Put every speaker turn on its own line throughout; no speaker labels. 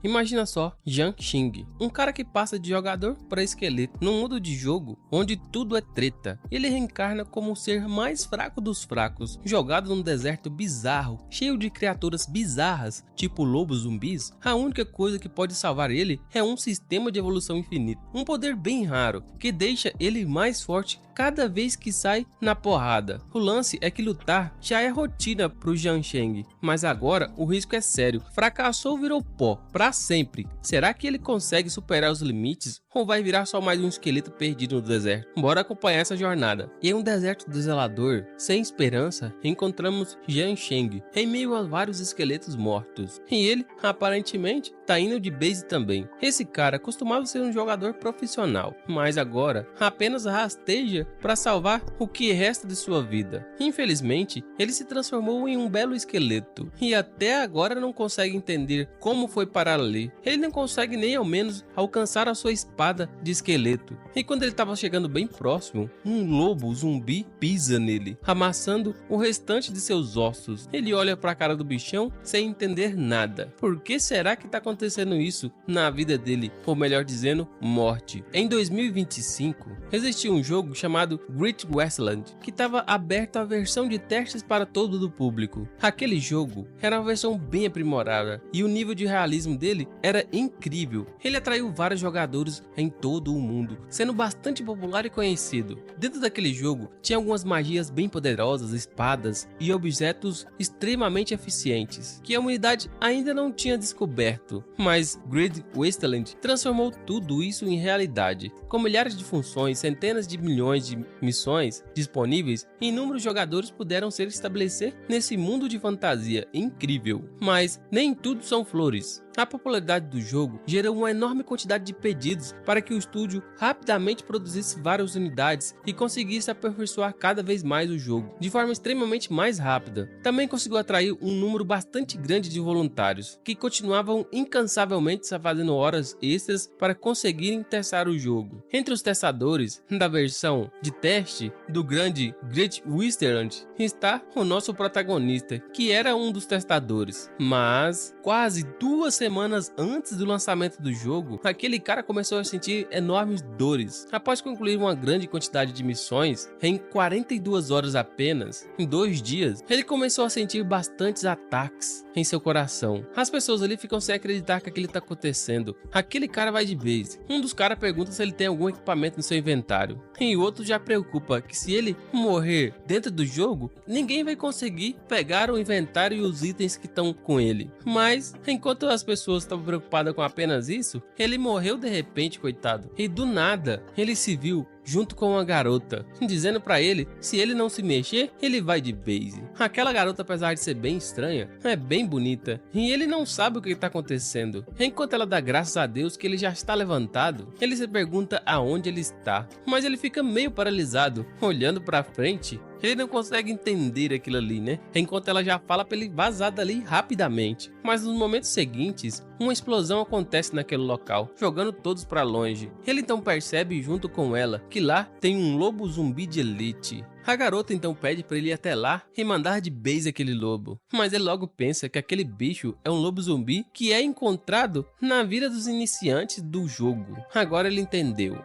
Imagina só, Jiang Xing, um cara que passa de jogador para esqueleto num mundo de jogo onde tudo é treta. Ele reencarna como o ser mais fraco dos fracos, jogado num deserto bizarro, cheio de criaturas bizarras, tipo lobos zumbis. A única coisa que pode salvar ele é um sistema de evolução infinito, um poder bem raro, que deixa ele mais forte cada vez que sai na porrada. O lance é que lutar já é rotina pro Jiang Xing, mas agora o risco é sério. Fracassou, virou pó pra sempre. Será que ele consegue superar os limites ou vai virar só mais um esqueleto perdido no deserto? Bora acompanhar essa jornada. Em um deserto desolador, sem esperança, encontramos Jiang Xing em meio a vários esqueletos mortos. E ele, aparentemente, tá indo de base também. Esse cara costumava ser um jogador profissional, mas agora apenas rasteja para salvar o que resta de sua vida. Infelizmente, ele se transformou em um belo esqueleto e até agora não consegue entender como foi parar ali. Ele não consegue nem ao menos alcançar a sua espada de esqueleto. E quando ele estava chegando bem próximo, um lobo zumbi pisa nele, amassando o restante de seus ossos. Ele olha para a cara do bichão sem entender nada. Por que será que está acontecendo isso na vida dele? Ou melhor dizendo, morte. Em 2025, existia um jogo chamado Great Wasteland, que estava aberto à versão de testes para todo o público. Aquele jogo era uma versão bem aprimorada e o nível de realismo dele era incrível. Ele atraiu vários jogadores em todo o mundo, sendo bastante popular e conhecido. Dentro daquele jogo tinha algumas magias bem poderosas, espadas e objetos extremamente eficientes, que a humanidade ainda não tinha descoberto, mas Great Wasteland transformou tudo isso em realidade. Com milhares de funções, centenas de milhões de missões disponíveis, inúmeros jogadores puderam se estabelecer nesse mundo de fantasia incrível. Mas nem tudo são flores. A popularidade do jogo gerou uma enorme quantidade de pedidos para que o estúdio rapidamente produzisse várias unidades e conseguisse aperfeiçoar cada vez mais o jogo, de forma extremamente mais rápida. Também conseguiu atrair um número bastante grande de voluntários, que continuavam incansavelmente fazendo horas extras para conseguirem testar o jogo. Entre os testadores da versão de teste do grande Great Wasteland está o nosso protagonista, que era um dos testadores. Mas quase 2 semanas antes do lançamento do jogo, aquele cara começou a sentir enormes dores. Após concluir uma grande quantidade de missões, em 42 horas apenas, em 2 dias, ele começou a sentir bastantes ataques em seu coração. As pessoas ali ficam sem acreditar que aquilo está acontecendo. Aquele cara vai de base. Um dos caras pergunta se ele tem algum equipamento no seu inventário. E o outro já preocupa que se ele morrer dentro do jogo, ninguém vai conseguir pegar o inventário e os itens que estão com ele. Mas, enquanto as pessoas estavam preocupadas com apenas isso, ele morreu de repente, coitado. E do nada, ele se viu junto com uma garota, dizendo pra ele, se ele não se mexer, ele vai de base. Aquela garota, apesar de ser bem estranha, é bem bonita, e ele não sabe o que está acontecendo. Enquanto ela dá graças a Deus que ele já está levantado, ele se pergunta aonde ele está, mas ele fica meio paralisado, olhando pra frente. Ele não consegue entender aquilo ali, né? Enquanto ela já fala pra ele vazar dali rapidamente. Mas nos momentos seguintes, uma explosão acontece naquele local, jogando todos pra longe. Ele então percebe junto com ela que lá tem um lobo zumbi de elite. A garota então pede para ele ir até lá e mandar de base aquele lobo, mas ele logo pensa que aquele bicho é um lobo zumbi que é encontrado na vida dos iniciantes do jogo. Agora ele entendeu.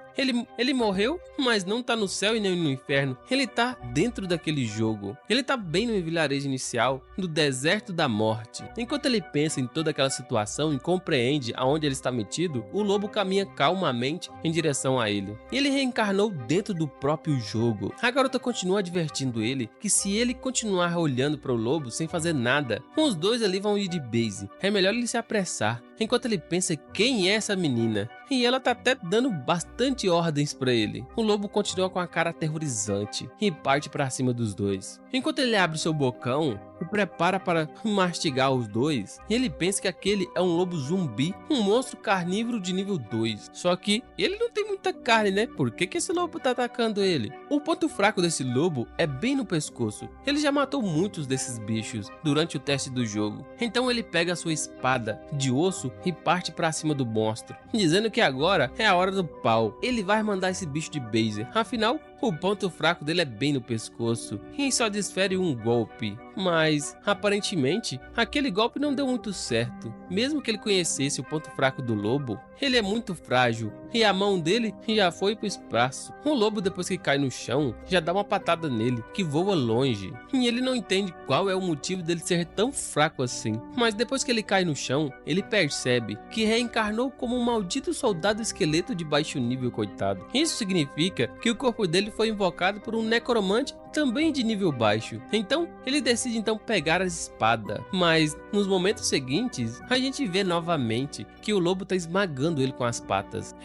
Ele morreu, mas não tá no céu e nem no inferno. Ele tá dentro daquele jogo. Ele tá bem no vilarejo inicial do deserto da morte. Enquanto ele pensa em toda aquela situação e compreende aonde ele está metido, o lobo caminha calmamente em direção a ele. Ele reencarnou dentro do próprio jogo. A garota continua advertindo ele que se ele continuar olhando para o lobo sem fazer nada, os dois ali vão ir de base. É melhor ele se apressar. Enquanto ele pensa quem é essa menina, e ela tá até dando bastante ordens para ele. O lobo continua com a cara aterrorizante e parte para cima dos dois. Enquanto ele abre seu bocão e prepara para mastigar os dois, ele pensa que aquele é um lobo zumbi, um monstro carnívoro de nível 2. Só que ele não tem muita carne, né? Por que esse lobo tá atacando ele? O ponto fraco desse lobo é bem no pescoço. Ele já matou muitos desses bichos durante o teste do jogo. Então ele pega a sua espada de osso e parte para cima do monstro, dizendo que agora é a hora do pau. Ele vai mandar esse bicho de base. Afinal, O ponto fraco dele é bem no pescoço e só desfere um golpe. Mas, aparentemente, aquele golpe não deu muito certo. Mesmo que ele conhecesse o ponto fraco do lobo, ele é muito frágil e a mão dele já foi pro espaço. O lobo, depois que cai no chão, já dá uma patada nele, que voa longe. E ele não entende qual é o motivo dele ser tão fraco assim. Mas depois que ele cai no chão, ele percebe que reencarnou como um maldito soldado esqueleto de baixo nível, coitado. Isso significa que o corpo dele foi invocado por um necromante também de nível baixo. Então, ele decide pegar a espada. Mas, nos momentos seguintes, a gente vê novamente que o lobo tá esmagando ele com as patas.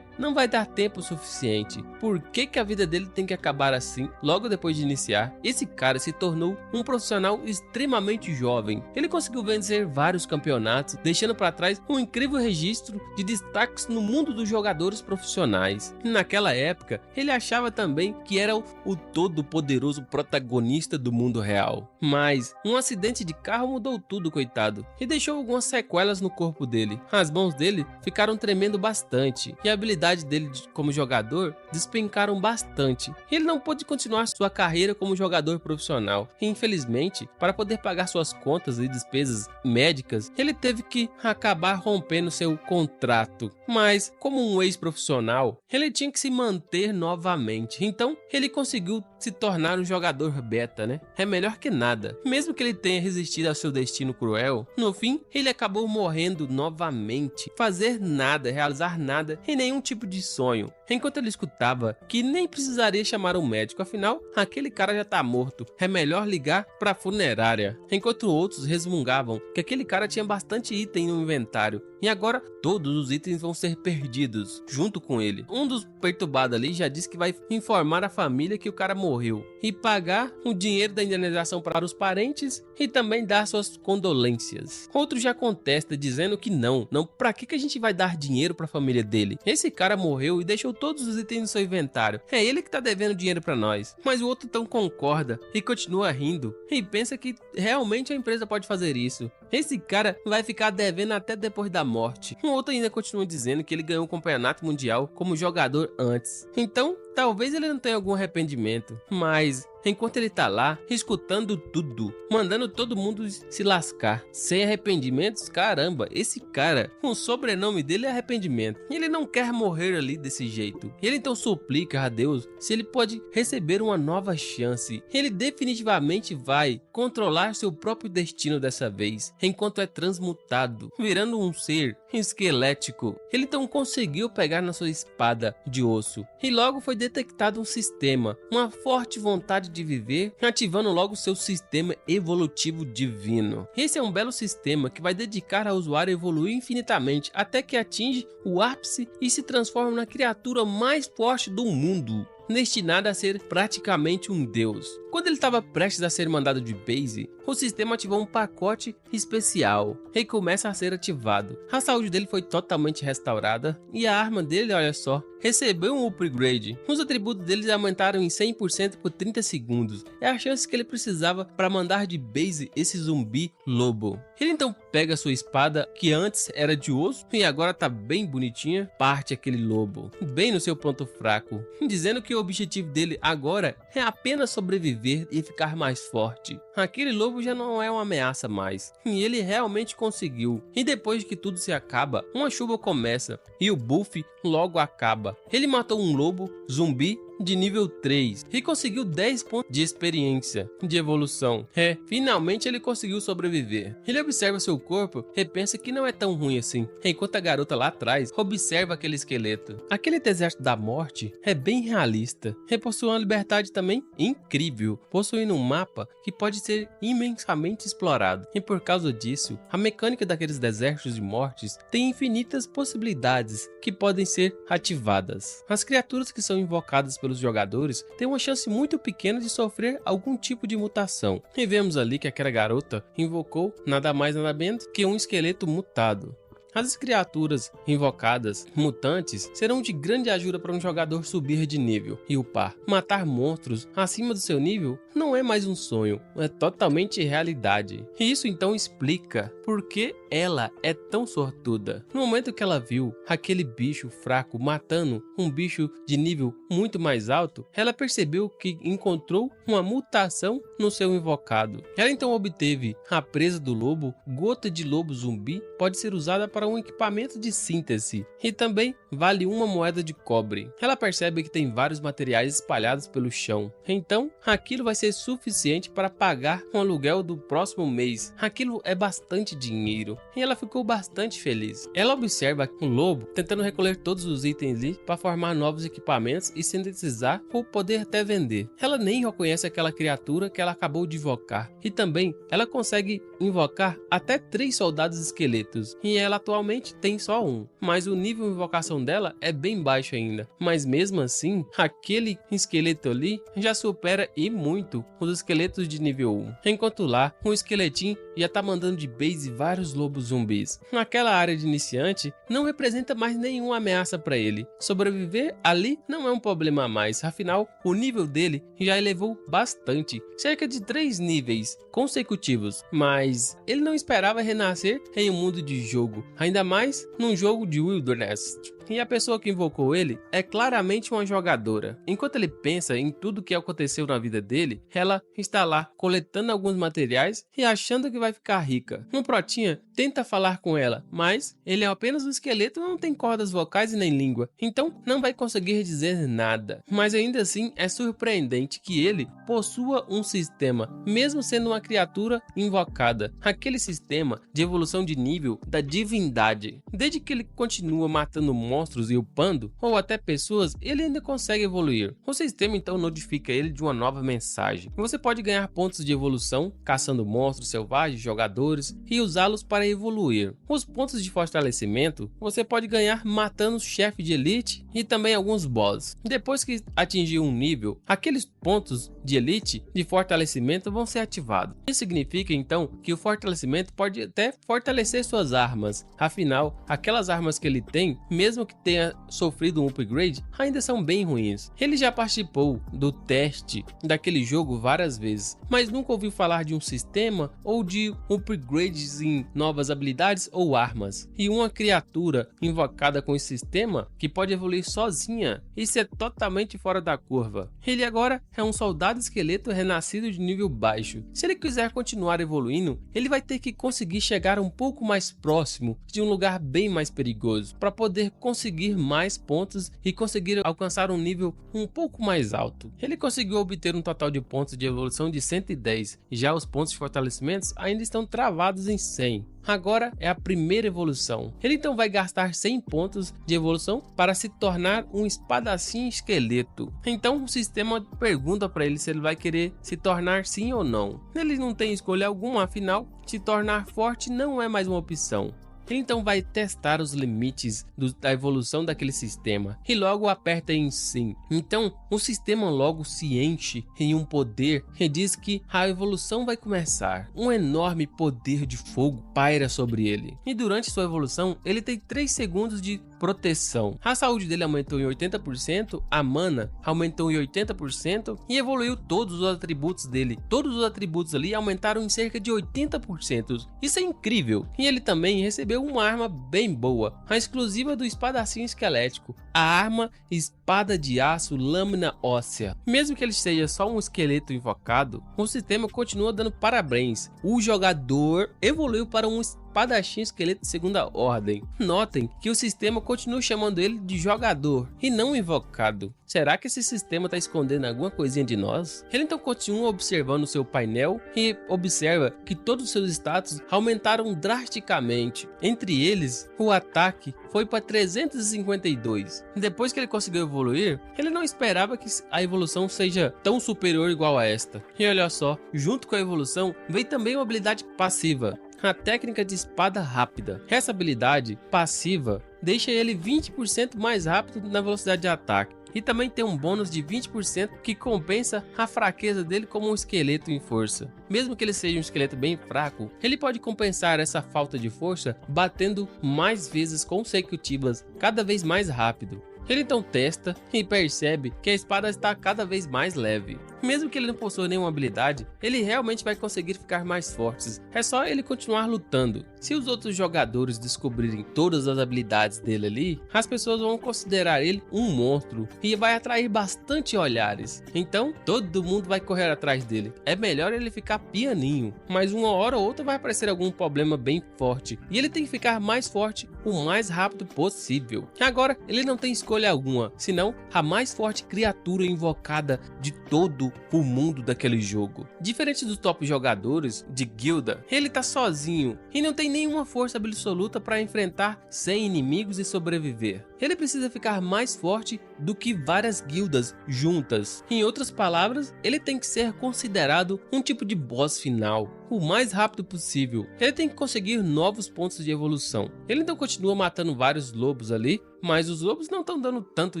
Não vai dar tempo suficiente. Por que a vida dele tem que acabar assim, logo depois de iniciar? Esse cara se tornou um profissional extremamente jovem. Ele conseguiu vencer vários campeonatos, deixando para trás um incrível registro de destaques no mundo dos jogadores profissionais. Naquela época, ele achava também que era o todo-poderoso protagonista do mundo real. Mas um acidente de carro mudou tudo, coitado, e deixou algumas sequelas no corpo dele. As mãos dele ficaram tremendo bastante e a habilidade dele como jogador despencaram bastante. Ele não pôde continuar sua carreira como jogador profissional e, infelizmente, para poder pagar suas contas e despesas médicas, ele teve que acabar rompendo seu contrato. Mas, como um ex-profissional, ele tinha que se manter novamente. Então, ele conseguiu se tornar um jogador beta, né? É melhor que nada. Mesmo que ele tenha resistido ao seu destino cruel, no fim, ele acabou morrendo novamente. Fazer nada, realizar nada em nenhum tipo de sonho. Enquanto ele escutava que nem precisaria chamar um médico, afinal, aquele cara já tá morto. É melhor ligar pra funerária. Enquanto outros resmungavam que aquele cara tinha bastante item no inventário e agora todos os itens vão ser perdidos junto com ele. Um dos perturbados ali já disse que vai informar a família que o cara morreu e pagar o dinheiro da indenização para os parentes e também dar suas condolências. Outro já contesta dizendo que não, pra que a gente vai dar dinheiro para a família dele? Esse cara morreu e deixou todos os itens no seu inventário. É ele que tá devendo dinheiro para nós. Mas o outro então concorda e continua rindo e pensa que realmente a empresa pode fazer isso. Esse cara vai ficar devendo até depois da morte. Um outro ainda continua dizendo que ele ganhou o campeonato mundial como jogador antes. Então, talvez ele não tenha algum arrependimento, mas enquanto ele tá lá, escutando tudo, mandando todo mundo se lascar, sem arrependimentos, caramba, esse cara, o sobrenome dele é arrependimento. Ele não quer morrer ali desse jeito. Ele então suplica a Deus se ele pode receber uma nova chance. Ele definitivamente vai controlar seu próprio destino dessa vez, enquanto é transmutado, virando um ser esquelético. Ele então conseguiu pegar na sua espada de osso e logo foi detectado um sistema, uma forte vontade de viver, ativando logo seu sistema evolutivo divino. Esse é um belo sistema que vai dedicar ao usuário a evoluir infinitamente até que atinge o ápice e se transforma na criatura mais forte do mundo, destinada a ser praticamente um deus. Quando ele estava prestes a ser mandado de base, o sistema ativou um pacote especial e começa a ser ativado. A saúde dele foi totalmente restaurada e a arma dele, olha só, recebeu um upgrade. Os atributos deles aumentaram em 100% por 30 segundos. É a chance que ele precisava para mandar de base esse zumbi lobo. Ele então pega sua espada, que antes era de osso e agora tá bem bonitinha, parte aquele lobo, bem no seu ponto fraco, dizendo que o objetivo dele agora é apenas sobreviver e ficar mais forte. Aquele lobo já não é uma ameaça mais, e ele realmente conseguiu. E depois que tudo se acaba, uma chuva começa e o buff logo acaba. Ele matou um lobo zumbi de nível 3 e conseguiu 10 pontos de experiência de evolução. Finalmente ele conseguiu sobreviver. Ele observa seu corpo e pensa que não é tão ruim assim, enquanto a garota lá atrás observa aquele esqueleto. Aquele deserto da morte é bem realista e possui uma liberdade também incrível, possuindo um mapa que pode ser imensamente explorado. E por causa disso, a mecânica daqueles desertos de mortes tem infinitas possibilidades que podem ser ativadas. As criaturas que são invocadas pelos jogadores têm uma chance muito pequena de sofrer algum tipo de mutação. E vemos ali que aquela garota invocou nada mais nada menos que um esqueleto mutado. As criaturas invocadas, mutantes, serão de grande ajuda para um jogador subir de nível e upar. Matar monstros acima do seu nível não é mais um sonho, é totalmente realidade. E isso então explica por que ela é tão sortuda. No momento que ela viu aquele bicho fraco matando um bicho de nível muito mais alto, ela percebeu que encontrou uma mutação no seu invocado. Ela então obteve a presa do lobo, gota de lobo zumbi, pode ser usada para um equipamento de síntese e também vale uma moeda de cobre. Ela percebe que tem vários materiais espalhados pelo chão, então aquilo vai ser suficiente para pagar o aluguel do próximo mês. Aquilo é bastante dinheiro e ela ficou bastante feliz. Ela observa o lobo tentando recolher todos os itens ali para formar novos equipamentos e sintetizar ou poder até vender. Ela nem reconhece aquela criatura que ela acabou de invocar e também ela consegue invocar até 3 soldados esqueletos e ela atualmente tem só um, mas o nível de invocação dela é bem baixo ainda, mas mesmo assim aquele esqueleto ali já supera e muito os esqueletos de nível 1, enquanto lá um esqueletinho já tá mandando de base vários lobos zumbis. Naquela área de iniciante não representa mais nenhuma ameaça para ele, sobreviver ali não é um problema a mais, afinal o nível dele já elevou bastante, cerca de 3 níveis consecutivos, mas ele não esperava renascer em um mundo de jogo, ainda mais num jogo de Wilderness. E a pessoa que invocou ele é claramente uma jogadora. Enquanto ele pensa em tudo que aconteceu na vida dele, ela está lá coletando alguns materiais e achando que vai ficar rica. Um protinha tenta falar com ela, mas ele é apenas um esqueleto e não tem cordas vocais e nem língua, então não vai conseguir dizer nada. Mas ainda assim é surpreendente que ele possua um sistema, mesmo sendo uma criatura invocada, aquele sistema de evolução de nível da divindade. Desde que ele continua matando monstros e upando, ou até pessoas, ele ainda consegue evoluir. O sistema então notifica ele de uma nova mensagem. Você pode ganhar pontos de evolução caçando monstros selvagens, jogadores, e usá-los para evoluir. Os pontos de fortalecimento você pode ganhar matando chefes de elite e também alguns boss. Depois que atingir um nível, aqueles pontos de elite de fortalecimento vão ser ativados. Isso significa então que o fortalecimento pode até fortalecer suas armas. Afinal, aquelas armas que ele tem, mesmo que tenha sofrido um upgrade, ainda são bem ruins. Ele já participou do teste daquele jogo várias vezes, mas nunca ouviu falar de um sistema ou de upgrades em novas habilidades ou armas. E uma criatura invocada com esse sistema que pode evoluir sozinha, isso é totalmente fora da curva. Ele agora é um soldado esqueleto renascido de nível baixo. Se ele quiser continuar evoluindo, ele vai ter que conseguir chegar um pouco mais próximo de um lugar bem mais perigoso para poder conseguir mais pontos e conseguir alcançar um nível um pouco mais alto. Ele conseguiu obter um total de pontos de evolução de 110, e já os pontos de fortalecimentos ainda estão travados em 100. Agora é a primeira evolução. Ele então vai gastar 100 pontos de evolução para se tornar um espadachim esqueleto. Então o sistema pergunta para ele se ele vai querer se tornar sim ou não. Ele não tem escolha alguma, afinal, se tornar forte não é mais uma opção. Ele então vai testar os limites da evolução daquele sistema e logo aperta em sim. Então o sistema logo se enche em um poder e diz que a evolução vai começar. Um enorme poder de fogo paira sobre ele e durante sua evolução ele tem 3 segundos de proteção. A saúde dele aumentou em 80%, a mana aumentou em 80% e evoluiu todos os atributos dele. Todos os atributos ali aumentaram em cerca de 80%. Isso é incrível. E ele também recebeu uma arma bem boa, a exclusiva do espadachim esquelético, a arma espada de aço lâmina óssea. Mesmo que ele seja só um esqueleto invocado, o sistema continua dando parabéns. O jogador evoluiu para um espadachim esqueleto de segunda ordem. Notem que o sistema continua chamando ele de jogador e não invocado. Será que esse sistema está escondendo alguma coisinha de nós? Ele então continua observando seu painel e observa que todos os seus status aumentaram drasticamente. Entre eles, o ataque foi para 352. Depois que ele conseguiu evoluir, ele não esperava que a evolução seja tão superior igual a esta. E olha só, junto com a evolução veio também uma habilidade passiva, a técnica de espada rápida. Essa habilidade passiva deixa ele 20% mais rápido na velocidade de ataque. e também tem um bônus de 20% que compensa a fraqueza dele como um esqueleto em força. Mesmo que ele seja um esqueleto bem fraco, ele pode compensar essa falta de força batendo mais vezes consecutivas, cada vez mais rápido. Ele então testa e percebe que a espada está cada vez mais leve. Mesmo que ele não possua nenhuma habilidade, ele realmente vai conseguir ficar mais forte. É só ele continuar lutando. Se os outros jogadores descobrirem todas as habilidades dele ali, as pessoas vão considerar ele um monstro e vai atrair bastante olhares. Então todo mundo vai correr atrás dele. É melhor ele ficar pianinho, mas uma hora ou outra vai aparecer algum problema bem forte e ele tem que ficar mais forte o mais rápido possível. Agora ele não tem escolha alguma, senão a mais forte criatura invocada de todo o mundo daquele jogo. Diferente dos top jogadores de guilda, ele tá sozinho e não tem nenhuma força absoluta para enfrentar 100 inimigos e sobreviver. Ele precisa ficar mais forte do que várias guildas juntas. Em outras palavras, ele tem que ser considerado um tipo de boss final, o mais rápido possível. Ele tem que conseguir novos pontos de evolução. Ele então continua matando vários lobos ali, mas os lobos não estão dando tanto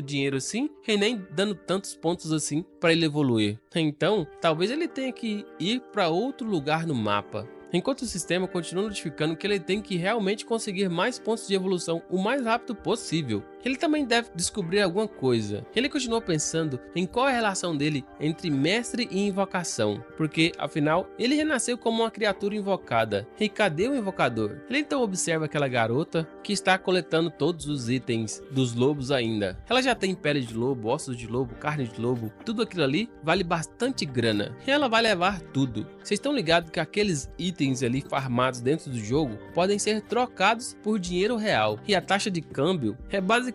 dinheiro assim e nem dando tantos pontos assim para ele evoluir. Então, talvez ele tenha que ir para outro lugar no mapa. Enquanto o sistema continua notificando que ele tem que realmente conseguir mais pontos de evolução o mais rápido possível. Ele também deve descobrir alguma coisa. Ele continua pensando em qual é a relação dele entre mestre e invocação, porque afinal ele renasceu como uma criatura invocada. E cadê o invocador? Ele então observa aquela garota que está coletando todos os itens dos lobos ainda. Ela já tem pele de lobo, ossos de lobo, carne de lobo, tudo aquilo ali vale bastante grana. E ela vai levar tudo. Vocês estão ligados que aqueles itens ali farmados dentro do jogo podem ser trocados por dinheiro real. E a taxa de câmbio é basicamente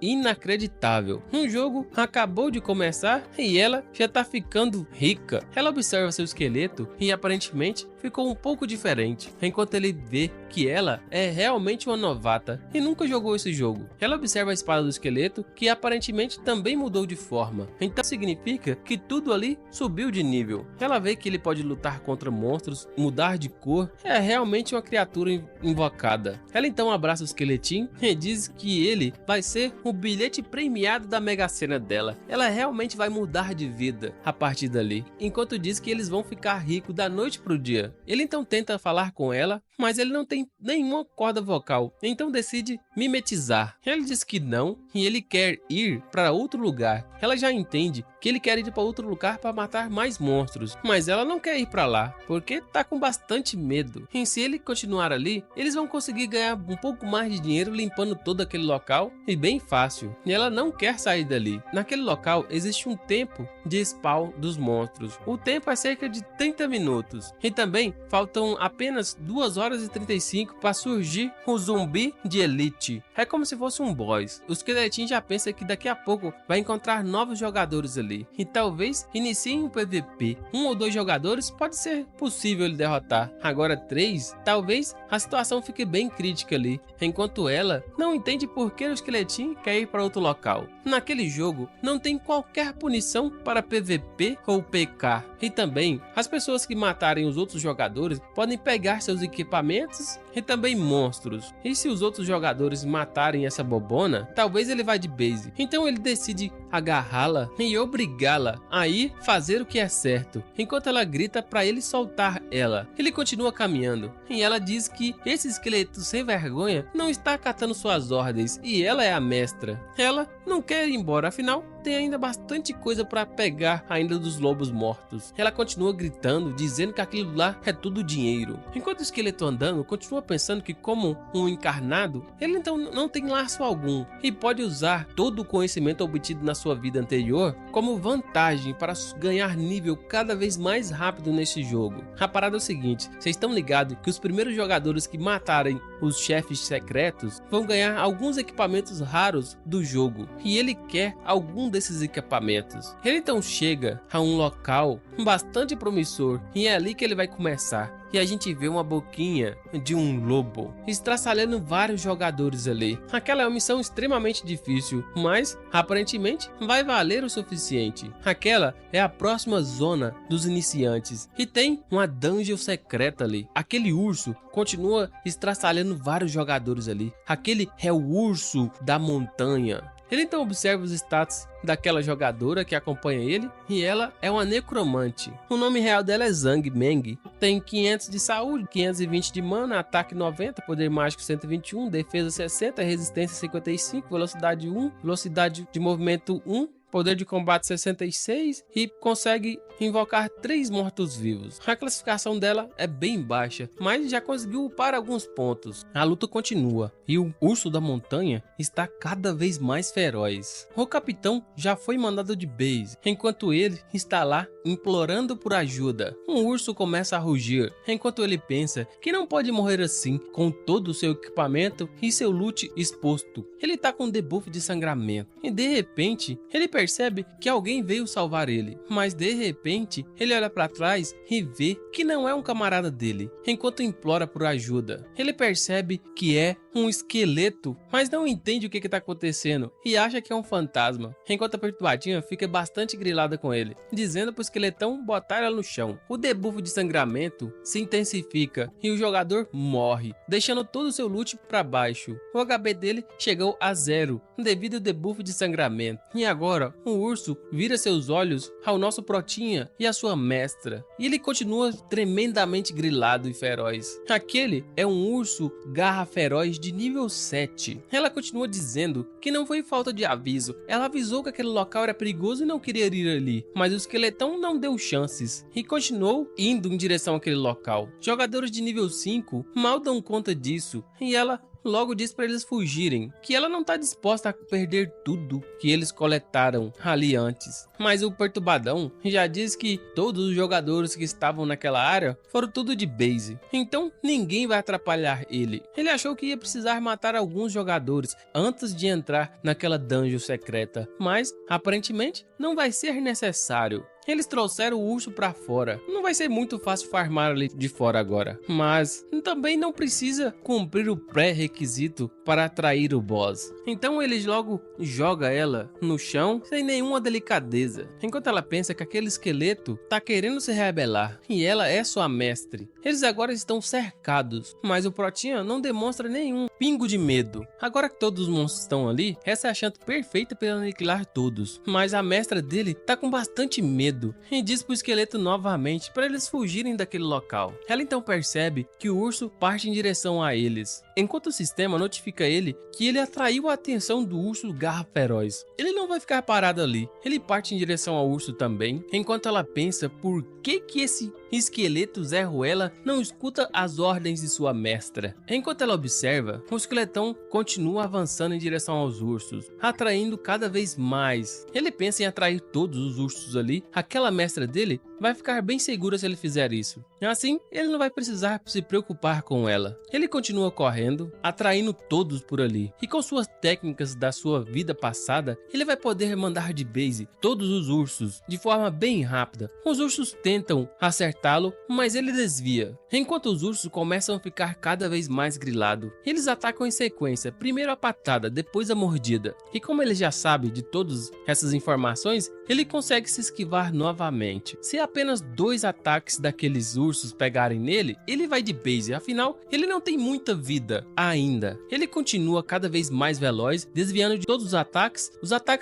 inacreditável. Um jogo acabou de começar e ela já tá ficando rica. Ela observa seu esqueleto e aparentemente ficou um pouco diferente, enquanto ele vê que ela é realmente uma novata e nunca jogou esse jogo. Ela observa a espada do esqueleto, que aparentemente também mudou de forma, então significa que tudo ali subiu de nível. Ela vê que ele pode lutar contra monstros, mudar de cor, é realmente uma criatura invocada. Ela então abraça o esqueletinho e diz que ele vai ser o bilhete premiado da Mega Sena dela. Ela realmente vai mudar de vida a partir dali, enquanto diz que eles vão ficar ricos da noite pro dia. Ele então tenta falar com ela, mas ele não tem nenhuma corda vocal, então decide mimetizar. Ele diz que não e ele quer ir para outro lugar. Ela já entende que ele quer ir para outro lugar para matar mais monstros, mas ela não quer ir para lá porque tá com bastante medo. E se ele continuar ali, eles vão conseguir ganhar um pouco mais de dinheiro limpando todo aquele local e bem fácil. E ela não quer sair dali. Naquele local existe um tempo de spawn dos monstros. O tempo é cerca de 30 minutos e também faltam apenas 2 horas e 35 para surgir o zumbi de elite. É como se fosse um boss. O esqueletinho já pensa que daqui a pouco vai encontrar novos jogadores ali e talvez iniciem um PVP. 1 ou 2 jogadores pode ser possível ele derrotar. Agora 3, talvez a situação fique bem crítica ali, enquanto ela não entende por que o esqueletinho quer ir para outro local. Naquele jogo não tem qualquer punição para PVP ou PK, e também as pessoas que matarem os outros jogadores podem pegar seus equipamentos e também monstros. E se os outros jogadores matarem essa bobona, talvez ele vá de base. Então ele decide agarrá-la e obrigá-la a ir fazer o que é certo, enquanto ela grita para ele soltar ela. Ele continua caminhando e ela diz que esse esqueleto sem vergonha não está acatando suas ordens e ela é a mestra. Ela não quer ir embora, afinal tem ainda bastante coisa para pegar ainda dos lobos mortos. Ela continua gritando, dizendo que aquilo lá é tudo dinheiro. Enquanto o esqueleto andando, continua pensando que como um encarnado, ele então não tem laço algum e pode usar todo o conhecimento obtido na sua vida anterior como vantagem para ganhar nível cada vez mais rápido nesse jogo. A parada é o seguinte, vocês estão ligados que os primeiros jogadores que matarem os chefes secretos vão ganhar alguns equipamentos raros do jogo e ele quer algum desses equipamentos. Ele então chega a um local bastante promissor e é ali que ele vai começar. E a gente vê uma boquinha de um lobo estraçalhando vários jogadores ali. Aquela é uma missão extremamente difícil, mas aparentemente vai valer o suficiente. Aquela é a próxima zona dos iniciantes e tem uma dungeon secreta ali. Aquele urso continua estraçalhando vários jogadores ali. Aquele é o urso da montanha. Ele então observa os status daquela jogadora que acompanha ele, e ela é uma necromante. O nome real dela é Zhang Meng. Tem 500 de saúde, 520 de mana, ataque 90, poder mágico 121, defesa 60, resistência 55, velocidade 1, velocidade de movimento 1, poder de combate 66 e consegue invocar 3 mortos-vivos. A classificação dela é bem baixa, mas já conseguiu upar alguns pontos. A luta continua e o urso da montanha está cada vez mais feroz. O capitão já foi mandado de base, enquanto ele está lá implorando por ajuda. Um urso começa a rugir, enquanto ele pensa que não pode morrer assim, com todo o seu equipamento e seu loot exposto. Ele está com debuff de sangramento e de repente ele percebe que alguém veio salvar ele, mas de repente ele olha para trás e vê que não é um camarada dele. Enquanto implora por ajuda, ele percebe que é um esqueleto, mas não entende o que está acontecendo e acha que é um fantasma. Enquanto a perturbadinha fica bastante grilada com ele, dizendo pro esqueletão botar ela no chão. O debuff de sangramento se intensifica e o jogador morre, deixando todo o seu loot para baixo. O HP dele chegou a 0 devido ao debuff de sangramento. E agora o urso vira seus olhos ao nosso protinha e a sua mestra, e ele continua tremendamente grilado e feroz. Aquele é um urso garra feroz de nível 7. Ela continua dizendo que não foi falta de aviso, ela avisou que aquele local era perigoso e não queria ir ali, mas o esqueletão não deu chances e continuou indo em direção àquele local. Jogadores de nível 5 mal dão conta disso e ela logo diz para eles fugirem, que ela não está disposta a perder tudo que eles coletaram ali antes. Mas o perturbadão já diz que todos os jogadores que estavam naquela área foram tudo de base, então ninguém vai atrapalhar ele. Ele achou que ia precisar matar alguns jogadores antes de entrar naquela dungeon secreta, mas aparentemente não vai ser necessário. Eles trouxeram o urso pra fora. Não vai ser muito fácil farmar ali de fora agora, mas também não precisa cumprir o pré-requisito para atrair o boss. Então eles logo joga ela no chão sem nenhuma delicadeza, enquanto ela pensa que aquele esqueleto tá querendo se rebelar e ela é sua mestre. Eles agora estão cercados, mas o protinha não demonstra nenhum pingo de medo. Agora que todos os monstros estão ali, essa é a chance perfeita para aniquilar todos, mas a mestra dele tá com bastante medo e diz pro esqueleto novamente para eles fugirem daquele local. Ela então percebe que o urso parte em direção a eles, enquanto o sistema notifica ele que ele atraiu a atenção do urso garra feroz. Ele não vai ficar parado ali, ele parte em direção ao urso também, enquanto ela pensa por que esse esqueleto Zé Ruela não escuta as ordens de sua mestra. Enquanto ela observa, o esqueletão continua avançando em direção aos ursos, atraindo cada vez mais. Ele pensa em atrair todos os ursos ali. Aquela mestra dele vai ficar bem segura se ele fizer isso. Assim, ele não vai precisar se preocupar com ela. Ele continua correndo, atraindo todos por ali. E com suas técnicas da sua vida passada, ele vai poder mandar de base todos os ursos de forma bem rápida. Os ursos tentam acertá-lo, mas ele desvia. Enquanto os ursos começam a ficar cada vez mais grilados, eles atacam em sequência, primeiro a patada, depois a mordida. E como ele já sabe de todas essas informações, ele consegue se esquivar novamente. Se apenas 2 ataques daqueles ursos pegarem nele, ele vai de base, afinal ele não tem muita vida ainda. Ele continua cada vez mais veloz, desviando de todos os ataques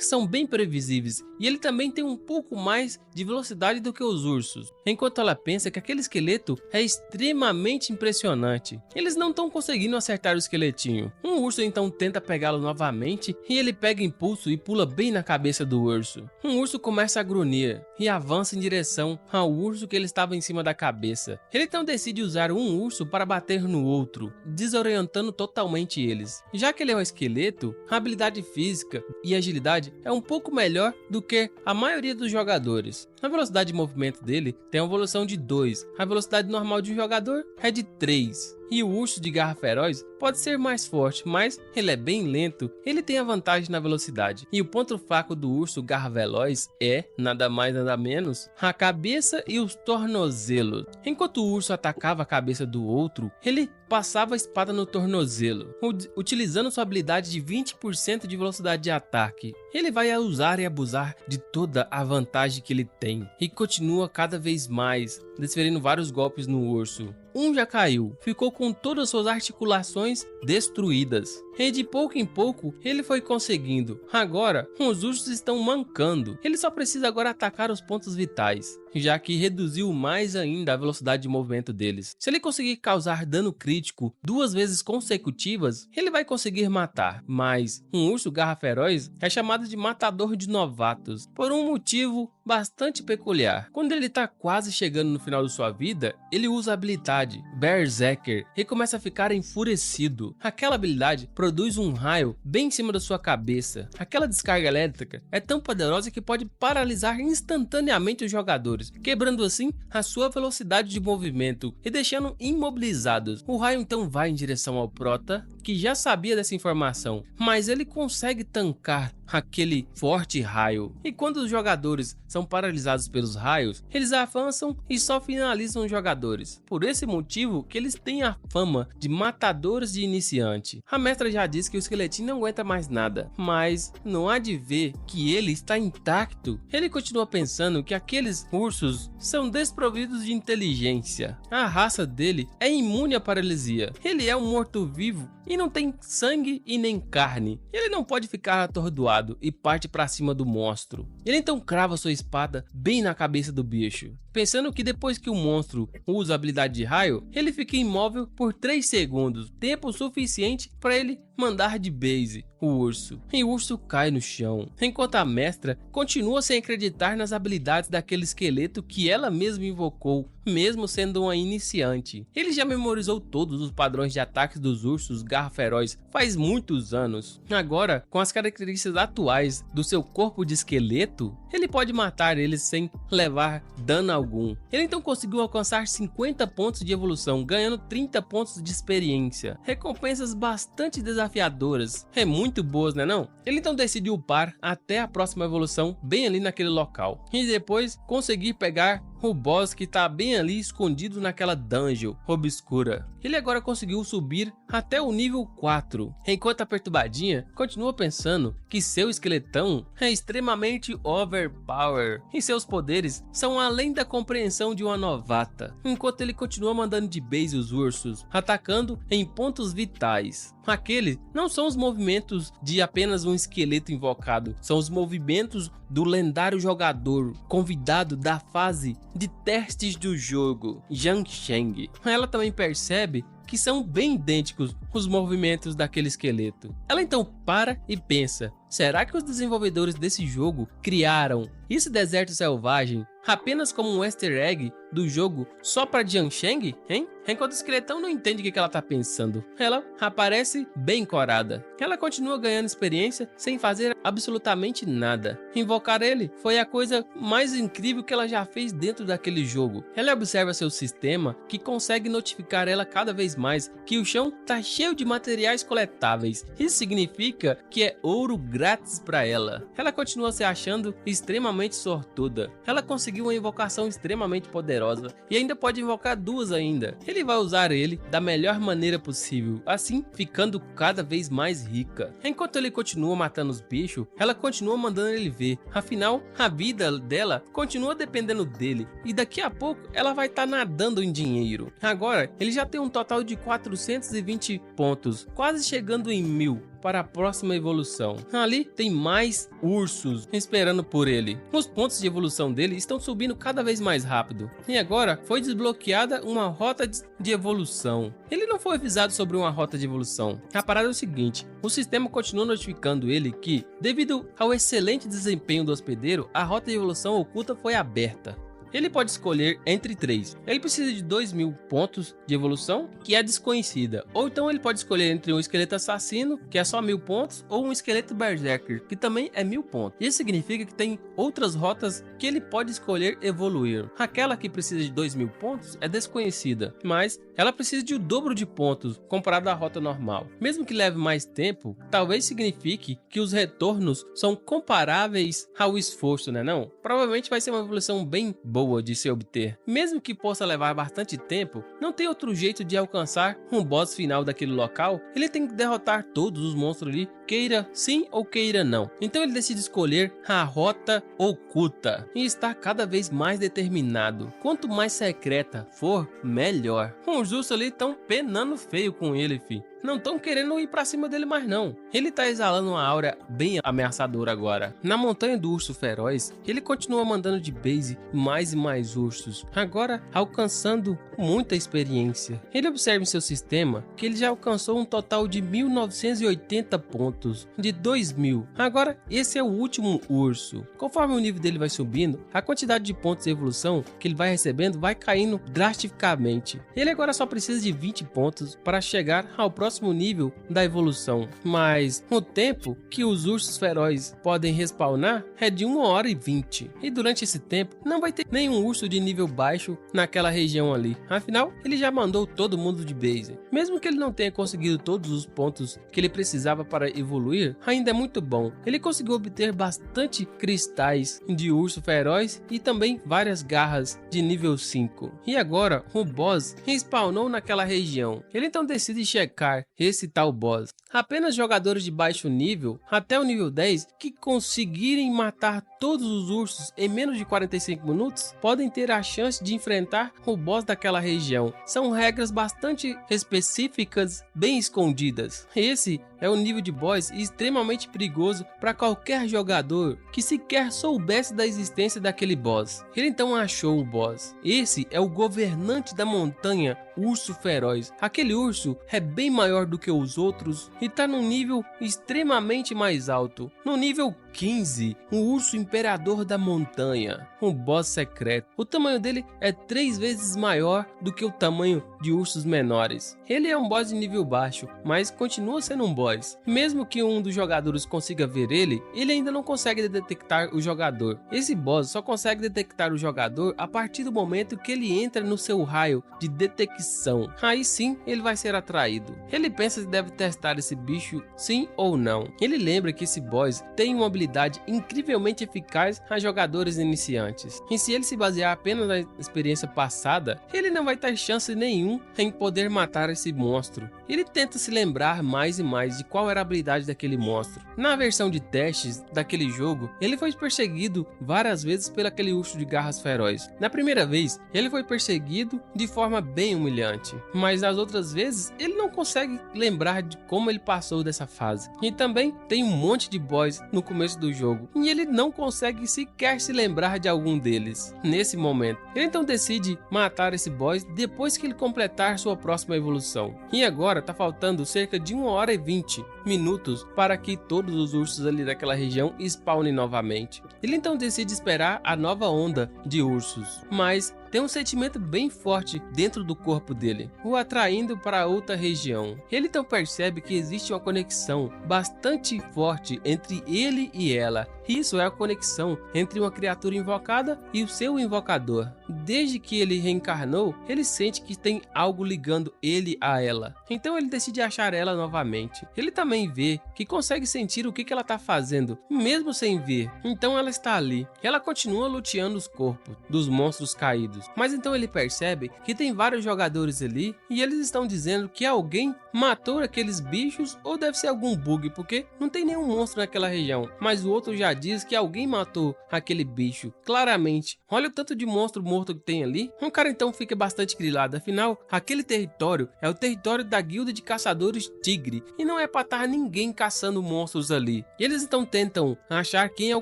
são bem previsíveis e ele também tem um pouco mais de velocidade do que os ursos. Enquanto ela pensa que aquele esqueleto é extremamente impressionante, eles não estão conseguindo acertar o esqueletinho. Um urso então tenta pegá-lo novamente e ele pega impulso e pula bem na cabeça do urso. Um urso começa a grunhir e avança em direção ao urso que ele estava em cima da cabeça. Ele então decide usar um urso para bater no outro, desorientando totalmente eles. Já que ele é um esqueleto, a habilidade física e agilidade é um pouco melhor do que a maioria dos jogadores. A velocidade de movimento dele tem uma evolução de 2, a velocidade normal de um jogador é de 3. E o urso de garra feroz pode ser mais forte, mas ele é bem lento, ele tem a vantagem na velocidade. E o ponto fraco do urso garra veloz é, nada mais nada menos, a cabeça e os tornozelos. Enquanto o urso atacava a cabeça do outro, ele passava a espada no tornozelo, utilizando sua habilidade de 20% de velocidade de ataque. Ele vai usar e abusar de toda a vantagem que ele tem e continua cada vez mais, desferindo vários golpes no urso. Um já caiu, ficou com todas suas articulações destruídas. E de pouco em pouco ele foi conseguindo. Agora os ursos estão mancando. Ele só precisa agora atacar os pontos vitais, já que reduziu mais ainda a velocidade de movimento deles. Se ele conseguir causar dano crítico 2 vezes consecutivas, ele vai conseguir matar. Mas um urso garra feroz é chamado de matador de novatos, por um motivo bastante peculiar. Quando ele está quase chegando no final de sua vida, ele usa a habilidade Berserker e começa a ficar enfurecido. Aquela habilidade produz um raio bem em cima da sua cabeça. Aquela descarga elétrica é tão poderosa que pode paralisar instantaneamente os jogadores, quebrando assim a sua velocidade de movimento e deixando imobilizados. O raio então vai em direção ao Prota, que já sabia dessa informação, mas ele consegue tancar aquele forte raio. E quando os jogadores são paralisados pelos raios, eles avançam e só finalizam os jogadores. Por esse motivo que eles têm a fama de matadores de iniciante. A mestra já disse que o esqueletinho não aguenta mais nada, mas não há de ver que ele está intacto. Ele continua pensando que aqueles ursos são desprovidos de inteligência. A raça dele é imune à paralisia. Ele é um morto-vivo e não tem sangue e nem carne. Ele não pode ficar atordoado e parte para cima do monstro. Ele então crava sua espada bem na cabeça do bicho, pensando que depois que o monstro usa a habilidade de raio, ele fica imóvel por 3 segundos, tempo suficiente para ele mandar de base o urso, e o urso cai no chão, enquanto a mestra continua sem acreditar nas habilidades daquele esqueleto que ela mesma invocou, mesmo sendo uma iniciante. Ele já memorizou todos os padrões de ataques dos ursos garra feroz faz muitos anos. Agora, com as características atuais do seu corpo de esqueleto, ele pode matar eles sem levar dano algum. Ele então conseguiu alcançar 50 pontos de evolução, ganhando 30 pontos de experiência, recompensas bastante desafiadoras, muito boas, né não? Ele então decidiu upar até a próxima evolução bem ali naquele local, e depois conseguir pegar o boss que está bem ali escondido naquela dungeon obscura. Ele agora conseguiu subir até o nível 4, enquanto a perturbadinha continua pensando que seu esqueletão é extremamente overpower e seus poderes são além da compreensão de uma novata, enquanto ele continua mandando de base os ursos, atacando em pontos vitais. Aqueles não são os movimentos de apenas um esqueleto invocado, são os movimentos do lendário jogador convidado da fase de testes do jogo, Yang Sheng. Ela também percebe que são bem idênticos os movimentos daquele esqueleto. Ela então para e pensa: será que os desenvolvedores desse jogo criaram esse deserto selvagem apenas como um easter egg do jogo só para Yang Sheng, hein? Enquanto o esqueletão não entende o que ela tá pensando. Ela aparece bem corada. Ela continua ganhando experiência sem fazer absolutamente nada. Invocar ele foi a coisa mais incrível que ela já fez dentro daquele jogo. Ela observa seu sistema, que consegue notificar ela cada vez mais que o chão tá cheio de materiais coletáveis. Isso significa que é ouro grátis para ela. Ela continua se achando extremamente sortuda. Ela conseguiu uma invocação extremamente poderosa e ainda pode invocar 2 ainda. Ele vai usar ele da melhor maneira possível, assim ficando cada vez mais rica. Enquanto ele continua matando os bichos, ela continua mandando ele ver. Afinal, a vida dela continua dependendo dele e daqui a pouco ela vai estar nadando em dinheiro. Agora, ele já tem um total de 420 pontos, quase chegando em 1000. Para a próxima evolução. Ali tem mais ursos esperando por ele. Os pontos de evolução dele estão subindo cada vez mais rápido. E agora foi desbloqueada uma rota de evolução. Ele não foi avisado sobre uma rota de evolução. A parada é o seguinte: o sistema continua notificando ele que, devido ao excelente desempenho do hospedeiro, a rota de evolução oculta foi aberta. Ele pode escolher entre 3. Ele precisa de 2000 pontos de evolução, que é desconhecida. Ou então ele pode escolher entre um esqueleto assassino, que é só 1000 pontos, ou um esqueleto berserker, que também é 1000 pontos. Isso significa que tem outras rotas que ele pode escolher evoluir. Aquela que precisa de 2000 pontos é desconhecida, mas ela precisa de o dobro de pontos comparado à rota normal. Mesmo que leve mais tempo, talvez signifique que os retornos são comparáveis ao esforço, né não? Provavelmente vai ser uma evolução bem boa boa de se obter. Mesmo que possa levar bastante tempo, não tem outro jeito de alcançar um boss final daquele local. Ele tem que derrotar todos os monstros ali, queira sim ou queira não. Então ele decide escolher a rota oculta e está cada vez mais determinado. Quanto mais secreta for, melhor. Os ursos ali estão penando feio com ele, fi. Não estão querendo ir pra cima dele mais não. Ele tá exalando uma aura bem ameaçadora agora. Na montanha do urso feroz, ele continua mandando de base mais e mais ursos, agora alcançando muita experiência. Ele observa em seu sistema que ele já alcançou um total de 1980 pontos, de 2000. Agora esse é o último urso. Conforme o nível dele vai subindo, a quantidade de pontos de evolução que ele vai recebendo vai caindo drasticamente. Ele agora só precisa de 20 pontos para chegar ao próximo nível da evolução, mas o tempo que os ursos ferozes podem respawnar é de 1 hora e 20, e durante esse tempo não vai ter nenhum urso de nível baixo naquela região ali, afinal ele já mandou todo mundo de base. Mesmo que ele não tenha conseguido todos os pontos que ele precisava para evoluir, ainda é muito bom. Ele conseguiu obter bastante cristais de urso feroz e também várias garras de nível 5, e agora o boss respawnou naquela região. Ele então decide checar esse tal boss. Apenas jogadores de baixo nível, até o nível 10, que conseguirem matar todos os ursos em menos de 45 minutos, podem ter a chance de enfrentar o boss daquela região. São regras bastante específicas, bem escondidas. Esse é um nível de boss extremamente perigoso para qualquer jogador que sequer soubesse da existência daquele boss. Ele então achou o boss. Esse é o governante da montanha, Urso Feroz. Aquele urso é bem maior do que os outros e está num nível extremamente mais alto. No nível 15, o Urso Imperador da Montanha, um boss secreto. O tamanho dele é 3 vezes maior do que o tamanho de ursos menores. Ele é um boss de nível baixo, mas continua sendo um boss. Mesmo que um dos jogadores consiga ver ele, ele ainda não consegue detectar o jogador. Esse boss só consegue detectar o jogador a partir do momento que ele entra no seu raio de detecção. Aí sim ele vai ser atraído. Ele pensa se deve testar esse bicho sim ou não. Ele lembra que esse boss tem uma habilidade incrivelmente eficaz a jogadores iniciantes. E se ele se basear apenas na experiência passada, ele não vai ter chance nenhum em poder matar esse monstro. Ele tenta se lembrar mais e mais de qual era a habilidade daquele monstro. Na versão de testes daquele jogo, ele foi perseguido várias vezes por aquele urso de garras feroz. Na primeira vez, ele foi perseguido de forma bem humilhante, mas nas outras vezes, ele não consegue lembrar de como ele passou dessa fase. E também tem um monte de boss no começo do jogo, e ele não consegue sequer se lembrar de algum deles nesse momento. Ele então decide matar esse boss depois que ele completar sua próxima evolução. E agora tá faltando cerca de 1 hora e 20 minutos para que todos os ursos ali daquela região spawnem novamente. Ele então decide esperar a nova onda de ursos, mas tem um sentimento bem forte dentro do corpo dele, o atraindo para outra região. Ele então percebe que existe uma conexão bastante forte entre ele e ela. Isso é a conexão entre uma criatura invocada e o seu invocador. Desde que ele reencarnou, ele sente que tem algo ligando ele a ela. Então ele decide achar ela novamente. Ele também vê que consegue sentir o que ela está fazendo, mesmo sem ver. Então ela está ali. Ela continua luteando os corpos dos monstros caídos. Mas então ele percebe que tem vários jogadores ali e eles estão dizendo que alguém matou aqueles bichos ou deve ser algum bug, porque não tem nenhum monstro naquela região. Mas o outro já diz que alguém matou aquele bicho, claramente. Olha o tanto de monstro morto que tem ali. O cara então fica bastante grilado, afinal, aquele território é o território da guilda de caçadores tigre e não é pra estar ninguém caçando monstros ali. E eles então tentam achar quem é o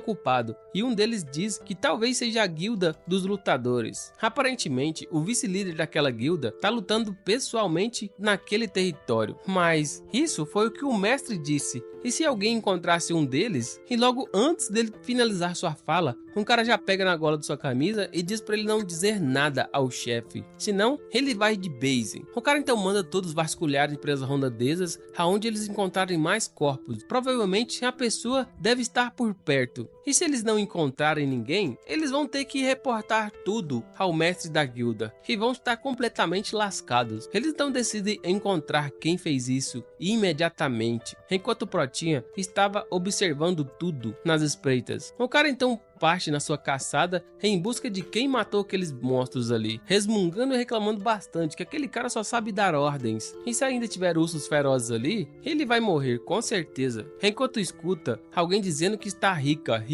culpado e um deles diz que talvez seja a guilda dos lutadores. Aparentemente, o vice-líder daquela guilda tá lutando pessoalmente naquele território, mas isso foi o que o mestre disse. E se alguém encontrasse um deles, e logo antes dele finalizar sua fala, um cara já pega na gola de sua camisa e diz pra ele não dizer nada ao chefe, senão ele vai de base. O cara então manda todos vasculharem presas rondadezas aonde eles encontrarem mais corpos. Provavelmente a pessoa deve estar por perto. E se eles não encontrarem ninguém, eles vão ter que reportar tudo ao mestre da guilda e vão estar completamente lascados. Eles então decidem encontrar quem fez isso imediatamente, enquanto o Protinha estava observando tudo nas espreitas. O cara então parte na sua caçada em busca de quem matou aqueles monstros ali, resmungando e reclamando bastante que aquele cara só sabe dar ordens. E se ainda tiver ursos ferozes ali, ele vai morrer com certeza. Enquanto escuta alguém dizendo que está rica,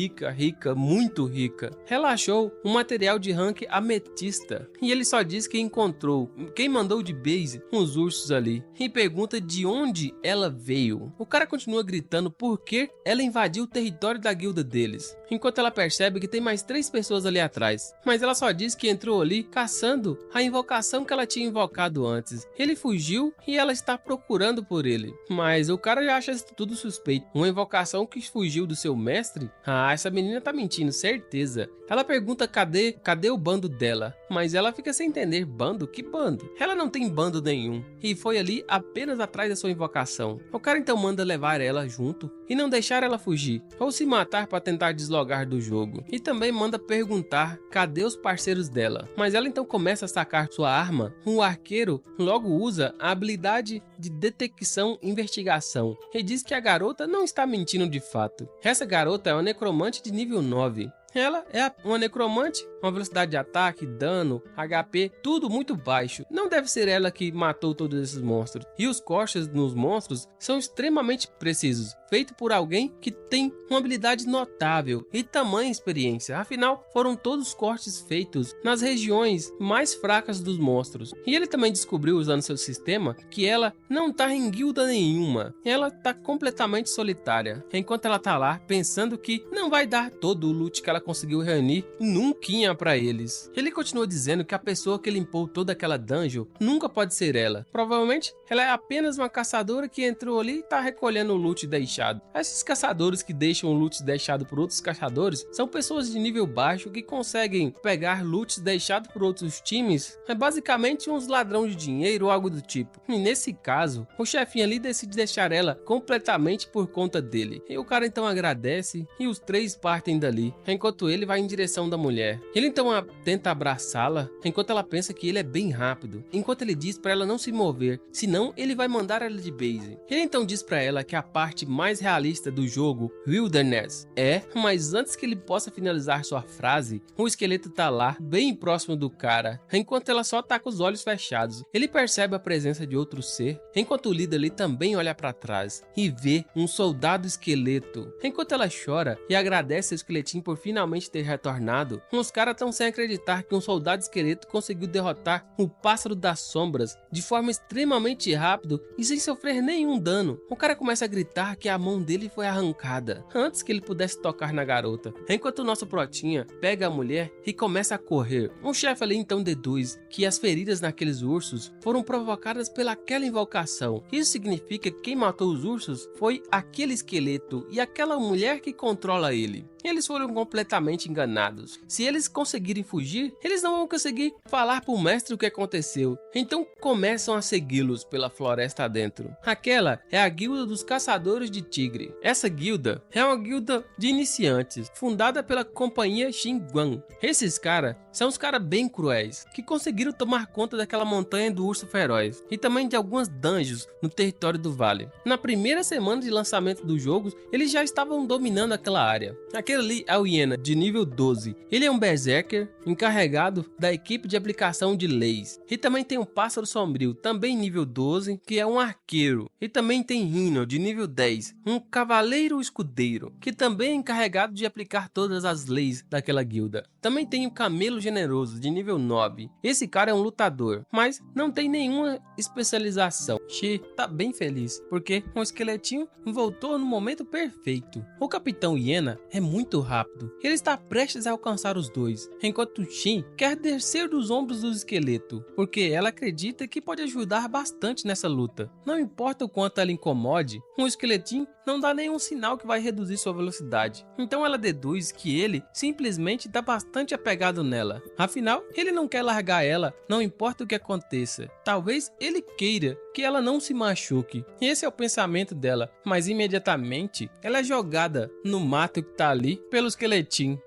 muito rica. Ela achou um material de rank ametista e ele só diz que encontrou quem mandou de base uns ursos ali e pergunta de onde ela veio. O cara continua gritando porque ela invadiu o território da guilda deles, enquanto ela percebe que tem mais 3 pessoas ali atrás, mas ela só diz que entrou ali caçando a invocação que ela tinha invocado antes. Ele fugiu e ela está procurando por ele, mas o cara já acha isso tudo suspeito. Uma invocação que fugiu do seu mestre? Ah, essa menina tá mentindo, certeza. Ela pergunta cadê o bando dela, mas ela fica sem entender. Bando? Que bando? Ela não tem bando nenhum e foi ali apenas atrás da sua invocação. O cara então manda levar ela junto e não deixar ela fugir ou se matar para tentar deslogar do jogo, e também manda perguntar cadê os parceiros dela, mas ela então começa a sacar sua arma. O arqueiro logo usa a habilidade de detecção e investigação e diz que a garota não está mentindo de fato. Essa garota é uma necromante de nível 9. Ela é uma necromante, uma velocidade de ataque, dano, HP, tudo muito baixo. Não deve ser ela que matou todos esses monstros. E os cortes nos monstros são extremamente precisos, feito por alguém que tem uma habilidade notável e tamanha experiência. Afinal, foram todos cortes feitos nas regiões mais fracas dos monstros. E ele também descobriu, usando seu sistema, que ela não tá em guilda nenhuma. Ela tá completamente solitária, enquanto ela tá lá pensando que não vai dar todo o loot que ela conseguiu reunir nunca pra eles. Ele continua dizendo que a pessoa que limpou toda aquela dungeon nunca pode ser ela. Provavelmente ela é apenas uma caçadora que entrou ali e tá recolhendo o loot deixado. Esses caçadores que deixam o loot deixado por outros caçadores são pessoas de nível baixo que conseguem pegar loot deixado por outros times. É basicamente uns ladrões de dinheiro ou algo do tipo. E nesse caso, o chefinho ali decide deixar ela completamente por conta dele. E o cara então agradece e os 3 partem dali, enquanto ele vai em direção da mulher. Ele então tenta abraçá-la, enquanto ela pensa que ele é bem rápido, enquanto ele diz para ela não se mover, senão ele vai mandar ela de base. Ele então diz para ela que a parte mais realista do jogo, Wilderness, mas antes que ele possa finalizar sua frase, o esqueleto tá lá, bem próximo do cara, enquanto ela só tá com os olhos fechados. Ele percebe a presença de outro ser, enquanto o líder ali também olha para trás e vê um soldado esqueleto. Enquanto ela chora e agradece ao esqueletinho por finalmente ter retornado, os caras estão sem acreditar que um soldado esqueleto conseguiu derrotar o pássaro das sombras de forma extremamente rápida e sem sofrer nenhum dano. O cara começa a gritar que a mão dele foi arrancada antes que ele pudesse tocar na garota, enquanto o nosso protinha pega a mulher e começa a correr. O chefe ali então deduz que as feridas naqueles ursos foram provocadas pelaquela invocação. Isso significa que quem matou os ursos foi aquele esqueleto e aquela mulher que controla ele. Eles foram completamente enganados. Se eles conseguirem fugir, eles não vão conseguir falar pro mestre o que aconteceu. Então começam a segui-los pela floresta adentro. Aquela é a guilda dos caçadores de tigre. Essa guilda é uma guilda de iniciantes, fundada pela companhia Xinguang. Esses caras são os caras bem cruéis, que conseguiram tomar conta daquela montanha do urso feroz e também de algumas dungeons no território do vale. Na primeira semana de lançamento do jogo, eles já estavam dominando aquela área. Aquele ali é o Hiena, de nível 12. Ele é um berserker encarregado da equipe de aplicação de leis. E também tem um pássaro sombrio, também nível 12, que é um arqueiro. E também tem Rhino, de nível 10, um cavaleiro escudeiro, que também é encarregado de aplicar todas as leis daquela guilda. Também tem o camelo generoso, de nível 9. Esse cara é um lutador, mas não tem nenhuma especialização. Xi tá bem feliz, porque um esqueletinho voltou no momento perfeito. O capitão Hiena é muito rápido. Ele está prestes a alcançar os dois, enquanto Shin quer descer dos ombros do esqueleto, porque ela acredita que pode ajudar bastante nessa luta. Não importa o quanto ela incomode, um esqueletinho não dá nenhum sinal que vai reduzir sua velocidade. Então ela deduz que ele simplesmente está bastante apegado nela. Afinal, ele não quer largar ela, não importa o que aconteça. Talvez ele queira que ela não se machuque. Esse é o pensamento dela, mas imediatamente ela é jogada no mato que tá ali pelo esqueletinho.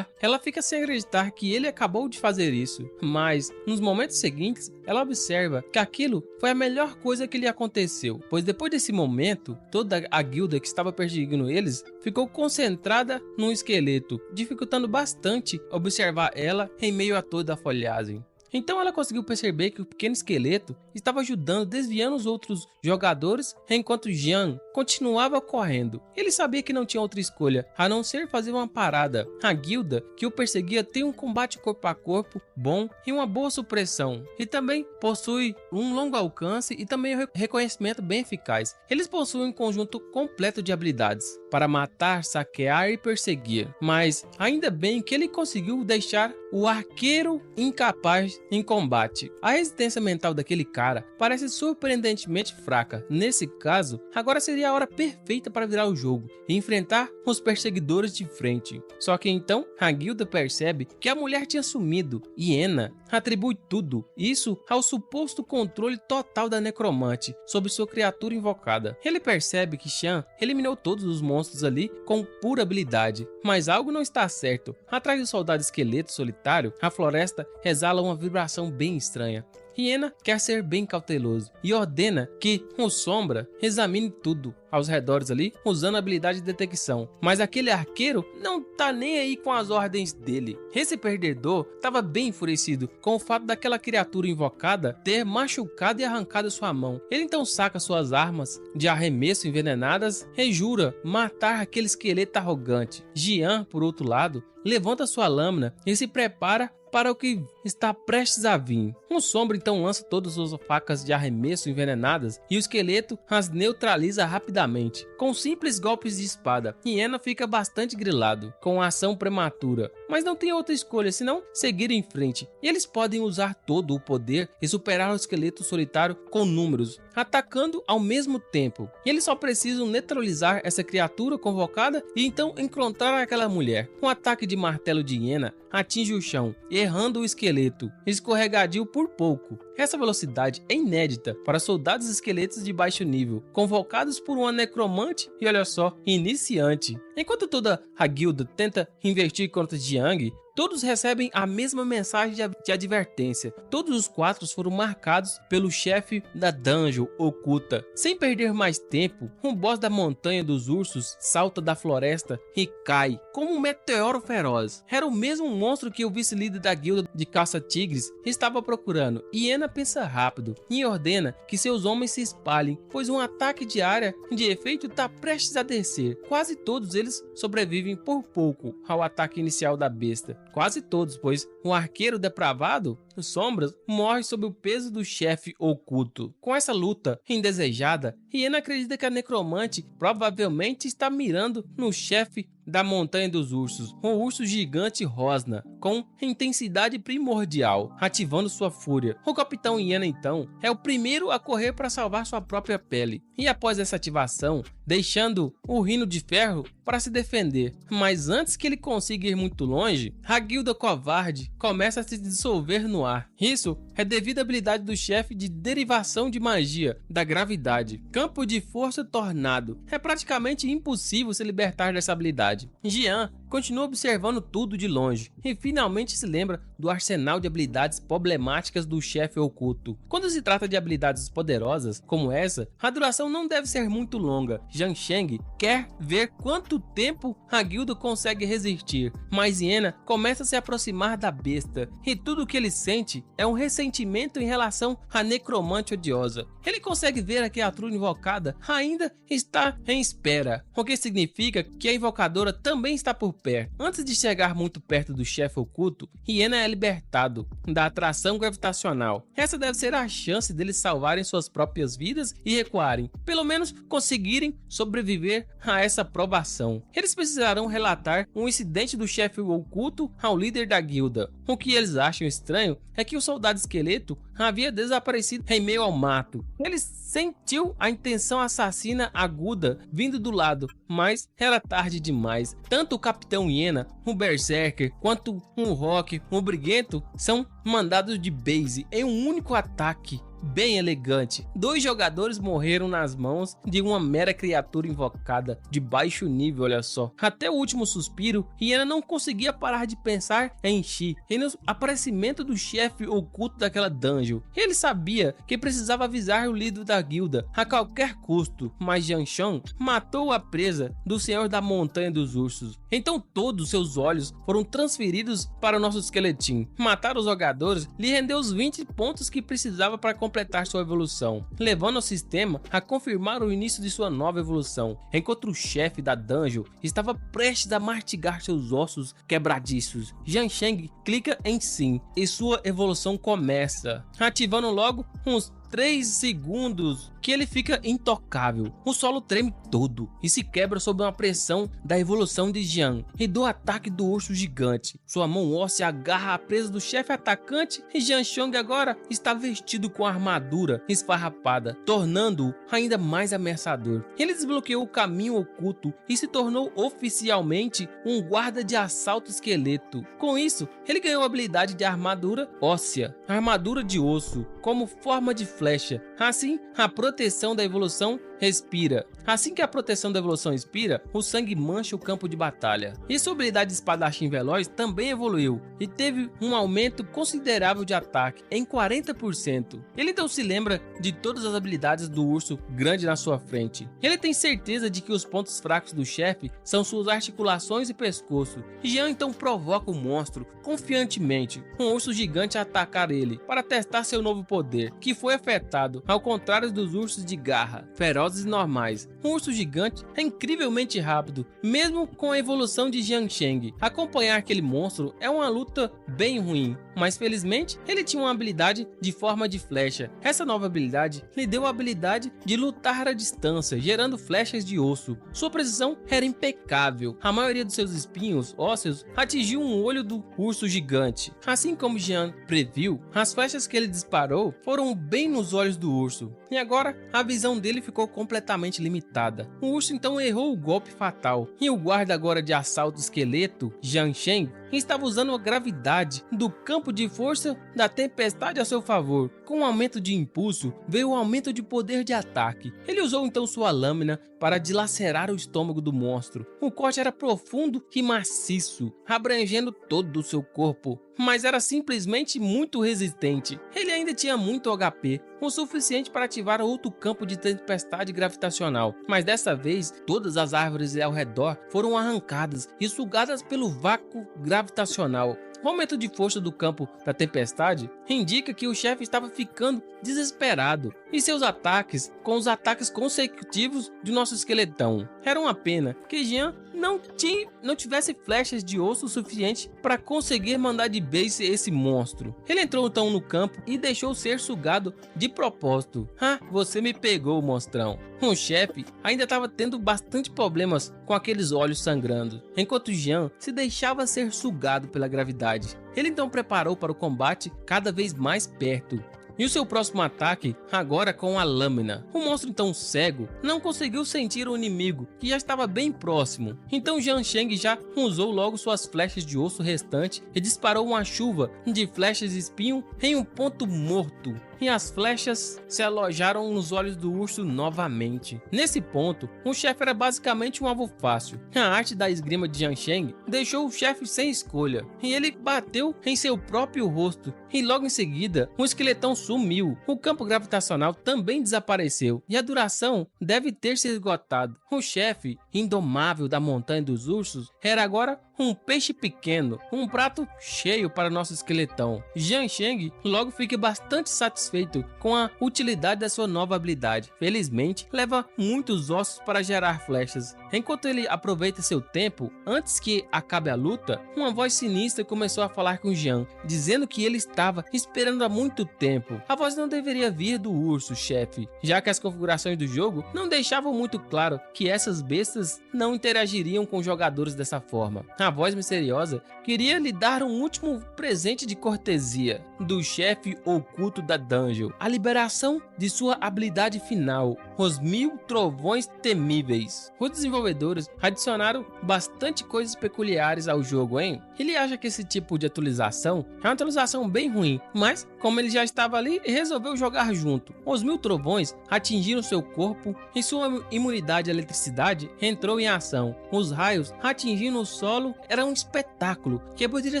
Ela fica sem acreditar que ele acabou de fazer isso, mas nos momentos seguintes ela observa que aquilo foi a melhor coisa que lhe aconteceu, pois depois desse momento toda a guilda Guilda, que estava perseguindo eles, ficou concentrada no esqueleto, dificultando bastante observar ela em meio a toda a folhagem. Então ela conseguiu perceber que o pequeno esqueleto estava ajudando, desviando os outros jogadores, enquanto Jian continuava correndo. Ele sabia que não tinha outra escolha a não ser fazer uma parada. A guilda que o perseguia tem um combate corpo a corpo bom e uma boa supressão, e também possui um longo alcance e também um reconhecimento bem eficaz. Eles possuem um conjunto completo de habilidades para matar, saquear e perseguir, mas ainda bem que ele conseguiu deixar o arqueiro incapaz em combate. A resistência mental daquele cara parece surpreendentemente fraca. Nesse caso, agora seria a hora perfeita para virar o jogo e enfrentar os perseguidores de frente. Só que então a guilda percebe que a mulher tinha sumido e Yenna atribui tudo isso ao suposto controle total da necromante sobre sua criatura invocada. Ele percebe que Xian eliminou todos os monstros ali com pura habilidade, mas algo não está certo. Atrás do soldado esqueleto solitário, a floresta exala uma vibração bem estranha. Yenna quer ser bem cauteloso e ordena que o Sombra examine tudo aos redores ali, usando a habilidade de detecção. Mas aquele arqueiro não tá nem aí com as ordens dele. Esse perdedor estava bem enfurecido com o fato daquela criatura invocada ter machucado e arrancado sua mão. Ele então saca suas armas de arremesso envenenadas e jura matar aquele esqueleto arrogante. Jian, por outro lado, levanta sua lâmina e se prepara para o que está prestes a vir. O Sombra então lança todas as facas de arremesso envenenadas e o esqueleto as neutraliza rapidamente, com simples golpes de espada. Yenna fica bastante grilado com a ação prematura, mas não tem outra escolha senão seguir em frente. E eles podem usar todo o poder e superar o esqueleto solitário com números, atacando ao mesmo tempo. E eles só precisam neutralizar essa criatura convocada e então encontrar aquela mulher. Um ataque de martelo de Yenna atinge o chão, errando o esqueleto, escorregadio por pouco. Essa velocidade é inédita para soldados esqueletos de baixo nível, convocados por uma necromante e, olha só, iniciante. Enquanto toda a guilda tenta investir contra Jiang, todos recebem a mesma mensagem de advertência. Todos os 4 foram marcados pelo chefe da dungeon oculta. Sem perder mais tempo, um boss da montanha dos ursos salta da floresta e cai como um meteoro feroz. Era o mesmo monstro que o vice-líder da guilda de caça-tigres estava procurando. Yenna pensa rápido e ordena que seus homens se espalhem, pois um ataque de área de efeito está prestes a descer. Quase todos eles sobrevivem por pouco ao ataque inicial da besta. Quase todos, pois o arqueiro depravado, o Sombras, morre sob o peso do chefe oculto. Com essa luta indesejada, Yenna acredita que a necromante provavelmente está mirando no chefe da Montanha dos Ursos, um urso gigante rosna, com intensidade primordial, ativando sua fúria. O Capitão Yenna então é o primeiro a correr para salvar sua própria pele, e após essa ativação, deixando o Rino de Ferro para se defender. Mas antes que ele consiga ir muito longe, a guilda covarde começa a se dissolver no ar. Isso é devido à habilidade do chefe de derivação de magia da gravidade. Campo de força tornado. É praticamente impossível se libertar dessa habilidade. Jian continua observando tudo de longe e finalmente se lembra do arsenal de habilidades problemáticas do chefe oculto. Quando se trata de habilidades poderosas como essa, a duração não deve ser muito longa. Jiang Sheng quer ver quanto tempo a guilda consegue resistir, mas Yenna começa a se aproximar da besta e tudo o que ele sente é um ressentimento em relação à necromante odiosa. Ele consegue ver a criatura invocada ainda está em espera, o que significa que a invocadora também está por perto. Antes de chegar muito perto do chefe oculto, Yenna é libertado da atração gravitacional. Essa deve ser a chance deles salvarem suas próprias vidas e recuarem, pelo menos conseguirem sobreviver a essa provação. Eles precisarão relatar um incidente do chefe oculto ao líder da guilda. O que eles acham estranho é que o soldado esqueleto havia desaparecido em meio ao mato. Ele sentiu a intenção assassina aguda vindo do lado, mas era tarde demais. Tanto o Capitão Yenna, o Berserker, quanto o Rock, o Briguento são mandados de base em um único ataque bem elegante. 2 jogadores morreram nas mãos de uma mera criatura invocada de baixo nível, olha só. Até o último suspiro, Hiena não conseguia parar de pensar em Shi e no aparecimento do chefe oculto daquela dungeon. Ele sabia que precisava avisar o líder da guilda a qualquer custo, mas Jianshan matou a presa do Senhor da Montanha dos Ursos. Então todos seus olhos foram transferidos para o nosso esqueletinho. Matar os jogadores lhe rendeu os 20 pontos que precisava para completar sua evolução, levando o sistema a confirmar o início de sua nova evolução, enquanto o chefe da dungeon estava prestes a mastigar seus ossos quebradiços. Jianshan clica em sim e sua evolução começa, ativando logo uns 3 segundos que ele fica intocável. O solo treme todo e se quebra sob uma pressão da evolução de Jian e do ataque do urso gigante. Sua mão óssea agarra a presa do chefe atacante e Jianshan agora está vestido com a armadura esfarrapada, tornando-o ainda mais ameaçador. Ele desbloqueou o caminho oculto e se tornou oficialmente um guarda de assalto esqueleto. Com isso, ele ganhou a habilidade de armadura óssea, armadura de osso, como forma de flecha. Assim, a proteção da evolução respira. Assim que a proteção da evolução expira, o sangue mancha o campo de batalha. E sua habilidade de espadachim veloz também evoluiu e teve um aumento considerável de ataque em 40%. Ele então se lembra de todas as habilidades do urso grande na sua frente. Ele tem certeza de que os pontos fracos do chefe são suas articulações e pescoço. Jian então provoca o monstro confiantemente, um urso gigante a atacar ele para testar seu novo poder, que foi afetado, ao contrário dos ursos de garra ferozes e normais. Um urso gigante é incrivelmente rápido, mesmo com a evolução de Jianshan. Acompanhar aquele monstro é uma luta bem ruim, mas felizmente ele tinha uma habilidade de forma de flecha. Essa nova habilidade lhe deu a habilidade de lutar à distância, gerando flechas de osso. Sua precisão era impecável. A maioria dos seus espinhos ósseos atingiu um olho do urso gigante. Assim como Jian previu, as flechas que ele disparou foram bem nos olhos do urso, e agora a visão dele ficou completamente limitada. O urso então errou o golpe fatal, e o guarda agora de assalto esqueleto, Jianshan, estava usando a gravidade do campo de força da tempestade a seu favor. Com o aumento de impulso, veio o aumento de poder de ataque. Ele usou então sua lâmina para dilacerar o estômago do monstro. O corte era profundo e maciço, abrangendo todo o seu corpo, mas era simplesmente muito resistente. Ele ainda tinha muito HP, o suficiente para ativar outro campo de tempestade gravitacional, mas dessa vez todas as árvores ao redor foram arrancadas e sugadas pelo vácuo gravitacional. O aumento de força do campo da tempestade indica que o chefe estava ficando desesperado, e seus ataques com os ataques consecutivos de nosso esqueletão. Era uma pena que Jian não tivesse flechas de osso suficiente para conseguir mandar de base esse monstro. Ele entrou então no campo e deixou ser sugado de propósito. Você me pegou, monstrão. O chefe ainda estava tendo bastante problemas com aqueles olhos sangrando, enquanto Jian se deixava ser sugado pela gravidade. Ele então preparou para o combate cada vez mais perto. E o seu próximo ataque, agora com a lâmina. O monstro então cego não conseguiu sentir o inimigo, que já estava bem próximo. Então Jianshan já usou logo suas flechas de osso restante e disparou uma chuva de flechas de espinho em um ponto morto. E as flechas se alojaram nos olhos do urso novamente. Nesse ponto, o chefe era basicamente um alvo fácil. A arte da esgrima de Jianshan deixou o chefe sem escolha, e ele bateu em seu próprio rosto, e logo em seguida, o esqueletão sumiu. O campo gravitacional também desapareceu, e a duração deve ter se esgotado. O chefe indomável da Montanha dos Ursos era agora um peixe pequeno, um prato cheio para nosso esqueletão. Jianshan logo fica bastante satisfeito com a utilidade da sua nova habilidade. Felizmente, leva muitos ossos para gerar flechas. Enquanto ele aproveita seu tempo, antes que acabe a luta, uma voz sinistra começou a falar com Jian, dizendo que ele estava esperando há muito tempo. A voz não deveria vir do urso, chefe, já que as configurações do jogo não deixavam muito claro que essas bestas não interagiriam com jogadores dessa forma. A voz misteriosa queria lhe dar um último presente de cortesia do chefe oculto da dungeon, a liberação de sua habilidade final, os 1000 trovões temíveis. Os desenvolvedores adicionaram bastante coisas peculiares ao jogo, hein? Ele acha que esse tipo de atualização é uma atualização bem ruim, mas como ele já estava ali, resolveu jogar junto. Os 1000 trovões atingiram seu corpo e sua imunidade à eletricidade entrou em ação. Os raios atingindo o solo era um espetáculo que poderia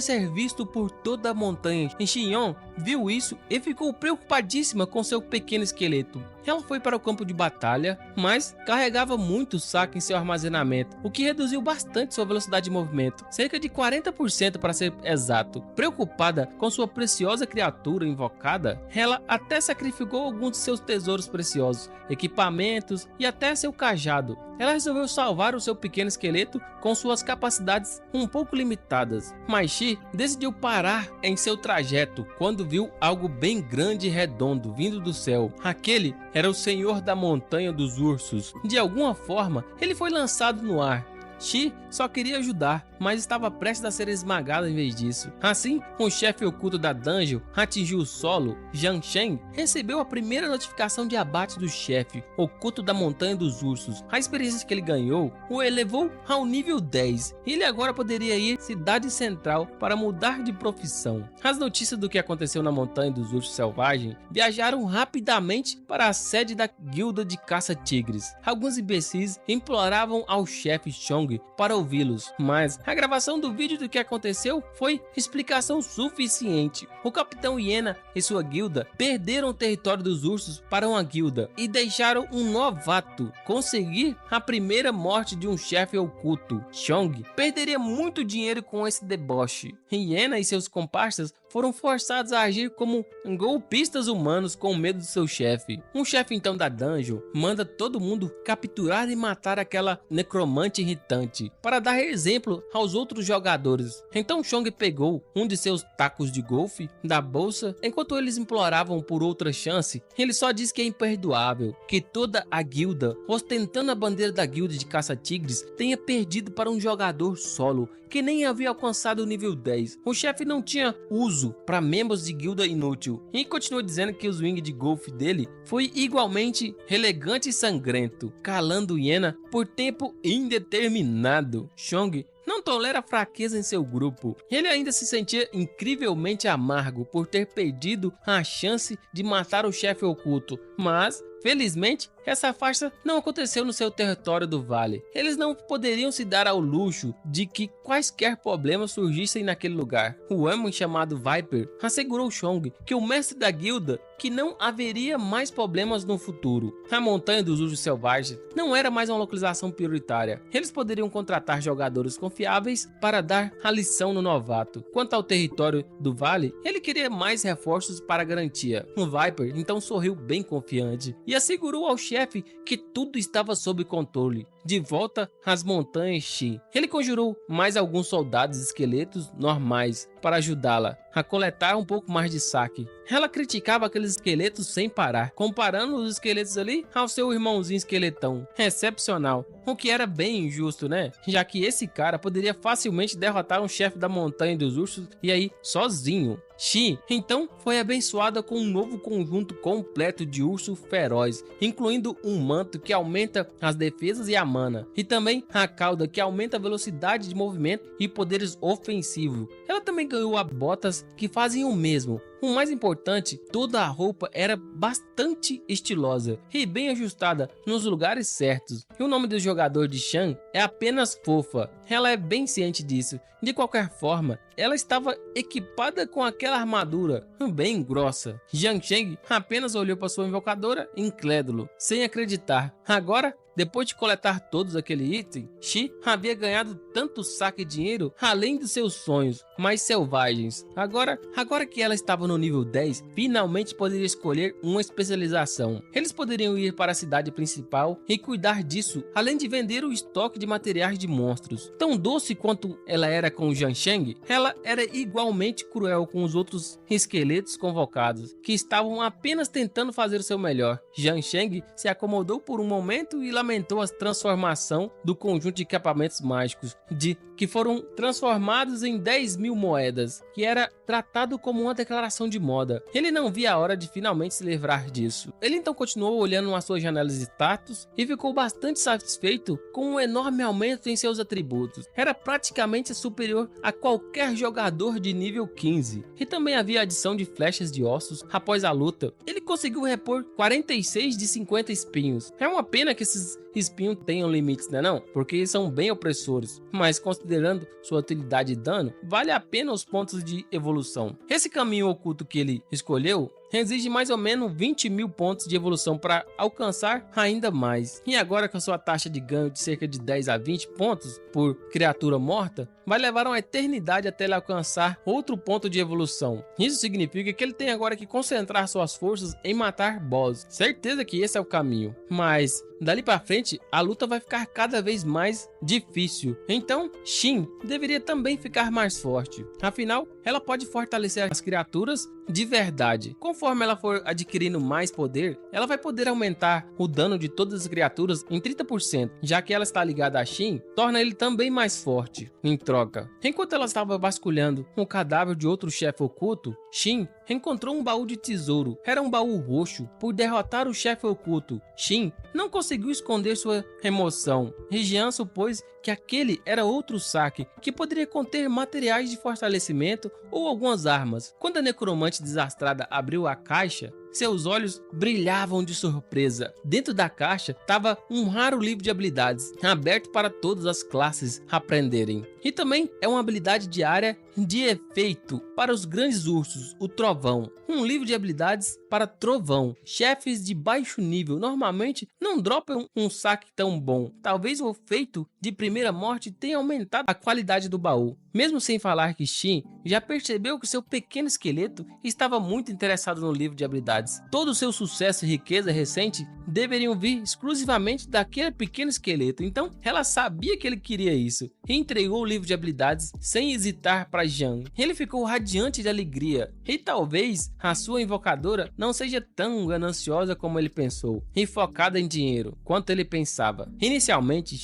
ser visto por toda a montanha. Xion viu isso e ficou preocupadíssima com seu pequeno esqueleto. Ela foi para o campo de batalha, mas carregava muito saco em seu armazenamento, o que reduziu bastante sua velocidade de movimento, cerca de 40% para ser exato. Preocupada com sua preciosa criatura invocada, ela até sacrificou alguns de seus tesouros preciosos, equipamentos e até seu cajado. Ela resolveu salvar o seu pequeno esqueleto com suas capacidades um pouco limitadas, mas Shi decidiu parar em seu trajeto quando viu algo bem grande e redondo vindo do céu. Aquele era o Senhor da Montanha dos Ursos. De alguma forma, ele foi lançado no ar. Shi só queria ajudar, mas estava prestes a ser esmagado em vez disso. Assim, o chefe oculto da dungeon atingiu o solo. Jiang Shen recebeu a primeira notificação de abate do chefe oculto da Montanha dos Ursos. A experiência que ele ganhou o elevou ao nível 10. Ele agora poderia ir à cidade central para mudar de profissão. As notícias do que aconteceu na Montanha dos Ursos Selvagens viajaram rapidamente para a sede da Guilda de Caça-Tigres. Alguns imbecis imploravam ao chefe Chong para ouvi-los, mas a gravação do vídeo do que aconteceu foi explicação suficiente. O Capitão Hiena e sua guilda perderam o território dos ursos para uma guilda e deixaram um novato conseguir a primeira morte de um chefe oculto. Chong perderia muito dinheiro com esse deboche. Hiena e seus comparsas foram forçados a agir como golpistas humanos com medo do seu chefe. Um chefe então da dungeon manda todo mundo capturar e matar aquela necromante irritante para dar exemplo aos outros jogadores. Então Chong pegou um de seus tacos de golfe da bolsa. Enquanto eles imploravam por outra chance, ele só diz que é imperdoável que toda a guilda, ostentando a bandeira da guilda de caça-tigres, tenha perdido para um jogador solo que nem havia alcançado o nível 10. O chefe não tinha uso para membros de guilda inútil e continua dizendo que o swing de golfe dele foi igualmente elegante e sangrento, calando Hiena por tempo indeterminado. Chong não tolera fraqueza em seu grupo. Ele ainda se sentia incrivelmente amargo por ter perdido a chance de matar o chefe oculto, mas felizmente essa farsa não aconteceu no seu território do vale. Eles não poderiam se dar ao luxo de que quaisquer problemas surgissem naquele lugar. O Amon chamado Viper assegurou Chong que o mestre da guilda que não haveria mais problemas no futuro. A Montanha dos Ursos Selvagens não era mais uma localização prioritária. Eles poderiam contratar jogadores confiáveis para dar a lição no novato. Quanto ao território do vale, ele queria mais reforços para a garantia. O Viper então sorriu bem confiante e assegurou ao chefe que tudo estava sob controle. De volta às montanhas Shi, ele conjurou mais alguns soldados esqueletos normais para ajudá-la a coletar um pouco mais de saque. Ela criticava aqueles esqueletos sem parar, comparando os esqueletos ali ao seu irmãozinho esqueletão. Excepcional, o que era bem injusto, né? Já que esse cara poderia facilmente derrotar um chefe da Montanha dos Ursos e aí sozinho. Shi então foi abençoada com um novo conjunto completo de urso feroz, incluindo um manto que aumenta as defesas e a mana, e também a cauda que aumenta a velocidade de movimento e poderes ofensivos. Ela também ganhou botas que fazem o mesmo. O mais importante, toda a roupa era bastante estilosa e bem ajustada nos lugares certos. E o nome do jogador de Shan é apenas Fofa. Ela é bem ciente disso. De qualquer forma, ela estava equipada com aquela armadura bem grossa. Jiang Shen apenas olhou para sua invocadora incrédulo, sem acreditar. Agora, depois de coletar todos aquele item, Shi havia ganhado tanto saque e dinheiro além dos seus sonhos mais selvagens. Agora que ela estava no nível 10, finalmente poderia escolher uma especialização. Eles poderiam ir para a cidade principal e cuidar disso, além de vender o estoque de materiais de monstros. Tão doce quanto ela era com Jiang Shen, ela era igualmente cruel com os outros esqueletos convocados, que estavam apenas tentando fazer o seu melhor. Jiang Shen se acomodou por um momento e lamentou a transformação do conjunto de equipamentos mágicos, que foram transformados em 10.000 moedas, que era tratado como uma declaração atualização de moda. Ele não via a hora de finalmente se livrar disso. Ele então continuou olhando as suas janelas de status e ficou bastante satisfeito com um enorme aumento em seus atributos. Era praticamente superior a qualquer jogador de nível 15. E também havia a adição de flechas de ossos após a luta. Ele conseguiu repor 46 de 50 espinhos. É uma pena que esses espinhos tenham limites, né não? Porque eles são bem opressores, mas considerando sua utilidade e dano, vale a pena os pontos de evolução. Esse caminho oculto que ele escolheu exige mais ou menos 20.000 pontos de evolução para alcançar ainda mais. E agora com a sua taxa de ganho de cerca de 10 a 20 pontos por criatura morta, vai levar uma eternidade até ele alcançar outro ponto de evolução. Isso significa que ele tem agora que concentrar suas forças em matar boss. Certeza que esse é o caminho, mas dali para frente a luta vai ficar cada vez mais difícil. Então Xin deveria também ficar mais forte. Afinal, ela pode fortalecer as criaturas de verdade. Conforme ela for adquirindo mais poder, ela vai poder aumentar o dano de todas as criaturas em 30%, já que ela está ligada a Xin, torna ele também mais forte. Em troca, enquanto ela estava vasculhando o cadáver de outro chefe oculto, Xin encontrou um baú de tesouro. Era um baú roxo. Por derrotar o chefe oculto, Xin não conseguiu esconder sua emoção. Jean supôs que aquele era outro saque que poderia conter materiais de fortalecimento ou algumas armas. Quando a necromante desastrada abriu a caixa, seus olhos brilhavam de surpresa. Dentro da caixa estava um raro livro de habilidades, aberto para todas as classes aprenderem. E também é uma habilidade diária de efeito para os grandes ursos, o Trovão. Um livro de habilidades para Trovão. Chefes de baixo nível normalmente não dropam um saque tão bom. Talvez o efeito de primeira morte tenha aumentado a qualidade do baú. Mesmo sem falar que Xin já percebeu que seu pequeno esqueleto estava muito interessado no livro de habilidades. Todo o seu sucesso e riqueza recente deveriam vir exclusivamente daquele pequeno esqueleto. Então ela sabia que ele queria isso e entregou o livro de habilidades sem hesitar para Jean. Ele ficou radiante de alegria e talvez a sua invocadora não seja tão gananciosa como ele pensou e focada em dinheiro quanto ele pensava. Inicialmente,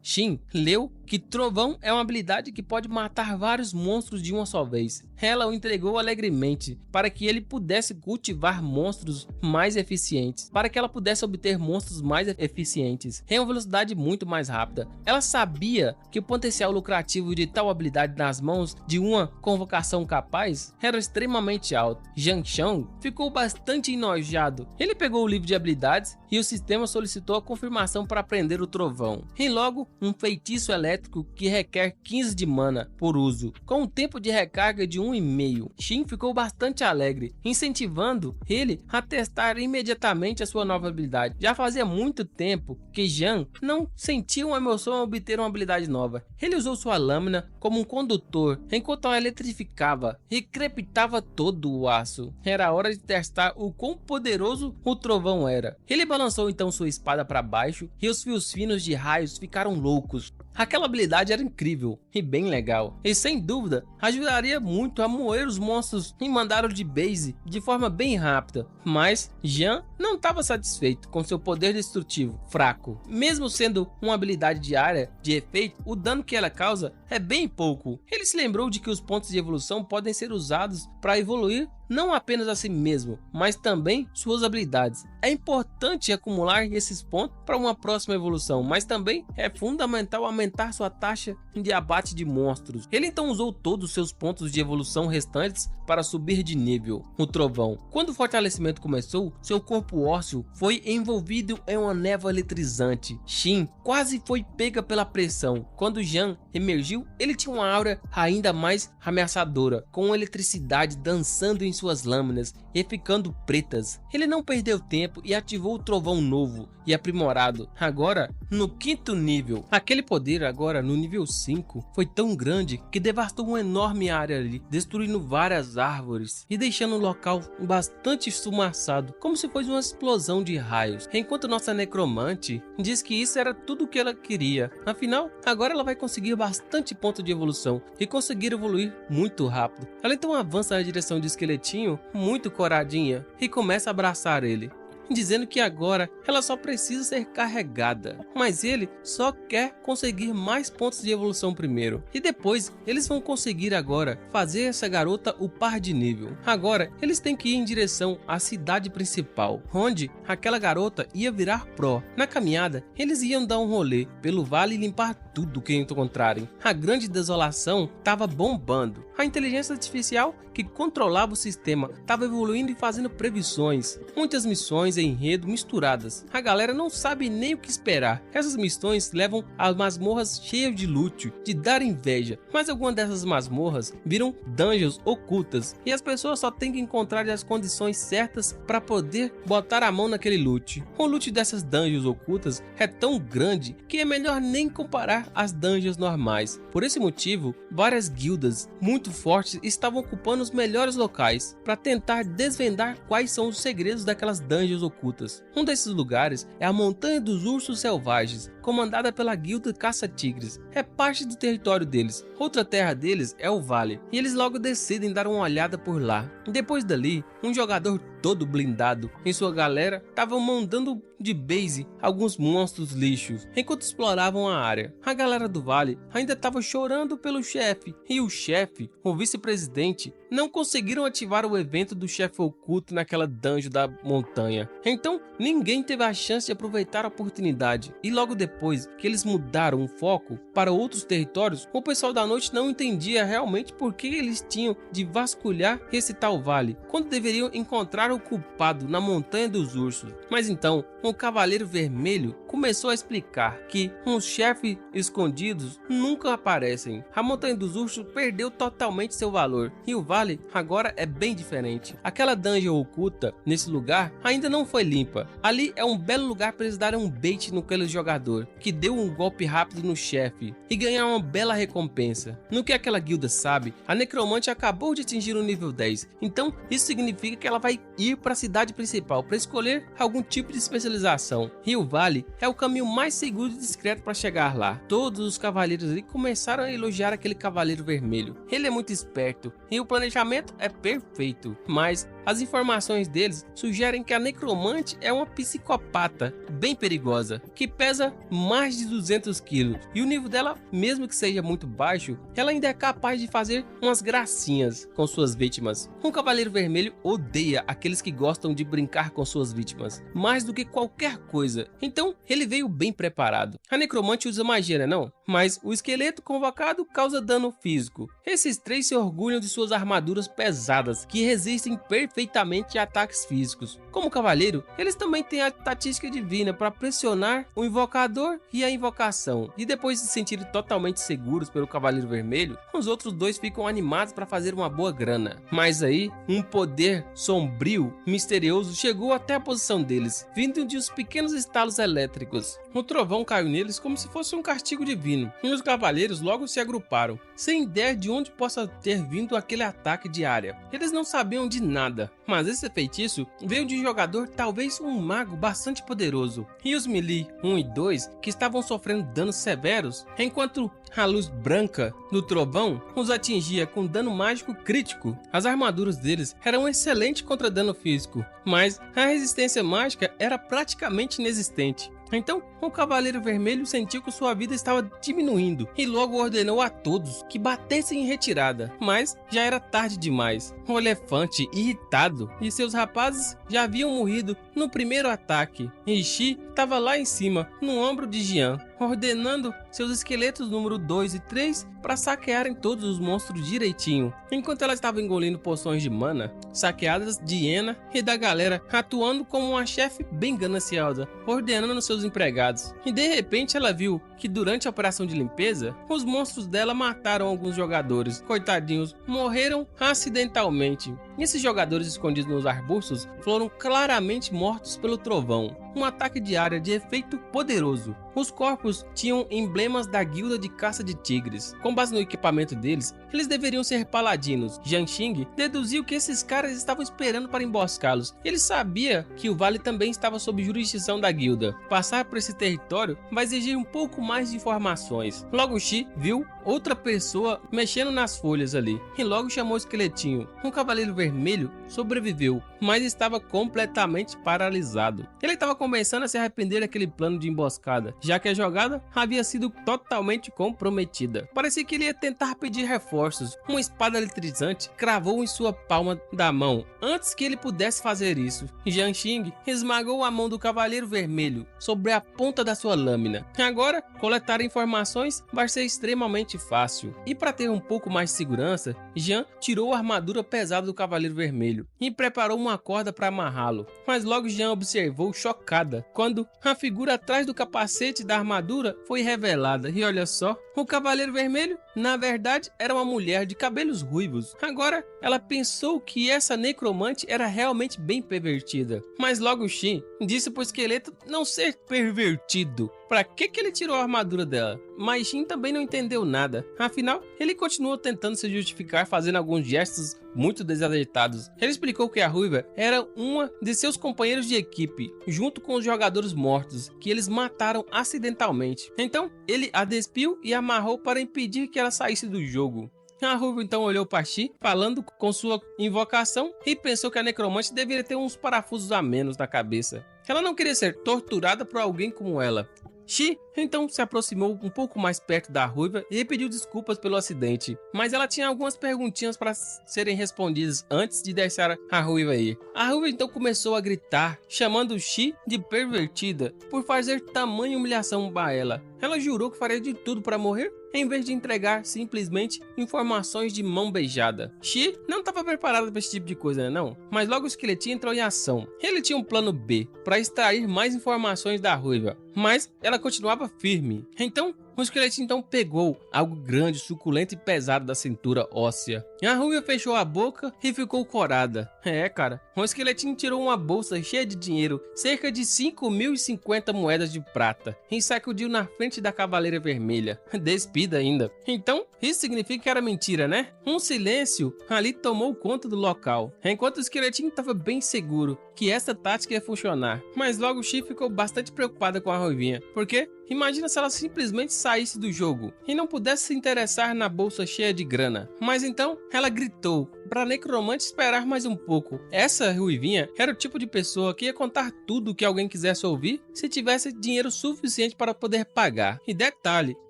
Xin leu que Trovão é uma habilidade que pode matar vários monstros de uma só vez. Ela o entregou alegremente para que ele pudesse cultivar monstros mais eficientes, para que ela pudesse obter monstros mais eficientes em uma velocidade muito mais rápida. Ela sabia que o potencial lucrativo de tal habilidade nas mãos de uma convocação capaz era extremamente alto. Jiang Shang ficou bastante enojado. Ele pegou o livro de habilidades e o sistema solicitou a confirmação para aprender o Trovão. E logo, um feitiço elétrico que requer 15 de mana por uso, com um tempo de recarga de 1,5. Xin ficou bastante alegre, incentivando ele a testar imediatamente a sua nova habilidade. Já fazia muito tempo que Jean não sentia uma emoção ao obter uma habilidade nova. Ele usou sua lâmina como um condutor, enquanto ela eletrificava e crepitava todo o aço. Era hora de testar o quão poderoso o Trovão era. Ele balançou então sua espada para baixo e os fios finos de raios ficaram loucos. Aquela habilidade era incrível e bem legal, e sem dúvida ajudaria muito a moer os monstros em mandá-los de base de forma bem rápida, mas Jean não estava satisfeito com seu poder destrutivo fraco. Mesmo sendo uma habilidade diária de efeito, o dano que ela causa é bem pouco. Ele se lembrou de que os pontos de evolução podem ser usados para evoluir não apenas a si mesmo, mas também suas habilidades. É importante acumular esses pontos para uma próxima evolução, mas também é fundamental aumentar sua taxa de abate de monstros. Ele então usou todos os seus pontos de evolução restantes para subir de nível. O Trovão. Quando o fortalecimento começou, seu corpo ósseo foi envolvido em uma névoa eletrizante. Xin quase foi pega pela pressão. Quando Jean emergiu, ele tinha uma aura ainda mais ameaçadora, com eletricidade dançando em suas lâminas e ficando pretas. Ele não perdeu tempo e ativou o Trovão novo e aprimorado, agora no 5º nível. Aquele poder agora no nível 5 foi tão grande que devastou uma enorme área ali, destruindo várias árvores e deixando o local bastante esfumaçado, como se fosse uma explosão de raios. Enquanto nossa necromante diz que isso era tudo o que ela queria. Afinal, agora ela vai conseguir bastante ponto de evolução e conseguir evoluir muito rápido. Ela então avança na direção de Esqueletinho, muito coradinha, e começa a abraçar ele. dizendo que agora ela só precisa ser carregada. Mas ele só quer conseguir mais pontos de evolução primeiro, e depois eles vão conseguir agora fazer essa garota upar de nível. Agora eles têm que ir em direção à cidade principal, onde aquela garota ia virar Pro. Na caminhada, eles iam dar um rolê pelo vale e limpar tudo que encontrarem. A grande desolação estava bombando. A inteligência artificial que controlava o sistema estava evoluindo e fazendo previsões. Muitas missões e enredo misturadas. A galera não sabe nem o que esperar. Essas missões levam a masmorras cheias de loot, de dar inveja. Mas algumas dessas masmorras viram dungeons ocultas e as pessoas só têm que encontrar as condições certas para poder botar a mão naquele loot. O loot dessas dungeons ocultas é tão grande que é melhor nem comparar às dungeons normais. Por esse motivo, várias guildas muito fortes estavam ocupando os melhores locais para tentar desvendar quais são os segredos daquelas dungeons ocultas. Um desses lugares é a Montanha dos Ursos Selvagens, comandada pela guilda Caça-Tigres. É parte do território deles. Outra terra deles é o Vale, e eles logo decidem dar uma olhada por lá. Depois dali, um jogador todo blindado e sua galera estavam mandando de base alguns monstros lixos enquanto exploravam a área. A galera do Vale ainda estava chorando pelo chefe, e o chefe, o vice-presidente, não conseguiram ativar o evento do chefe oculto naquela dungeon da montanha. Então ninguém teve a chance de aproveitar a oportunidade, e logo depois que eles mudaram o foco para outros territórios, o pessoal da noite não entendia realmente por que eles tinham de vasculhar esse tal vale, quando deveriam encontrar o culpado na Montanha dos Ursos. Mas então o Cavaleiro Vermelho começou a explicar que os chefes escondidos nunca aparecem. A Montanha dos Ursos perdeu totalmente seu valor, e o vale agora é bem diferente. Aquela dungeon oculta nesse lugar ainda não foi limpa. Ali é um belo lugar para eles darem um bait naquele jogador que deu um golpe rápido no chefe e ganhar uma bela recompensa. No que aquela guilda sabe, a Necromante acabou de atingir o nível 10, então isso significa que ela vai ir para a cidade principal para escolher algum tipo de especialização, e o vale é o caminho mais seguro e discreto para chegar lá. Todos os cavaleiros ali começaram a elogiar aquele Cavaleiro Vermelho. Ele é muito esperto e o planejamento é perfeito, mas as informações deles sugerem que a Necromante é uma psicopata bem perigosa, que pesa mais de 200 quilos, e o nível dela, mesmo que seja muito baixo, ela ainda é capaz de fazer umas gracinhas com suas vítimas. Um Cavaleiro Vermelho odeia aqueles que gostam de brincar com suas vítimas, mais do que qualquer coisa, então ele veio bem preparado. A Necromante usa magia, né não? Mas o esqueleto convocado causa dano físico. Esses três se orgulham de suas armaduras pesadas, que resistem perfeitamente a ataques físicos. Como cavaleiro, eles também têm a estatística divina para pressionar o invocador e a invocação, e depois de se sentirem totalmente seguros pelo Cavaleiro Vermelho, os outros dois ficam animados para fazer uma boa grana. Mas aí, um poder sombrio, misterioso, chegou até a posição deles, vindo de uns pequenos estalos elétricos. O trovão caiu neles como se fosse um castigo divino, e os cavaleiros logo se agruparam, sem ideia de onde possa ter vindo aquele ataque de área. Eles não sabiam de nada, mas esse feitiço veio de um jogador, talvez um mago bastante poderoso, e os melee 1 e 2 que estavam sofrendo danos severos, enquanto a luz branca do trovão os atingia com dano mágico crítico. As armaduras deles eram excelentes contra dano físico, mas a resistência mágica era praticamente inexistente. Então, o Cavaleiro Vermelho sentiu que sua vida estava diminuindo e logo ordenou a todos que batessem em retirada, mas já era tarde demais. O elefante, irritado, e seus rapazes já haviam morrido no primeiro ataque, e Shi estava lá em cima, no ombro de Jian, ordenando seus esqueletos número 2 e 3 para saquearem todos os monstros direitinho, enquanto ela estava engolindo poções de mana saqueadas de Iena e da galera, atuando como uma chefe bem gananciosa, ordenando seus empregados. E de repente ela viu que durante a operação de limpeza, os monstros dela mataram alguns jogadores. Coitadinhos, morreram acidentalmente. Esses jogadores escondidos nos arbustos foram claramente mortos pelo trovão. Um ataque de área de efeito poderoso. Os corpos tinham emblemas da guilda de caça de tigres. Com base no equipamento deles, eles deveriam ser paladinos. Jiang Xing deduziu que esses caras estavam esperando para emboscá-los. Ele sabia que o vale também estava sob jurisdição da guilda. Passar por esse território vai exigir um pouco mais de informações. Logo Shi viu outra pessoa mexendo nas folhas ali e logo chamou o esqueletinho. Um cavaleiro vermelho sobreviveu, mas estava completamente paralisado. Ele estava começando a se arrepender daquele plano de emboscada, já que a jogada havia sido totalmente comprometida. Parecia que ele ia tentar pedir reforços. Uma espada eletrizante cravou em sua palma da mão antes que ele pudesse fazer isso. Jiang Xing esmagou a mão do cavaleiro vermelho sobre a ponta da sua lâmina. Agora, coletar informações vai ser extremamente fácil. E para ter um pouco mais de segurança, Jiang tirou a armadura pesada do cavaleiro vermelho e preparou uma corda para amarrá-lo. Mas logo Jiang observou chocada quando a figura atrás do capacete da armadura foi revelada. E olha só, o cavaleiro vermelho na verdade era uma mulher de cabelos ruivos. Agora ela pensou que essa necromante era realmente bem pervertida. Mas logo Shi disse pro esqueleto não ser pervertido. Pra que ele tirou a armadura dela? Mas Shin também não entendeu nada. Afinal, ele continuou tentando se justificar, fazendo alguns gestos muito desajeitados. Ele explicou que a ruiva era uma de seus companheiros de equipe, junto com os jogadores mortos, que eles mataram acidentalmente. Então, ele a despiu e amarrou para impedir que ela saísse do jogo. A ruiva então olhou para Shi, falando com sua invocação, e pensou que a necromante deveria ter uns parafusos a menos na cabeça. Ela não queria ser torturada por alguém como ela. Shi então se aproximou um pouco mais perto da ruiva e pediu desculpas pelo acidente, mas ela tinha algumas perguntinhas para serem respondidas antes de deixar a ruiva ir. A ruiva então começou a gritar, chamando Shi de pervertida por fazer tamanha humilhação a ela. Ela jurou que faria de tudo para morrer, em vez de entregar simplesmente informações de mão beijada. Shi não estava preparado para esse tipo de coisa, não, mas logo o esqueletinho entrou em ação. Ele tinha um plano B para extrair mais informações da ruiva, mas ela continuava firme. Então, o esqueletinho então pegou algo grande, suculento e pesado da cintura óssea. A ruiva fechou a boca e ficou corada. Cara, o esqueletinho tirou uma bolsa cheia de dinheiro, cerca de 5.050 moedas de prata, e sacudiu na frente da cavaleira vermelha, despida ainda. Então, isso significa que era mentira, né? Um silêncio ali tomou conta do local, enquanto o esqueletinho estava bem seguro que essa tática ia funcionar. Mas logo Shi ficou bastante preocupada com a ruivinha, porque imagina se ela simplesmente saísse do jogo e não pudesse se interessar na bolsa cheia de grana. Mas então ela gritou para a necromante esperar mais um pouco. Essa ruivinha era o tipo de pessoa que ia contar tudo o que alguém quisesse ouvir se tivesse dinheiro suficiente para poder pagar. E detalhe,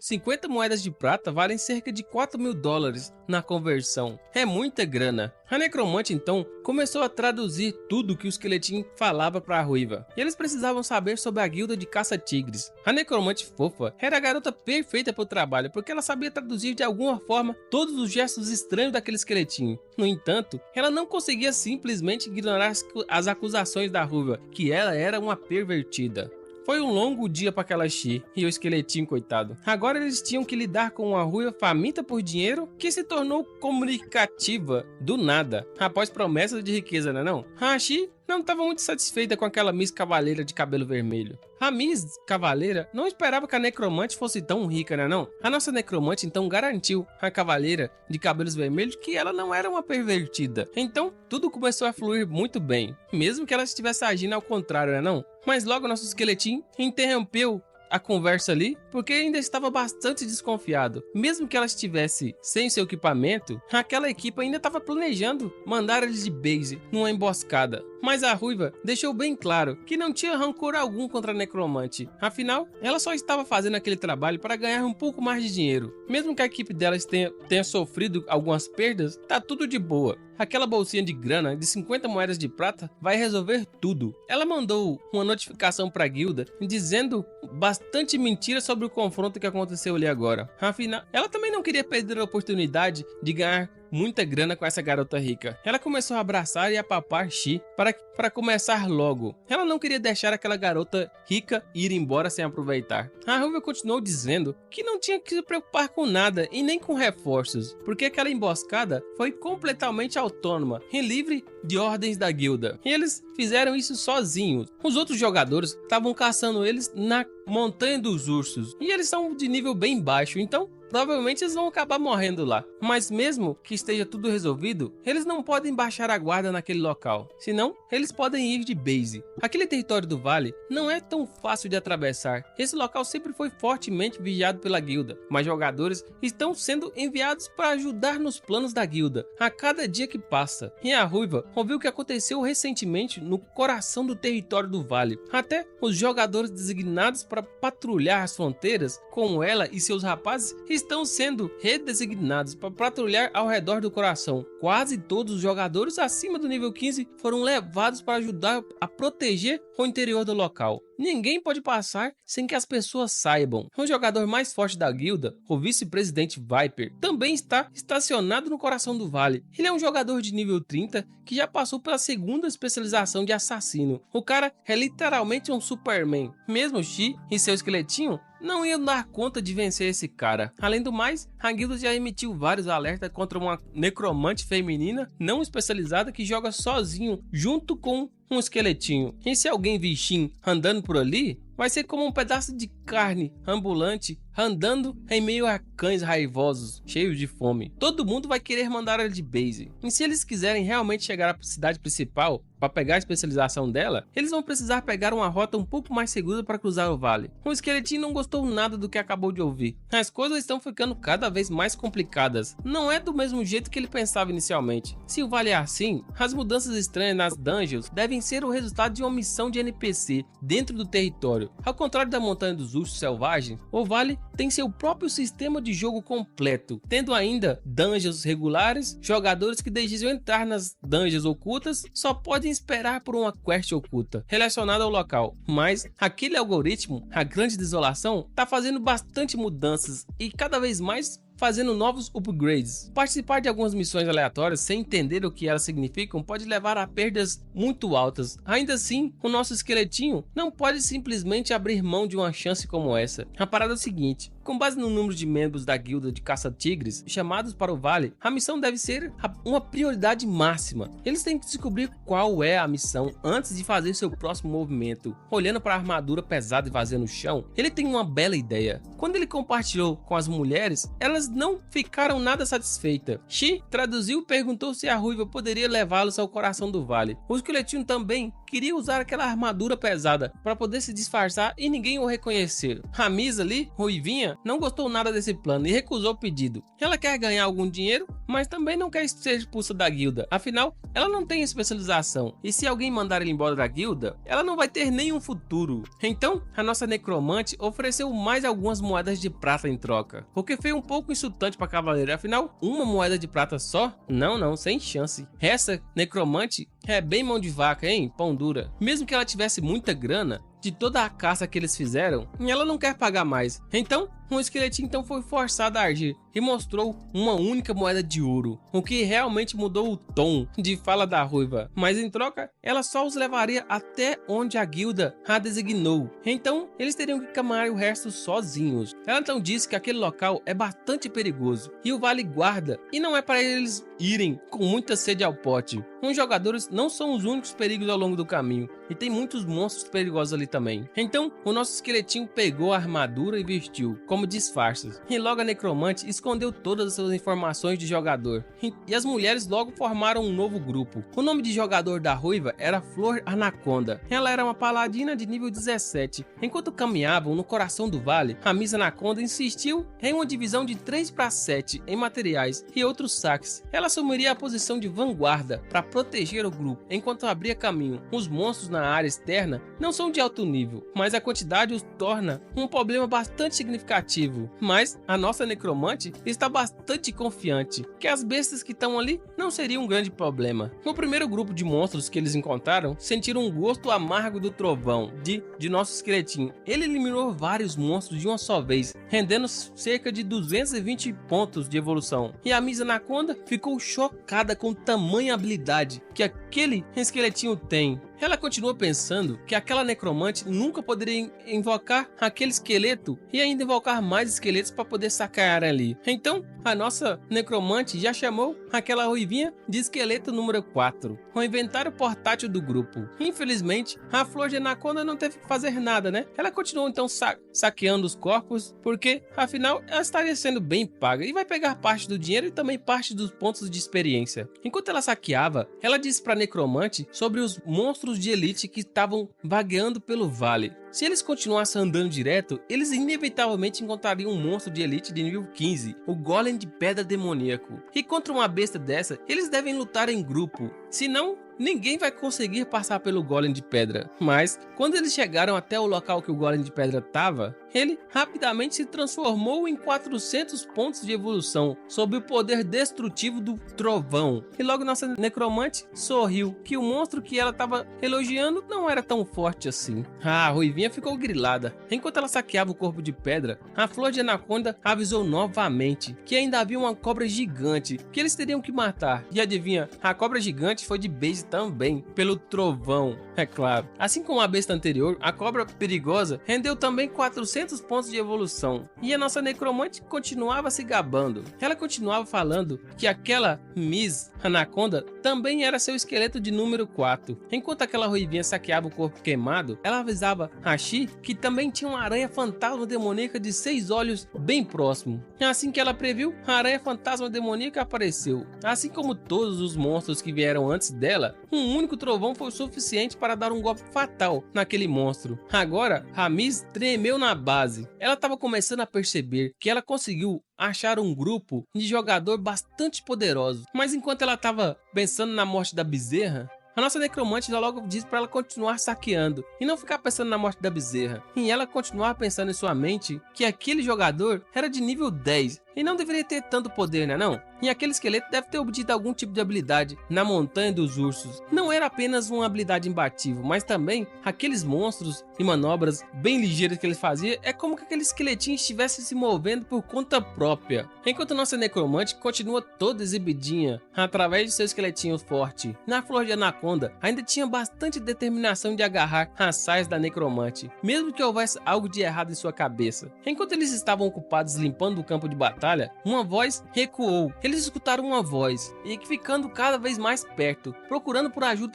50 moedas de prata valem cerca de $4.000 na conversão. É muita grana. A necromante então começou a traduzir tudo que o esqueletinho falava para a ruiva. E eles precisavam saber sobre a guilda de caça-tigres. A necromante fofa era a garota perfeita para o trabalho, porque ela sabia traduzir de alguma forma todos os gestos estranhos daquele esqueletinho. No entanto, ela não conseguia simplesmente ignorar as acusações da ruiva, que ela era uma pervertida. Foi um longo dia para aquela Shi e o esqueletinho, coitado. Agora eles tinham que lidar com uma ruiva faminta por dinheiro que se tornou comunicativa do nada, após promessas de riqueza, não? A Shi não estava muito satisfeita com aquela Miss Cavaleira de cabelo vermelho. A Miss Cavaleira não esperava que a necromante fosse tão rica, não? A nossa necromante então garantiu à Cavaleira de cabelos vermelhos que ela não era uma pervertida. Então tudo começou a fluir muito bem, mesmo que ela estivesse agindo ao contrário, não? Mas logo nosso esqueletinho interrompeu a conversa ali, porque ainda estava bastante desconfiado. Mesmo que ela estivesse sem seu equipamento, aquela equipe ainda estava planejando mandar eles de base numa emboscada. Mas a ruiva deixou bem claro que não tinha rancor algum contra a necromante. Afinal, ela só estava fazendo aquele trabalho para ganhar um pouco mais de dinheiro. Mesmo que a equipe delas tenha sofrido algumas perdas, tá tudo de boa. Aquela bolsinha de grana de 50 moedas de prata vai resolver tudo. Ela mandou uma notificação para a guilda dizendo bastante mentira sobre o confronto que aconteceu ali agora. Afinal, ela também não queria perder a oportunidade de ganhar muita grana com essa garota rica. Ela começou a abraçar e a papar Shi para começar logo. Ela não queria deixar aquela garota rica ir embora sem aproveitar. A ruiva continuou dizendo que não tinha que se preocupar com nada e nem com reforços, porque aquela emboscada foi completamente autônoma e livre de ordens da guilda. E eles fizeram isso sozinhos. Os outros jogadores estavam caçando eles na Montanha dos Ursos e eles são de nível bem baixo, então provavelmente eles vão acabar morrendo lá. Mas mesmo que esteja tudo resolvido, eles não podem baixar a guarda naquele local, senão eles podem ir de base. Aquele território do vale não é tão fácil de atravessar. Esse local sempre foi fortemente vigiado pela guilda, mas jogadores estão sendo enviados para ajudar nos planos da guilda a cada dia que passa. E a ruiva ouviu o que aconteceu recentemente no coração do território do vale. Até os jogadores designados para patrulhar as fronteiras, como ela e seus rapazes, estão sendo redesignados para patrulhar ao redor do coração. Quase todos os jogadores acima do nível 15 foram levados para ajudar a proteger o interior do local. Ninguém pode passar sem que as pessoas saibam. O jogador mais forte da guilda, o vice-presidente Viper, também está estacionado no coração do vale. Ele é um jogador de nível 30 que já passou pela segunda especialização de assassino. O cara é literalmente um Superman. Mesmo Shi e seu esqueletinho não iam dar conta de vencer esse cara. Além do mais, a guilda já emitiu vários alertas contra uma necromante feminina não especializada que joga sozinho junto com um esqueletinho. E se alguém vir Shin andando por ali, vai ser como um pedaço de carne ambulante andando em meio a cães raivosos, cheios de fome. Todo mundo vai querer mandar ela de base. E se eles quiserem realmente chegar à cidade principal para pegar a especialização dela, eles vão precisar pegar uma rota um pouco mais segura para cruzar o vale. O esqueletinho não gostou nada do que acabou de ouvir. As coisas estão ficando cada vez mais complicadas. Não é do mesmo jeito que ele pensava inicialmente. Se o vale é assim, as mudanças estranhas nas dungeons devem ser o resultado de uma missão de NPC dentro do território. Ao contrário da Montanha dos Ursos Selvagens, o vale tem seu próprio sistema de jogo completo, tendo ainda dungeons regulares. Jogadores que desejam entrar nas dungeons ocultas só podem esperar por uma quest oculta relacionada ao local, mas aquele algoritmo, a Grande Desolação, tá fazendo bastante mudanças e cada vez mais fazendo novos upgrades. Participar de algumas missões aleatórias sem entender o que elas significam pode levar a perdas muito altas. Ainda assim, o nosso esqueletinho não pode simplesmente abrir mão de uma chance como essa. A parada é o seguinte: com base no número de membros da guilda de caça-tigres chamados para o vale, a missão deve ser uma prioridade máxima. Eles têm que descobrir qual é a missão antes de fazer seu próximo movimento. Olhando para a armadura pesada e vazia no chão, ele tem uma bela ideia. Quando ele compartilhou com as mulheres, elas não ficaram nada satisfeitas. Shi traduziu e perguntou se a ruiva poderia levá-los ao coração do vale. O esqueletinho também queria usar aquela armadura pesada para poder se disfarçar e ninguém o reconhecer. A Misa ali, ruivinha, não gostou nada desse plano e recusou o pedido. Ela quer ganhar algum dinheiro, mas também não quer ser expulsa da guilda. Afinal, ela não tem especialização. E se alguém mandar ele embora da guilda, ela não vai ter nenhum futuro. Então, a nossa necromante ofereceu mais algumas moedas de prata em troca, o que foi um pouco insultante para a cavaleira. Afinal, uma moeda de prata só? Não, sem chance. Essa necromante é bem mão de vaca, hein? Pão dura. Mesmo que ela tivesse muita grana de toda a caça que eles fizeram, ela não quer pagar mais. Então, o esqueletinho foi forçado a agir e mostrou uma única moeda de ouro, o que realmente mudou o tom de fala da ruiva. Mas em troca, ela só os levaria até onde a guilda a designou. Então, eles teriam que caminhar o resto sozinhos. Ela então disse que aquele local é bastante perigoso e o vale guarda, e não é para eles irem com muita sede ao pote. Os jogadores não são os únicos perigos ao longo do caminho, e tem muitos monstros perigosos ali também. Então, o nosso esqueletinho pegou a armadura e vestiu como disfarces, e logo a necromante escondeu todas as suas informações de jogador, e as mulheres logo formaram um novo grupo. O nome de jogador da ruiva era Flor Anaconda. Ela era uma paladina de nível 17. Enquanto caminhavam no coração do vale, a Miss Anaconda insistiu em uma divisão de 3 para 7 em materiais e outros saques. Ela assumiria a posição de vanguarda para proteger o grupo enquanto abria caminho. Os monstros na área externa não são de alto nível, mas a quantidade os torna um problema bastante significativo negativo, mas a nossa necromante está bastante confiante que as bestas que estão ali não seriam um grande problema. No primeiro grupo de monstros que eles encontraram, sentiram um gosto amargo do trovão de nosso esqueletinho. Ele eliminou vários monstros de uma só vez, rendendo cerca de 220 pontos de evolução. E a Miss Anaconda ficou chocada com tamanha habilidade que aquele esqueletinho tem. Ela continua pensando que aquela necromante nunca poderia invocar aquele esqueleto e ainda invocar mais esqueletos para poder sacar ali. Então, a nossa necromante já chamou aquela ruivinha de esqueleto número 4, o inventário portátil do grupo. Infelizmente, a Flor de Anaconda não teve que fazer nada, né? Ela continuou então saqueando os corpos, porque afinal ela estaria sendo bem paga e vai pegar parte do dinheiro e também parte dos pontos de experiência. Enquanto ela saqueava, ela disse para a necromante sobre os monstros de elite que estavam vagueando pelo vale. Se eles continuassem andando direto, eles inevitavelmente encontrariam um monstro de elite de nível 15, o Golem de Pedra Demoníaco. E contra uma besta dessa, eles devem lutar em grupo, senão ninguém vai conseguir passar pelo Golem de Pedra. Mas, quando eles chegaram até o local que o Golem de Pedra estava, ele rapidamente se transformou em 400 pontos de evolução, sob o poder destrutivo do trovão. E logo nossa necromante sorriu, que o monstro que ela estava elogiando não era tão forte assim. A ruivinha ficou grilada. Enquanto ela saqueava o corpo de pedra, a Flor de Anaconda avisou novamente que ainda havia uma cobra gigante que eles teriam que matar. E adivinha, a cobra gigante foi de base também, pelo trovão, é claro. Assim como a besta anterior, a cobra perigosa rendeu também 400 pontos de evolução. E a nossa necromante continuava se gabando. Ela continuava falando que aquela Miss Anaconda também era seu esqueleto de número 4. Enquanto aquela ruivinha saqueava o corpo queimado, ela avisava a Shi que também tinha uma aranha fantasma demoníaca de 6 olhos bem próximo. Assim que ela previu, a aranha fantasma demoníaca apareceu. Assim como todos os monstros que vieram antes dela, um único trovão foi suficiente para dar um golpe fatal naquele monstro. Agora, a Miss tremeu na base. Ela estava começando a perceber que ela conseguiu achar um grupo de jogador bastante poderoso. Mas enquanto ela estava pensando na morte da bezerra, a nossa necromante já logo disse para ela continuar saqueando e não ficar pensando na morte da bezerra. E ela continuar pensando em sua mente que aquele jogador era de nível 10 e não deveria ter tanto poder, né não? E aquele esqueleto deve ter obtido algum tipo de habilidade na Montanha dos Ursos. Não era apenas uma habilidade imbatível, mas também aqueles monstros e manobras bem ligeiras que ele fazia, é como que aquele esqueletinho estivesse se movendo por conta própria. Enquanto nossa necromante continua toda exibidinha através de seu esqueletinho forte, na Flor de Anaconda ainda tinha bastante determinação de agarrar as saias da necromante, mesmo que houvesse algo de errado em sua cabeça. Enquanto eles estavam ocupados limpando o campo de batalha, uma voz recuou. Eles escutaram uma voz e ficando cada vez mais perto, procurando por ajuda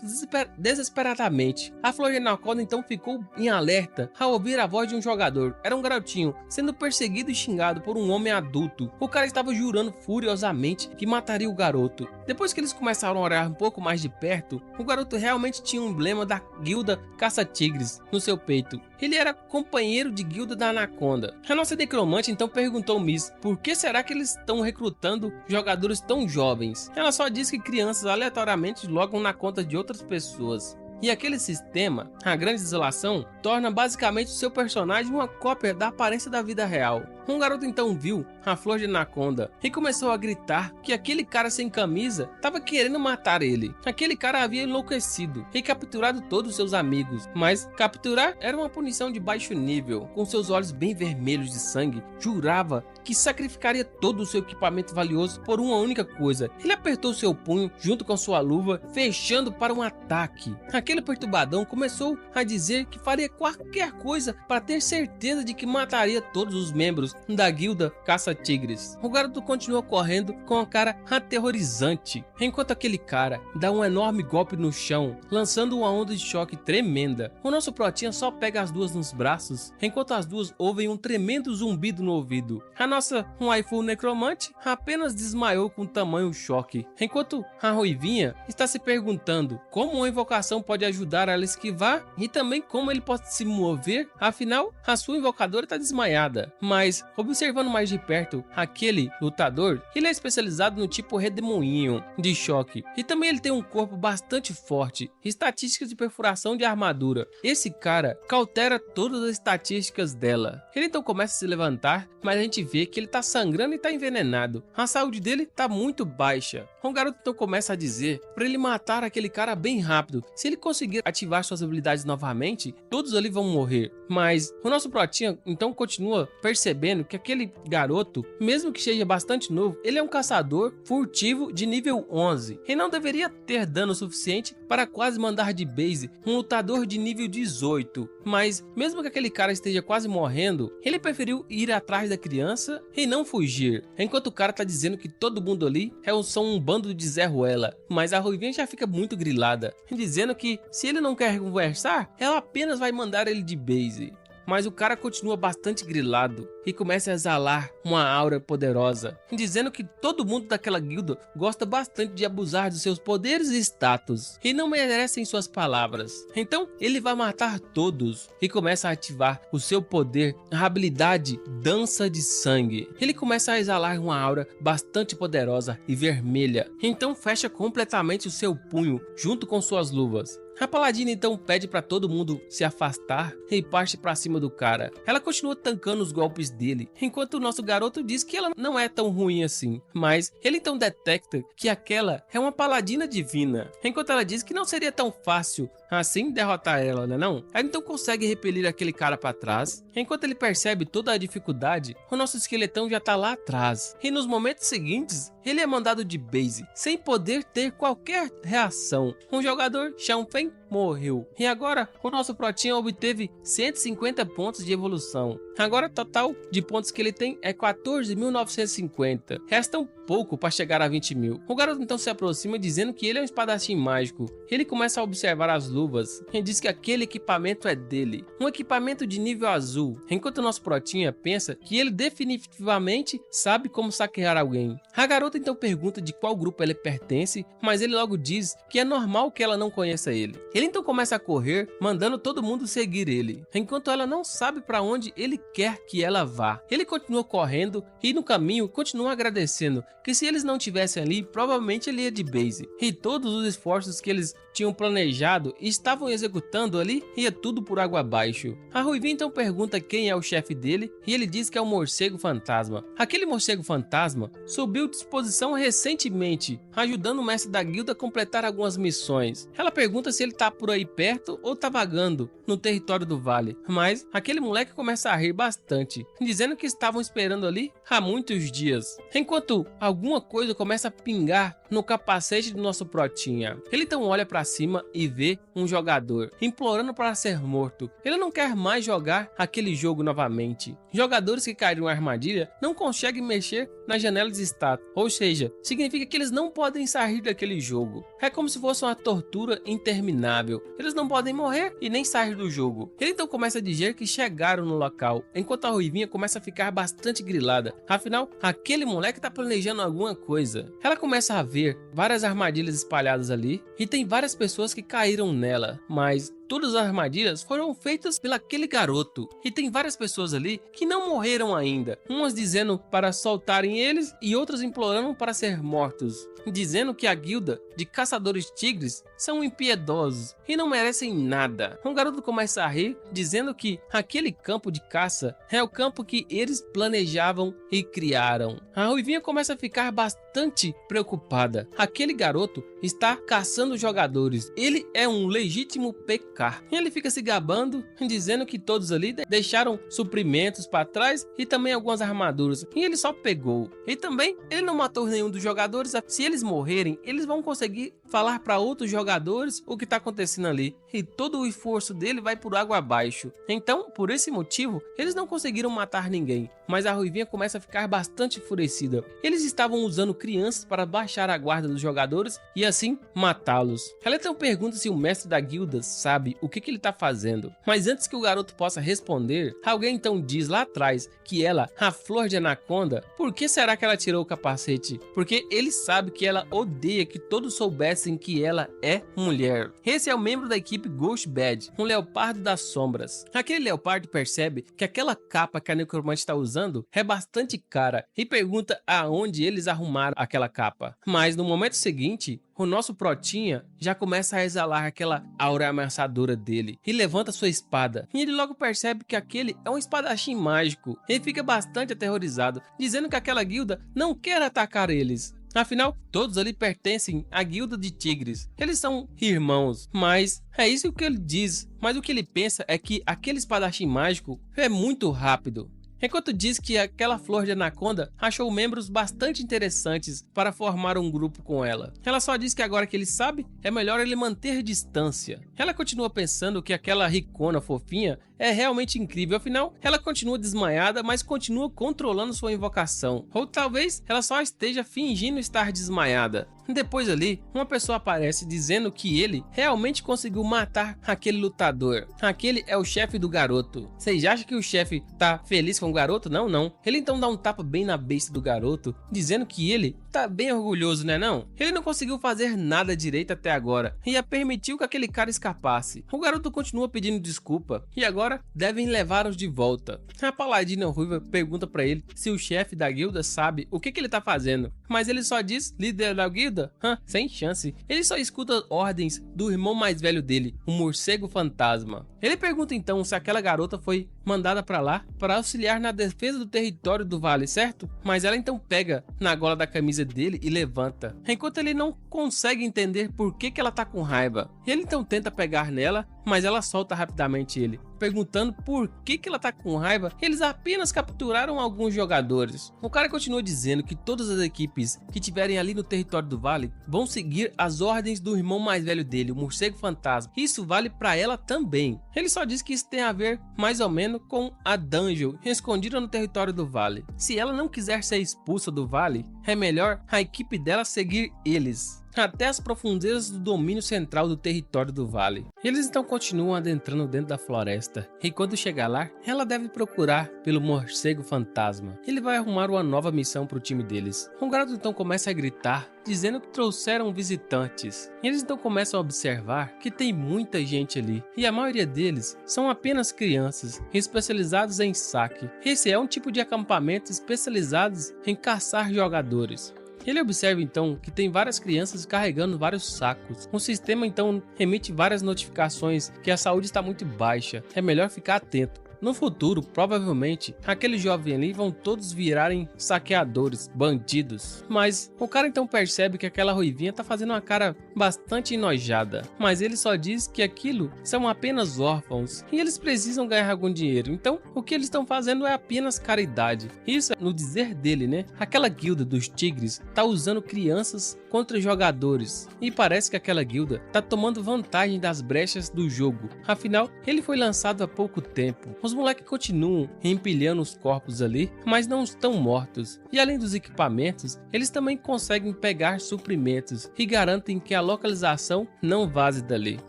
desesperadamente. A Flor de Anaconda então ficou em alerta ao ouvir a voz de um jogador. Era um garotinho sendo perseguido e xingado por um homem adulto. O cara estava jurando furiosamente que mataria o garoto. Depois que eles começaram a olhar um pouco mais de perto, o garoto realmente tinha um emblema da guilda Caça-Tigres no seu peito. Ele era companheiro de guilda da Anaconda. A nossa necromante então perguntou Miss por que será que eles estão recrutando jogadores tão jovens. Ela só diz que crianças aleatoriamente logam na conta de outras pessoas. E aquele sistema, a Grande Desolação, torna basicamente o seu personagem uma cópia da aparência da vida real. Um garoto então viu a Flor de Anaconda e começou a gritar que aquele cara sem camisa estava querendo matar ele. Aquele cara havia enlouquecido e capturado todos os seus amigos, mas capturar era uma punição de baixo nível. Com seus olhos bem vermelhos de sangue, jurava que sacrificaria todo o seu equipamento valioso por uma única coisa. Ele apertou seu punho junto com sua luva, fechando para um ataque. Aquele perturbadão começou a dizer que faria qualquer coisa para ter certeza de que mataria todos os membros da guilda Caça-Tigres. O garoto continuou correndo com a cara aterrorizante, enquanto aquele cara dá um enorme golpe no chão, lançando uma onda de choque tremenda. O nosso protinha só pega as duas nos braços, enquanto as duas ouvem um tremendo zumbido no ouvido. A nossa waifu necromante apenas desmaiou com tamanho choque, enquanto a ruivinha está se perguntando como uma invocação pode pode ajudar ela a esquivar e também como ele pode se mover, afinal a sua invocadora está desmaiada. Mas observando mais de perto, aquele lutador, ele é especializado no tipo redemoinho de choque e também ele tem um corpo bastante forte, estatísticas de perfuração de armadura. Esse cara cautera todas as estatísticas dela. Ele então começa a se levantar, mas a gente vê que ele tá sangrando e tá envenenado. A saúde dele tá muito baixa. O garoto então começa a dizer para ele matar aquele cara bem rápido. Se ele conseguir ativar suas habilidades novamente, todos ali vão morrer. Mas o nosso protinha então continua percebendo que aquele garoto, mesmo que seja bastante novo, ele é um caçador furtivo de nível 11 e não deveria ter dano suficiente para quase mandar de base um lutador de nível 18. Mas mesmo que aquele cara esteja quase morrendo, ele preferiu ir atrás da criança e não fugir. Enquanto o cara tá dizendo que todo mundo ali são um bando de Zé Ruela. Mas a Ruivinha já fica muito grilada, dizendo que se ele não quer conversar, ela apenas vai mandar ele de base. Mas o cara continua bastante grilado e começa a exalar uma aura poderosa, dizendo que todo mundo daquela guilda gosta bastante de abusar dos seus poderes e status e não merecem suas palavras. Então ele vai matar todos e começa a ativar o seu poder, a habilidade Dança de Sangue. Ele começa a exalar uma aura bastante poderosa e vermelha, então fecha completamente o seu punho junto com suas luvas. A paladina então pede para todo mundo se afastar e parte para cima do cara. Ela continua tancando os golpes dele, enquanto o nosso garoto diz que ela não é tão ruim assim. Mas ele então detecta que aquela é uma paladina divina, enquanto ela diz que não seria tão fácil assim derrotar ela, né não? Ela então consegue repelir aquele cara para trás. Enquanto ele percebe toda a dificuldade, o nosso esqueletão já tá lá atrás. E nos momentos seguintes, ele é mandado de base, sem poder ter qualquer reação. Um jogador, Xianfeng, morreu. E agora, o nosso protinha obteve 150 pontos de evolução. Agora, o total de pontos que ele tem é 14.950. Resta um pouco para chegar a 20 mil. O garoto então se aproxima dizendo que ele é um espadachim mágico. Ele começa a observar as luvas e diz que aquele equipamento é dele. Um equipamento de nível azul. Enquanto o nosso protinha pensa que ele definitivamente sabe como saquear alguém. A garota então pergunta de qual grupo ele pertence, mas ele logo diz que é normal que ela não conheça ele. Ele então começa a correr, mandando todo mundo seguir ele, enquanto ela não sabe para onde ele quer que ela vá. Ele continua correndo e no caminho continua agradecendo, que se eles não tivessem ali, provavelmente ele ia de base. E todos os esforços que eles tinham planejado e estavam executando ali, ia tudo por água abaixo. A Ruivinha então pergunta quem é o chefe dele e ele diz que é o Morcego Fantasma. Aquele Morcego Fantasma subiu de exposição recentemente, ajudando o mestre da guilda a completar algumas missões. Ela pergunta se ele tá por aí perto ou tá vagando no território do vale, mas aquele moleque começa a rir bastante, dizendo que estavam esperando ali há muitos dias, enquanto alguma coisa começa a pingar no capacete do nosso protinha. Ele então olha para cima e vê um jogador implorando para ser morto. Ele não quer mais jogar aquele jogo novamente. Jogadores que caíram na armadilha não conseguem mexer na janela de status, ou seja, significa que eles não podem sair daquele jogo. É como se fosse uma tortura interminável. Eles não podem morrer e nem sair do jogo. Ele então começa a dizer que chegaram no local, enquanto a Ruivinha começa a ficar bastante grilada. Afinal, aquele moleque tá planejando alguma coisa. Ela começa a ver várias armadilhas espalhadas ali e tem várias pessoas que caíram nela, mas todas as armadilhas foram feitas pelo aquele garoto. E tem várias pessoas ali que não morreram ainda. Umas dizendo para soltarem eles e outras implorando para ser mortos. Dizendo que a guilda de caçadores tigres são impiedosos e não merecem nada. Um garoto começa a rir, dizendo que aquele campo de caça é o campo que eles planejavam e criaram. A Ruivinha começa a ficar bastante preocupada. Aquele garoto está caçando jogadores. Ele é um legítimo PK. E ele fica se gabando, dizendo que todos ali deixaram suprimentos para trás e também algumas armaduras. E ele só pegou. E também ele não matou nenhum dos jogadores. Se eles morrerem, eles vão conseguir falar para outros jogadores o que está acontecendo ali. E todo o esforço dele vai por água abaixo. Então, por esse motivo, eles não conseguiram matar ninguém. Mas a Ruivinha começa a ficar bastante enfurecida. Eles estavam usando crianças para baixar a guarda dos jogadores e assim matá-los. Ela então pergunta se o mestre da guilda sabe o que ele está fazendo. Mas antes que o garoto possa responder, alguém então diz lá atrás que ela, a Flor de Anaconda, por que será que ela tirou o capacete? Porque ele sabe que ela odeia que todos soubessem esquecem que ela é mulher. Esse é o membro da equipe Ghost Bad, um leopardo das sombras. Aquele leopardo percebe que aquela capa que a necromante está usando é bastante cara e pergunta aonde eles arrumaram aquela capa. Mas no momento seguinte, o nosso Protinha já começa a exalar aquela aura ameaçadora dele e levanta sua espada. E ele logo percebe que aquele é um espadachim mágico. Ele fica bastante aterrorizado, dizendo que aquela guilda não quer atacar eles. Afinal, todos ali pertencem à guilda de tigres. Eles são irmãos, mas é isso que ele diz. Mas o que ele pensa é que aquele espadachim mágico é muito rápido. Enquanto diz que aquela flor de anaconda achou membros bastante interessantes para formar um grupo com ela. Ela só diz que agora que ele sabe, é melhor ele manter distância. Ela continua pensando que aquela ricona fofinha é realmente incrível, afinal, ela continua desmaiada, mas continua controlando sua invocação. Ou talvez ela só esteja fingindo estar desmaiada. Depois ali, uma pessoa aparece dizendo que ele realmente conseguiu matar aquele lutador. Aquele é o chefe do garoto. Vocês acham que o chefe tá feliz com o garoto? Não, não. Ele então dá um tapa bem na besta do garoto, dizendo que ele tá bem orgulhoso, né não? Ele não conseguiu fazer nada direito até agora e permitiu que aquele cara escapasse. O garoto continua pedindo desculpa e agora devem levá-los de volta. A paladina ruiva pergunta pra ele se o chefe da guilda sabe o que ele tá fazendo, mas ele só diz líder da guilda? Sem chance. Ele só escuta ordens do irmão mais velho dele, o morcego fantasma. Ele pergunta então se aquela garota foi mandada pra lá para auxiliar na defesa do território do vale, certo? Mas ela então pega na gola da camisa dele e levanta, enquanto ele não consegue entender por que ela tá com raiva. Ele então tenta pegar nela, mas ela solta rapidamente ele, perguntando por que ela tá com raiva. Eles apenas capturaram alguns jogadores. O cara continua dizendo que todas as equipes que estiverem ali no território do vale vão seguir as ordens do irmão mais velho dele, o morcego fantasma. Isso vale pra ela também. Ele só diz que isso tem a ver mais ou menos com a dungeon escondida no território do vale. Se ela não quiser ser expulsa do vale, é melhor a equipe dela seguir eles até as profundezas do domínio central do território do vale. Eles então continuam adentrando dentro da floresta, e quando chegar lá, ela deve procurar pelo morcego fantasma. Ele vai arrumar uma nova missão para o time deles. O garoto então começa a gritar, dizendo que trouxeram visitantes. Eles então começam a observar que tem muita gente ali, e a maioria deles são apenas crianças especializados em saque. Esse é um tipo de acampamento especializados em caçar jogadores. Ele observa então que tem várias crianças carregando vários sacos. O sistema então emite várias notificações que a saúde está muito baixa. É melhor ficar atento. No futuro, provavelmente, aquele jovem ali vão todos virarem saqueadores, bandidos. Mas o cara então percebe que aquela ruivinha tá fazendo uma cara bastante enojada. Mas ele só diz que aquilo são apenas órfãos e eles precisam ganhar algum dinheiro. Então, o que eles estão fazendo é apenas caridade. Isso é no dizer dele, né? Aquela guilda dos tigres tá usando crianças contra jogadores. E parece que aquela guilda tá tomando vantagem das brechas do jogo. Afinal, ele foi lançado há pouco tempo. Os moleques continuam empilhando os corpos ali, mas não estão mortos. E além dos equipamentos, eles também conseguem pegar suprimentos e garantem que a localização não vaze dali.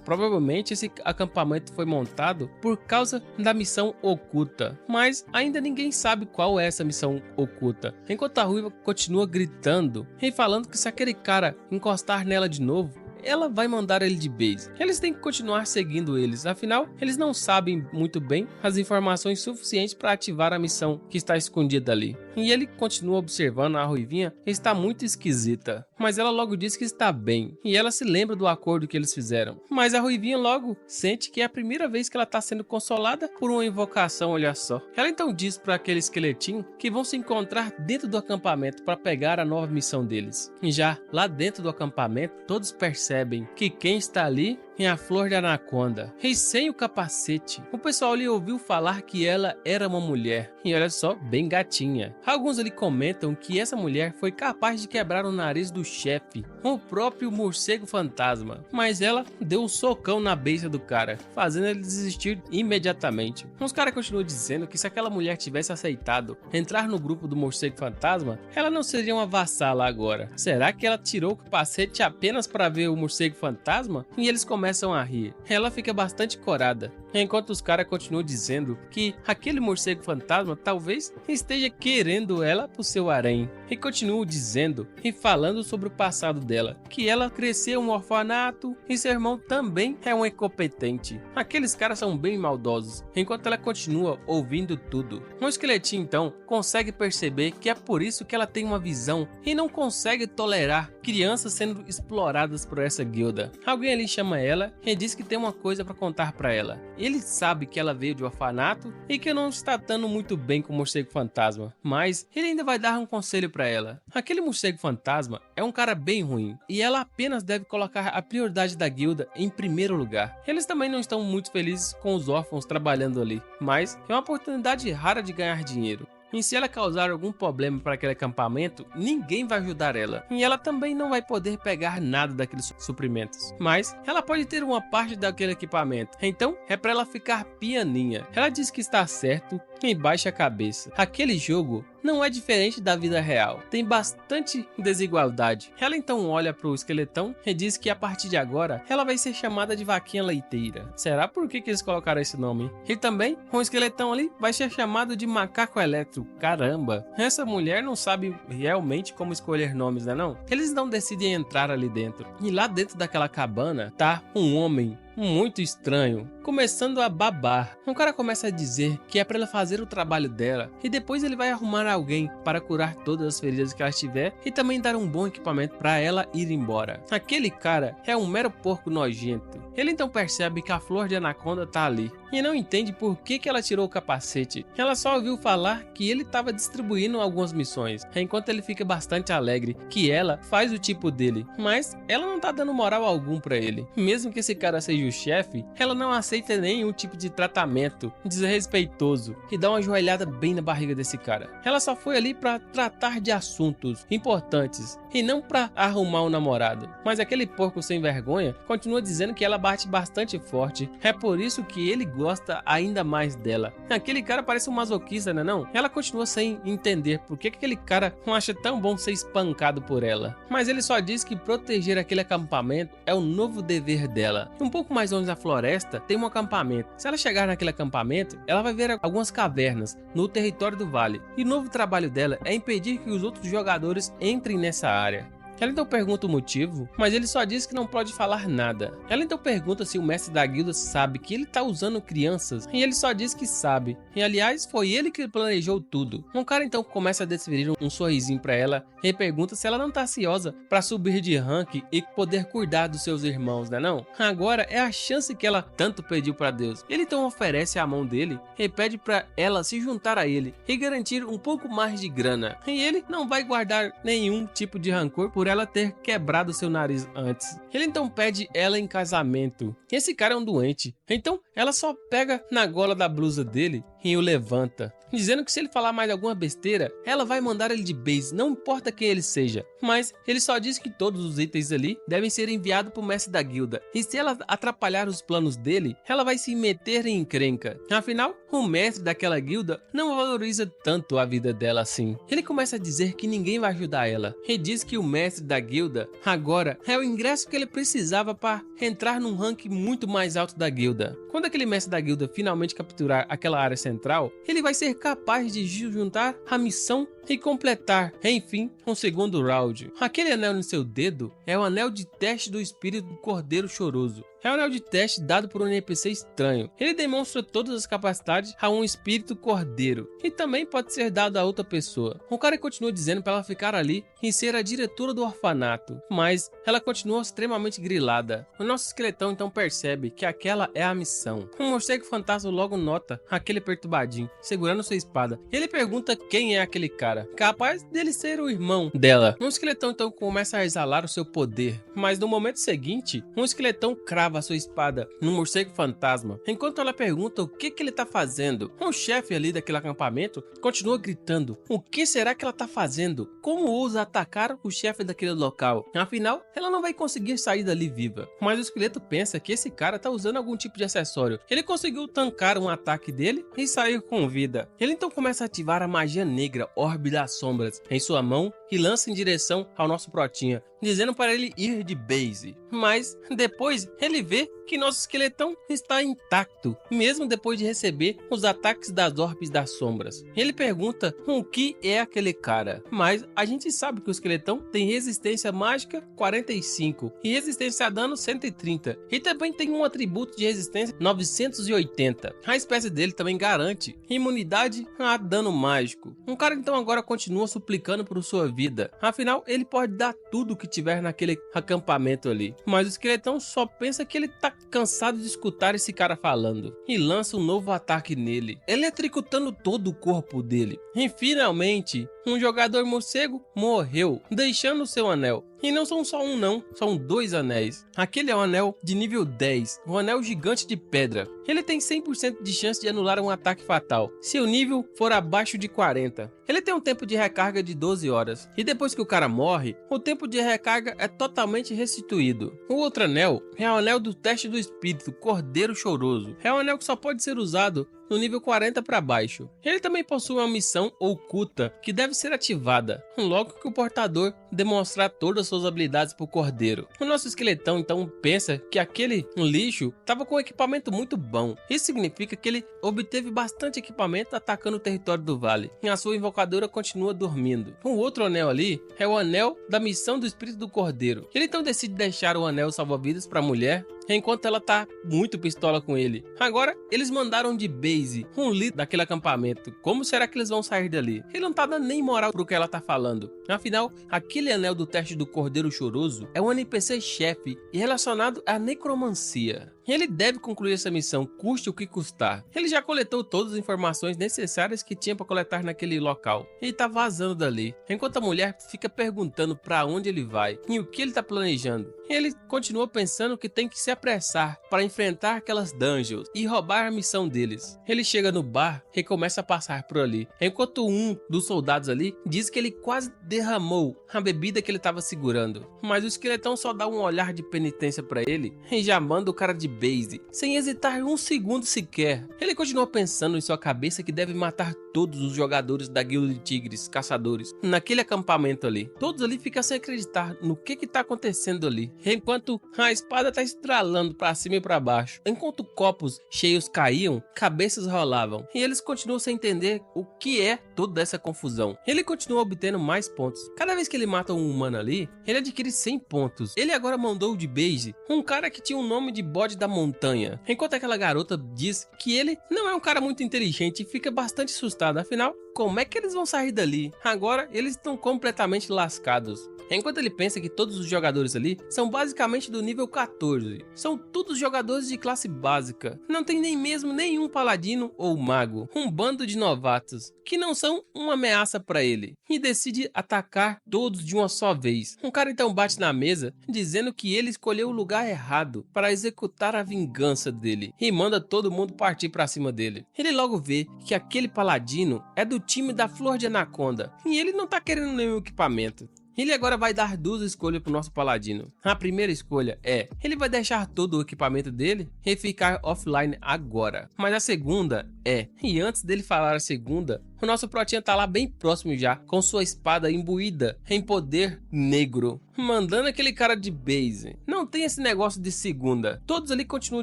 Provavelmente esse acampamento foi montado por causa da missão oculta, mas ainda ninguém sabe qual é essa missão oculta. Enquanto a ruiva continua gritando e falando que se aquele cara encostar nela de novo, ela vai mandar ele de base. Eles têm que continuar seguindo eles, afinal, eles não sabem muito bem as informações suficientes para ativar a missão que está escondida ali. E ele continua observando a ruivinha, que está muito esquisita. Mas ela logo diz que está bem, e ela se lembra do acordo que eles fizeram. Mas a ruivinha logo sente que é a primeira vez que ela está sendo consolada por uma invocação, olha só. Ela então diz para aquele esqueletinho que vão se encontrar dentro do acampamento para pegar a nova missão deles. E já lá dentro do acampamento, todos percebem que quem está ali é a flor de anaconda, e sem o capacete. O pessoal ali ouviu falar que ela era uma mulher, e olha só, bem gatinha. Alguns ali comentam que essa mulher foi capaz de quebrar o nariz do chefe, o próprio morcego fantasma, mas ela deu um socão na besta do cara, fazendo ele desistir imediatamente. Os caras continuam dizendo que se aquela mulher tivesse aceitado entrar no grupo do morcego fantasma, ela não seria uma vassala agora. Será que ela tirou o capacete apenas para ver o morcego fantasma? E eles começam a rir. Ela fica bastante corada enquanto os caras continuam dizendo que aquele morcego fantasma talvez esteja querendo ela pro seu harém. E continuam dizendo e falando sobre o passado dela, que ela cresceu em um orfanato e seu irmão também é um incompetente. Aqueles caras são bem maldosos, enquanto ela continua ouvindo tudo. O esqueletinho então consegue perceber que é por isso que ela tem uma visão e não consegue tolerar crianças sendo exploradas por essa guilda. Alguém ali chama ela e diz que tem uma coisa para contar para ela. Ele sabe que ela veio de orfanato e que não está dando muito bem com o morcego fantasma, mas ele ainda vai dar um conselho para ela. Aquele morcego fantasma é um cara bem ruim e ela apenas deve colocar a prioridade da guilda em primeiro lugar. Eles também não estão muito felizes com os órfãos trabalhando ali, mas é uma oportunidade rara de ganhar dinheiro. E se ela causar algum problema para aquele acampamento, ninguém vai ajudar ela. E ela também não vai poder pegar nada daqueles suprimentos. Mas ela pode ter uma parte daquele equipamento. Então é para ela ficar pianinha. Ela diz que está certo e baixa a cabeça. Aquele jogo não é diferente da vida real. Tem bastante desigualdade. Ela então olha para o esqueletão e diz que a partir de agora ela vai ser chamada de vaquinha leiteira. Será por que eles colocaram esse nome? E também o esqueletão ali vai ser chamado de macaco elétrico. Caramba, essa mulher não sabe realmente como escolher nomes, né não? Eles não decidem entrar ali dentro. E lá dentro daquela cabana tá um homem muito estranho, começando a babar. O cara começa a dizer que é para ela fazer o trabalho dela e depois ele vai arrumar alguém para curar todas as feridas que ela tiver e também dar um bom equipamento para ela ir embora. Aquele cara é um mero porco nojento. Ele então percebe que a flor de anaconda tá ali e não entende por que ela tirou o capacete. Ela só ouviu falar que ele estava distribuindo algumas missões, enquanto ele fica bastante alegre que ela faz o tipo dele, mas ela não tá dando moral algum para ele. Mesmo que esse cara seja o chefe, ela não aceita nenhum tipo de tratamento desrespeitoso e dá uma joelhada bem na barriga desse cara. Ela só foi ali para tratar de assuntos importantes e não para arrumar um namorado. Mas aquele porco sem vergonha continua dizendo que ela bate bastante forte, é por isso que ele gosta ainda mais dela. Aquele cara parece um masoquista, né não? Ela continua sem entender por que aquele cara não acha tão bom ser espancado por ela. Mas ele só diz que proteger aquele acampamento é o novo dever dela. Um pouco mais longe da floresta tem um acampamento. Se ela chegar naquele acampamento, ela vai ver algumas cavernas no território do vale. E o novo trabalho dela é impedir que os outros jogadores entrem nessa área. Ela então pergunta o motivo, mas ele só diz que não pode falar nada. Ela então pergunta se o mestre da guilda sabe que ele tá usando crianças, e ele só diz que sabe. E aliás, foi ele que planejou tudo. Um cara então começa a desferir um sorrisinho pra ela e pergunta se ela não tá ansiosa pra subir de rank e poder cuidar dos seus irmãos, né não? Agora é a chance que ela tanto pediu pra Deus. Ele então oferece a mão dele e pede pra ela se juntar a ele e garantir um pouco mais de grana. E ele não vai guardar nenhum tipo de rancor por ela ter quebrado seu nariz antes. Ele então pede ela em casamento. Esse cara é um doente. Então ela só pega na gola da blusa dele e o levanta, dizendo que se ele falar mais alguma besteira, ela vai mandar ele de base, não importa quem ele seja. Mas ele só diz que todos os itens ali devem ser enviados para o mestre da guilda, e se ela atrapalhar os planos dele, ela vai se meter em encrenca. Afinal, o mestre daquela guilda não valoriza tanto a vida dela assim. Ele começa a dizer que ninguém vai ajudar ela, e diz que o mestre da guilda agora é o ingresso que ele precisava para entrar num ranking muito mais alto da guilda. Quando aquele mestre da guilda finalmente capturar aquela área central, ele vai ser capaz de juntar a missão e completar, enfim, um segundo round. Aquele anel no seu dedo é o anel de teste do espírito do Cordeiro Choroso. É um anel de teste dado por um NPC estranho. Ele demonstra todas as capacidades a um espírito cordeiro e também pode ser dado a outra pessoa. O cara continua dizendo para ela ficar ali e ser a diretora do orfanato, mas ela continua extremamente grilada. O nosso esqueletão então percebe que aquela é a missão. O morcego fantasma logo nota aquele perturbadinho segurando sua espada. Ele pergunta quem é aquele cara, capaz dele ser o irmão dela. O esqueletão então começa a exalar o seu poder, mas no momento seguinte, um esqueletão crava a sua espada no morcego fantasma, enquanto ela pergunta o que ele tá fazendo. O chefe ali daquele acampamento continua gritando: o que será que ela tá fazendo? Como ousa atacar o chefe daquele local? Afinal, ela não vai conseguir sair dali viva. Mas o esqueleto pensa que esse cara tá usando algum tipo de acessório. Ele conseguiu tancar um ataque dele e sair com vida. Ele então começa a ativar a magia negra Orbe das Sombras em sua mão e lança em direção ao nosso Protinha, dizendo para ele ir de base. Mas depois ele vê que nosso esqueletão está intacto, mesmo depois de receber os ataques das Orbes das Sombras. Ele pergunta o que é aquele cara, mas a gente sabe que o esqueletão tem resistência mágica 45 e resistência a dano 130, e também tem um atributo de resistência 980. A espécie dele também garante imunidade a dano mágico. Um cara então agora continua suplicando por sua vida, afinal ele pode dar tudo que tiver naquele acampamento ali, mas o esqueletão só pensa que ele tá cansado de escutar esse cara falando e lança um novo ataque nele, eletricutando todo o corpo dele. E finalmente um jogador morcego morreu, deixando seu anel. E não são só um não, são 2 anéis. Aquele é um anel de nível 10, um anel gigante de pedra. Ele tem 100% de chance de anular um ataque fatal, se o nível for abaixo de 40. Ele tem um tempo de recarga de 12 horas, e depois que o cara morre, o tempo de recarga é totalmente restituído. O outro anel é o anel do teste do espírito, Cordeiro Choroso. É um anel que só pode ser usado no nível 40 para baixo. Ele também possui uma missão oculta que deve ser ativada logo que o portador demonstrar todas suas habilidades pro cordeiro. O nosso esqueletão então pensa que aquele lixo estava com um equipamento muito bom. Isso significa que ele obteve bastante equipamento atacando o território do vale, e a sua invocadora continua dormindo. O outro anel ali é o anel da missão do espírito do cordeiro. Ele então decide deixar o anel salva-vidas para a mulher, enquanto ela tá muito pistola com ele. Agora, eles mandaram de base um líder daquele acampamento. Como será que eles vão sair dali? Ele não tá dando nem moral pro que ela tá falando. Afinal, aquele anel do teste do Cordeiro Choroso é um NPC-chefe e relacionado à necromancia. Ele deve concluir essa missão, custe o que custar. Ele já coletou todas as informações necessárias que tinha para coletar naquele local. Ele tá vazando dali, enquanto a mulher fica perguntando para onde ele vai e o que ele tá planejando. Ele continua pensando que tem que se apressar para enfrentar aquelas dungeons e roubar a missão deles. Ele chega no bar e começa a passar por ali, enquanto um dos soldados ali diz que ele quase derramou a bebida que ele estava segurando. Mas o esqueletão só dá um olhar de penitência para ele e já manda o cara de base, sem hesitar um segundo sequer. Ele continua pensando em sua cabeça que deve matar todos os jogadores da guilda de tigres, caçadores, naquele acampamento ali. Todos ali ficam sem acreditar no que tá acontecendo ali, enquanto a espada tá estralando para cima e para baixo. Enquanto copos cheios caíam, cabeças rolavam, e eles continuam sem entender o que é toda essa confusão. Ele continua obtendo mais pontos. Cada vez que ele mata um humano ali, ele adquire 100 pontos. Ele agora mandou de base um cara que tinha o nome de bode da montanha, enquanto aquela garota diz que ele não é um cara muito inteligente e fica bastante assustado. Afinal, como é que eles vão sair dali? Agora eles estão completamente lascados. Enquanto ele pensa que todos os jogadores ali são basicamente do nível 14. São todos jogadores de classe básica. Não tem nem mesmo nenhum paladino ou mago. Um bando de novatos que não são uma ameaça para ele. E decide atacar todos de uma só vez. Um cara então bate na mesa dizendo que ele escolheu o lugar errado para executar a vingança dele. E manda todo mundo partir para cima dele. Ele logo vê que aquele paladino é do time da Flor de Anaconda. E ele não tá querendo nenhum equipamento. Ele agora vai dar 2 escolhas pro nosso paladino. A primeira escolha é, ele vai deixar todo o equipamento dele e ficar offline agora. Mas a segunda é, e antes dele falar a segunda, o nosso Protinha tá lá bem próximo já, com sua espada imbuída em poder negro, mandando aquele cara de base. Não tem esse negócio de segunda. Todos ali continuam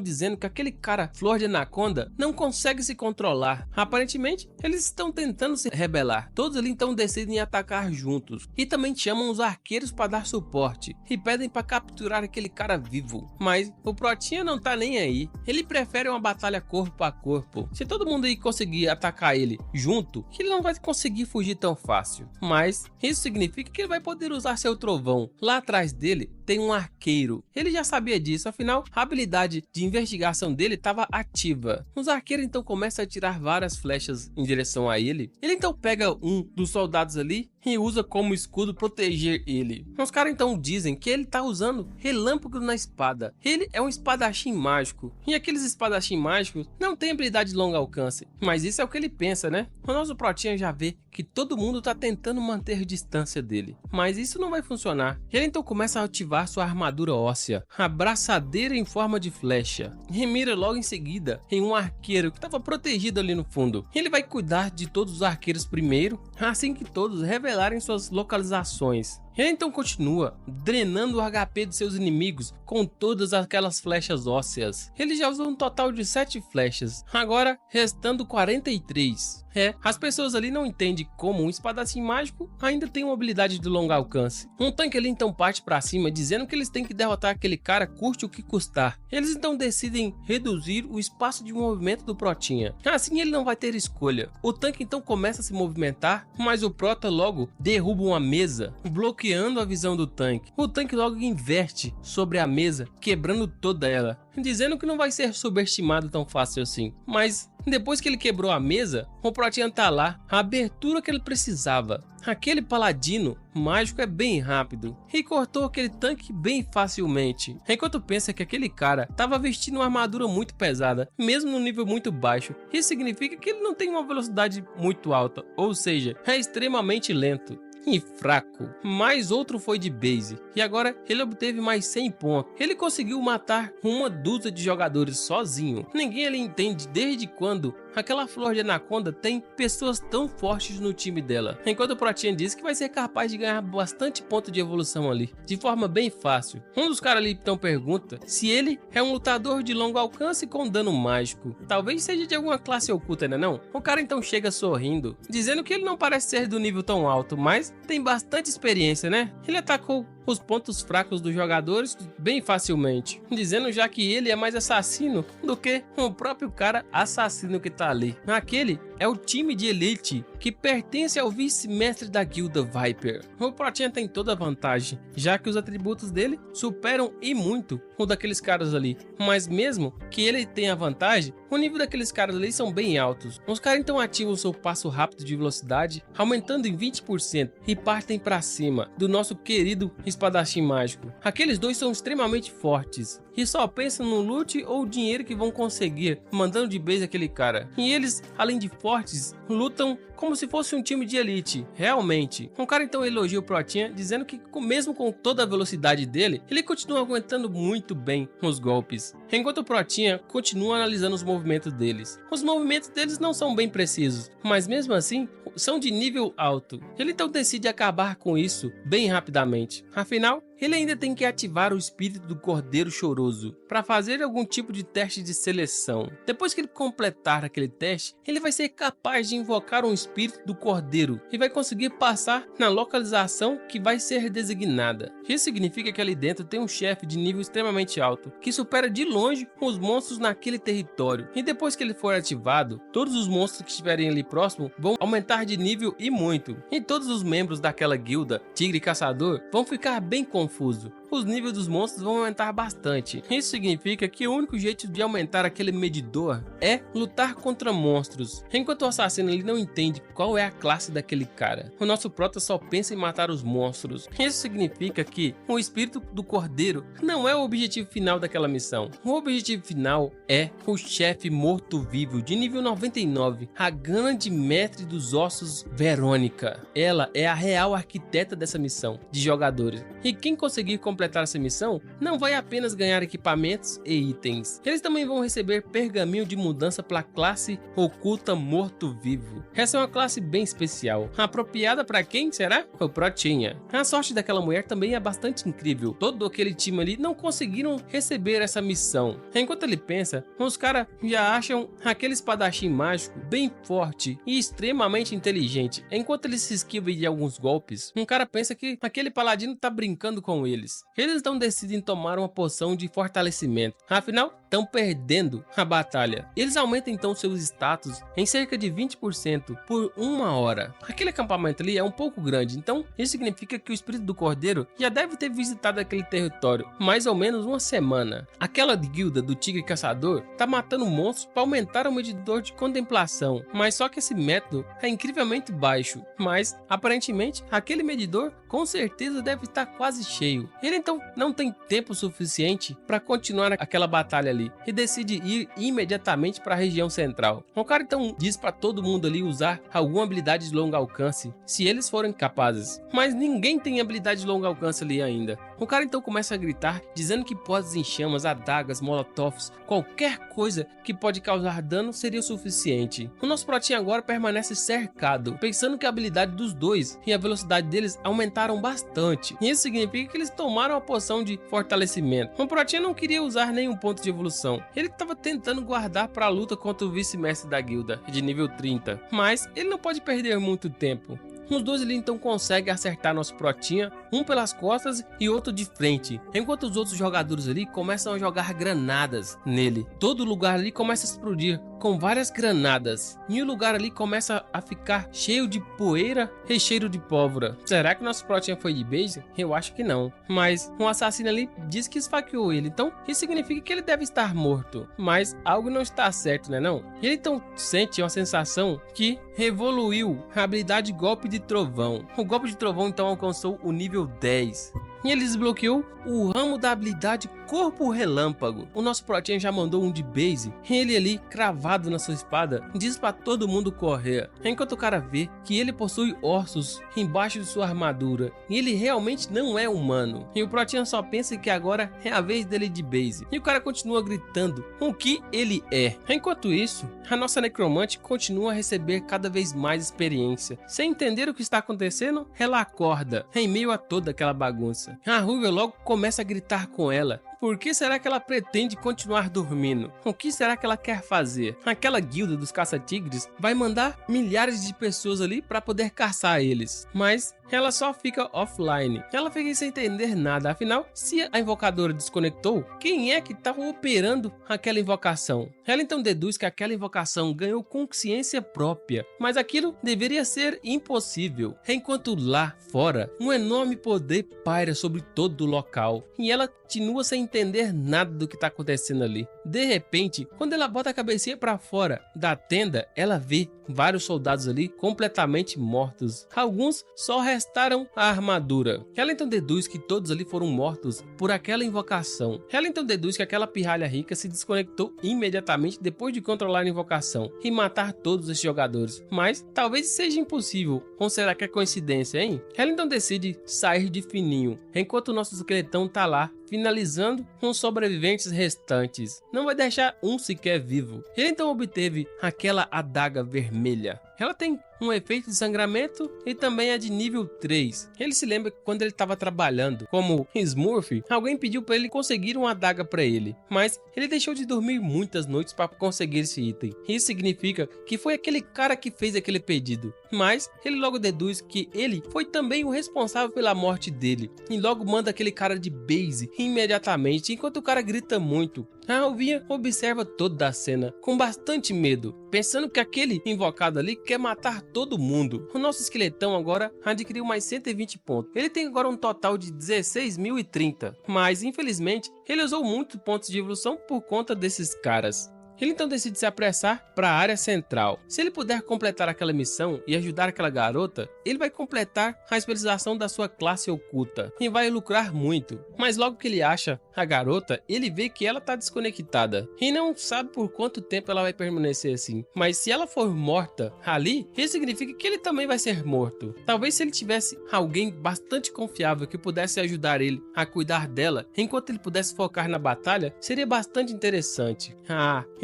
dizendo que aquele cara, Flor de Anaconda, não consegue se controlar. Aparentemente, eles estão tentando se rebelar. Todos ali então decidem atacar juntos. E também chamam os arqueiros para dar suporte. E pedem para capturar aquele cara vivo. Mas o Protinha não tá nem aí. Ele prefere uma batalha corpo a corpo. Se todo mundo aí conseguir atacar ele junto, que ele não vai conseguir fugir tão fácil. Mas isso significa que ele vai poder usar seu trovão. Lá atrás dele tem um arqueiro. Ele já sabia disso, afinal a habilidade de investigação dele estava ativa. Os arqueiros então começam a tirar várias flechas em direção a ele. Ele então pega um dos soldados ali e usa como escudo proteger ele. Os caras então dizem que ele tá usando relâmpago na espada. Ele é um espadachim mágico. E aqueles espadachim mágicos não têm habilidade de longo alcance. Mas isso é o que ele pensa, né? O nosso Protinha já vê que todo mundo tá tentando manter distância dele. Mas isso não vai funcionar. Ele então começa a ativar ativar sua armadura óssea, a braçadeira em forma de flecha, e mira logo em seguida em um arqueiro que estava protegido ali no fundo. Ele vai cuidar de todos os arqueiros primeiro, assim que todos revelarem suas localizações. Ele então continua drenando o HP de seus inimigos com todas aquelas flechas ósseas. Ele já usou um total de 7 flechas, agora restando 43. As pessoas ali não entendem como um espadachim mágico ainda tem uma habilidade de longo alcance. Um tanque ali então parte pra cima dizendo que eles têm que derrotar aquele cara custe o que custar. Eles então decidem reduzir o espaço de movimento do Protinha. Assim ele não vai ter escolha. O tanque então começa a se movimentar, mas o Prota logo derruba uma mesa, bloqueando a visão do tanque. O tanque logo inverte sobre a mesa, quebrando toda ela, dizendo que não vai ser subestimado tão fácil assim. Mas depois que ele quebrou a mesa, o Protinha tá lá, a abertura que ele precisava. Aquele paladino mágico é bem rápido e cortou aquele tanque bem facilmente. Enquanto pensa que aquele cara estava vestindo uma armadura muito pesada, mesmo no nível muito baixo. Isso significa que ele não tem uma velocidade muito alta, ou seja, é extremamente lento e fraco. Mais outro foi de base, e agora ele obteve mais 100 pontos. Ele conseguiu matar uma dúzia de jogadores sozinho. Ninguém ali entende desde quando aquela flor de anaconda tem pessoas tão fortes no time dela. Enquanto o Protinha diz que vai ser capaz de ganhar bastante ponto de evolução ali, de forma bem fácil. Um dos caras ali então pergunta se ele é um lutador de longo alcance com dano mágico. Talvez seja de alguma classe oculta, né não? O cara então chega sorrindo, dizendo que ele não parece ser do nível tão alto, mas tem bastante experiência, né? Ele atacou os pontos fracos dos jogadores bem facilmente, dizendo já que ele é mais assassino do que o próprio cara assassino que tá ali. Aquele é o time de elite que pertence ao vice-mestre da guilda Viper. O Protinha tem toda a vantagem, já que os atributos dele superam e muito o daqueles caras ali. Mas mesmo que ele tenha vantagem, o nível daqueles caras ali são bem altos. Os caras então ativam seu passo rápido de velocidade, aumentando em 20% e partem para cima do nosso querido espadachim mágico. Aqueles dois são extremamente fortes e só pensam no loot ou dinheiro que vão conseguir mandando de base aquele cara. E eles, além de fortes, lutam como se fosse um time de elite, realmente. Um cara então elogia o Protinha, dizendo que mesmo com toda a velocidade dele, ele continua aguentando muito bem os golpes. Enquanto o Protinha continua analisando os movimentos deles. Os movimentos deles não são bem precisos, mas mesmo assim são de nível alto. Ele então decide acabar com isso bem rapidamente. Afinal, ele ainda tem que ativar o espírito do Cordeiro Choroso para fazer algum tipo de teste de seleção. Depois que ele completar aquele teste, ele vai ser capaz de invocar um espírito do Cordeiro e vai conseguir passar na localização que vai ser designada. Isso significa que ali dentro tem um chefe de nível extremamente alto, que supera de longe os monstros naquele território. E depois que ele for ativado, todos os monstros que estiverem ali próximo vão aumentar de nível e muito. E todos os membros daquela guilda, Tigre Caçador, vão ficar bem confusos. Os níveis dos monstros vão aumentar bastante. Isso significa que o único jeito de aumentar aquele medidor é lutar contra monstros. Enquanto o assassino ele não entende qual é a classe daquele cara, o nosso prota só pensa em matar os monstros. Isso significa que o espírito do cordeiro não é o objetivo final daquela missão. O objetivo final é o chefe morto-vivo de nível 99, a grande mestre dos ossos Verônica. Ela é a real arquiteta dessa missão de jogadores. E quem conseguir completar essa missão não vai apenas ganhar equipamentos e itens, eles também vão receber pergaminho de mudança para a classe oculta morto-vivo. Essa é uma classe bem especial, apropriada para quem será? O Protinha. A sorte daquela mulher também é bastante incrível. Todo aquele time ali não conseguiram receber essa missão. Enquanto ele pensa, os caras já acham aquele espadachim mágico bem forte e extremamente inteligente. Enquanto ele se esquiva de alguns golpes, um cara pensa que aquele paladino tá brincando com eles. Eles então decidem tomar uma poção de fortalecimento, afinal estão perdendo a batalha. Eles aumentam então seus status em cerca de 20% por 1 hora. Aquele acampamento ali é um pouco grande, então isso significa que o espírito do cordeiro já deve ter visitado aquele território mais ou menos uma semana. Aquela guilda do Tigre Caçador tá matando monstros para aumentar o medidor de contemplação, mas só que esse método é incrivelmente baixo, mas aparentemente aquele medidor com certeza deve estar quase cheio. Ele então não tem tempo suficiente para continuar aquela batalha ali e decide ir imediatamente para a região central. O cara então diz para todo mundo ali usar alguma habilidade de longo alcance se eles forem capazes, mas ninguém tem habilidade de longo alcance ali ainda. O cara então começa a gritar, dizendo que podes em chamas, adagas, molotovs, qualquer coisa que pode causar dano seria o suficiente. O nosso protinha agora permanece cercado, pensando que a habilidade dos dois e a velocidade deles aumentaram bastante. E isso significa que eles tomaram a poção de fortalecimento. O protinha não queria usar nenhum ponto de evolução. Ele estava tentando guardar para a luta contra o vice-mestre da guilda, de nível 30. Mas ele não pode perder muito tempo. Os dois ali então conseguem acertar nosso protinha, um pelas costas e outro de frente, enquanto os outros jogadores ali começam a jogar granadas nele. Todo lugar ali começa a explodir com várias granadas e o lugar ali começa a ficar cheio de poeira e cheiro de pólvora. Será que nosso protinha foi de base? Eu acho que não, mas um assassino ali diz que esfaqueou ele, então isso significa que ele deve estar morto, mas algo não está certo, né não? Ele então sente uma sensação que evoluiu a habilidade golpe de trovão. O golpe de trovão então alcançou o nível 10 e ele desbloqueou o ramo da habilidade corpo relâmpago. O nosso protinha já mandou um de base e ele ali cravado na sua espada diz para todo mundo correr, enquanto o cara vê que ele possui ossos embaixo de sua armadura e ele realmente não é humano. E o protinha só pensa que agora é a vez dele de base e o cara continua gritando o que ele é. Enquanto isso, a nossa necromante continua a receber cada vez mais experiência. Sem entender o que está acontecendo, ela acorda em meio a toda aquela bagunça. A Ruiva logo começa a gritar com ela. Por que será que ela pretende continuar dormindo? O que será que ela quer fazer? Aquela guilda dos caça-tigres vai mandar milhares de pessoas ali para poder caçar eles, mas ela só fica offline. Ela fica sem entender nada, afinal, se a invocadora desconectou, quem é que estava operando aquela invocação? Ela então deduz que aquela invocação ganhou consciência própria, mas aquilo deveria ser impossível, enquanto lá fora um enorme poder paira sobre todo o local e ela continua sem entender nada do que está acontecendo ali. De repente, quando ela bota a cabecinha para fora da tenda, ela vê vários soldados ali completamente mortos. Alguns só restaram a armadura. Ela então deduz que todos ali foram mortos por aquela invocação. Ela então deduz que aquela pirralha rica se desconectou imediatamente depois de controlar a invocação e matar todos esses jogadores. Mas talvez seja impossível. Ou será que é coincidência, hein? Ela então decide sair de fininho, enquanto o nosso esqueletão tá lá finalizando com os sobreviventes restantes. Não vai deixar um sequer vivo. Ele então obteve aquela adaga vermelha. Ela tem um efeito de sangramento e também é de nível 3. Ele se lembra que quando ele estava trabalhando como Smurf, alguém pediu para ele conseguir uma adaga para ele, mas ele deixou de dormir muitas noites para conseguir esse item. Isso significa que foi aquele cara que fez aquele pedido, mas ele logo deduz que ele foi também o responsável pela morte dele e logo manda aquele cara de base imediatamente, enquanto o cara grita muito. A Alvinha observa toda a cena com bastante medo, pensando que aquele invocado ali quer matar todo mundo. O nosso esqueletão agora adquiriu mais 120 pontos. Ele tem agora um total de 16.030, mas infelizmente ele usou muitos pontos de evolução por conta desses caras. Ele então decide se apressar para a área central. Se ele puder completar aquela missão e ajudar aquela garota, ele vai completar a especialização da sua classe oculta e vai lucrar muito. Mas logo que ele acha a garota, ele vê que ela está desconectada e não sabe por quanto tempo ela vai permanecer assim. Mas se ela for morta ali, isso significa que ele também vai ser morto. Talvez se ele tivesse alguém bastante confiável que pudesse ajudar ele a cuidar dela, enquanto ele pudesse focar na batalha, seria bastante interessante.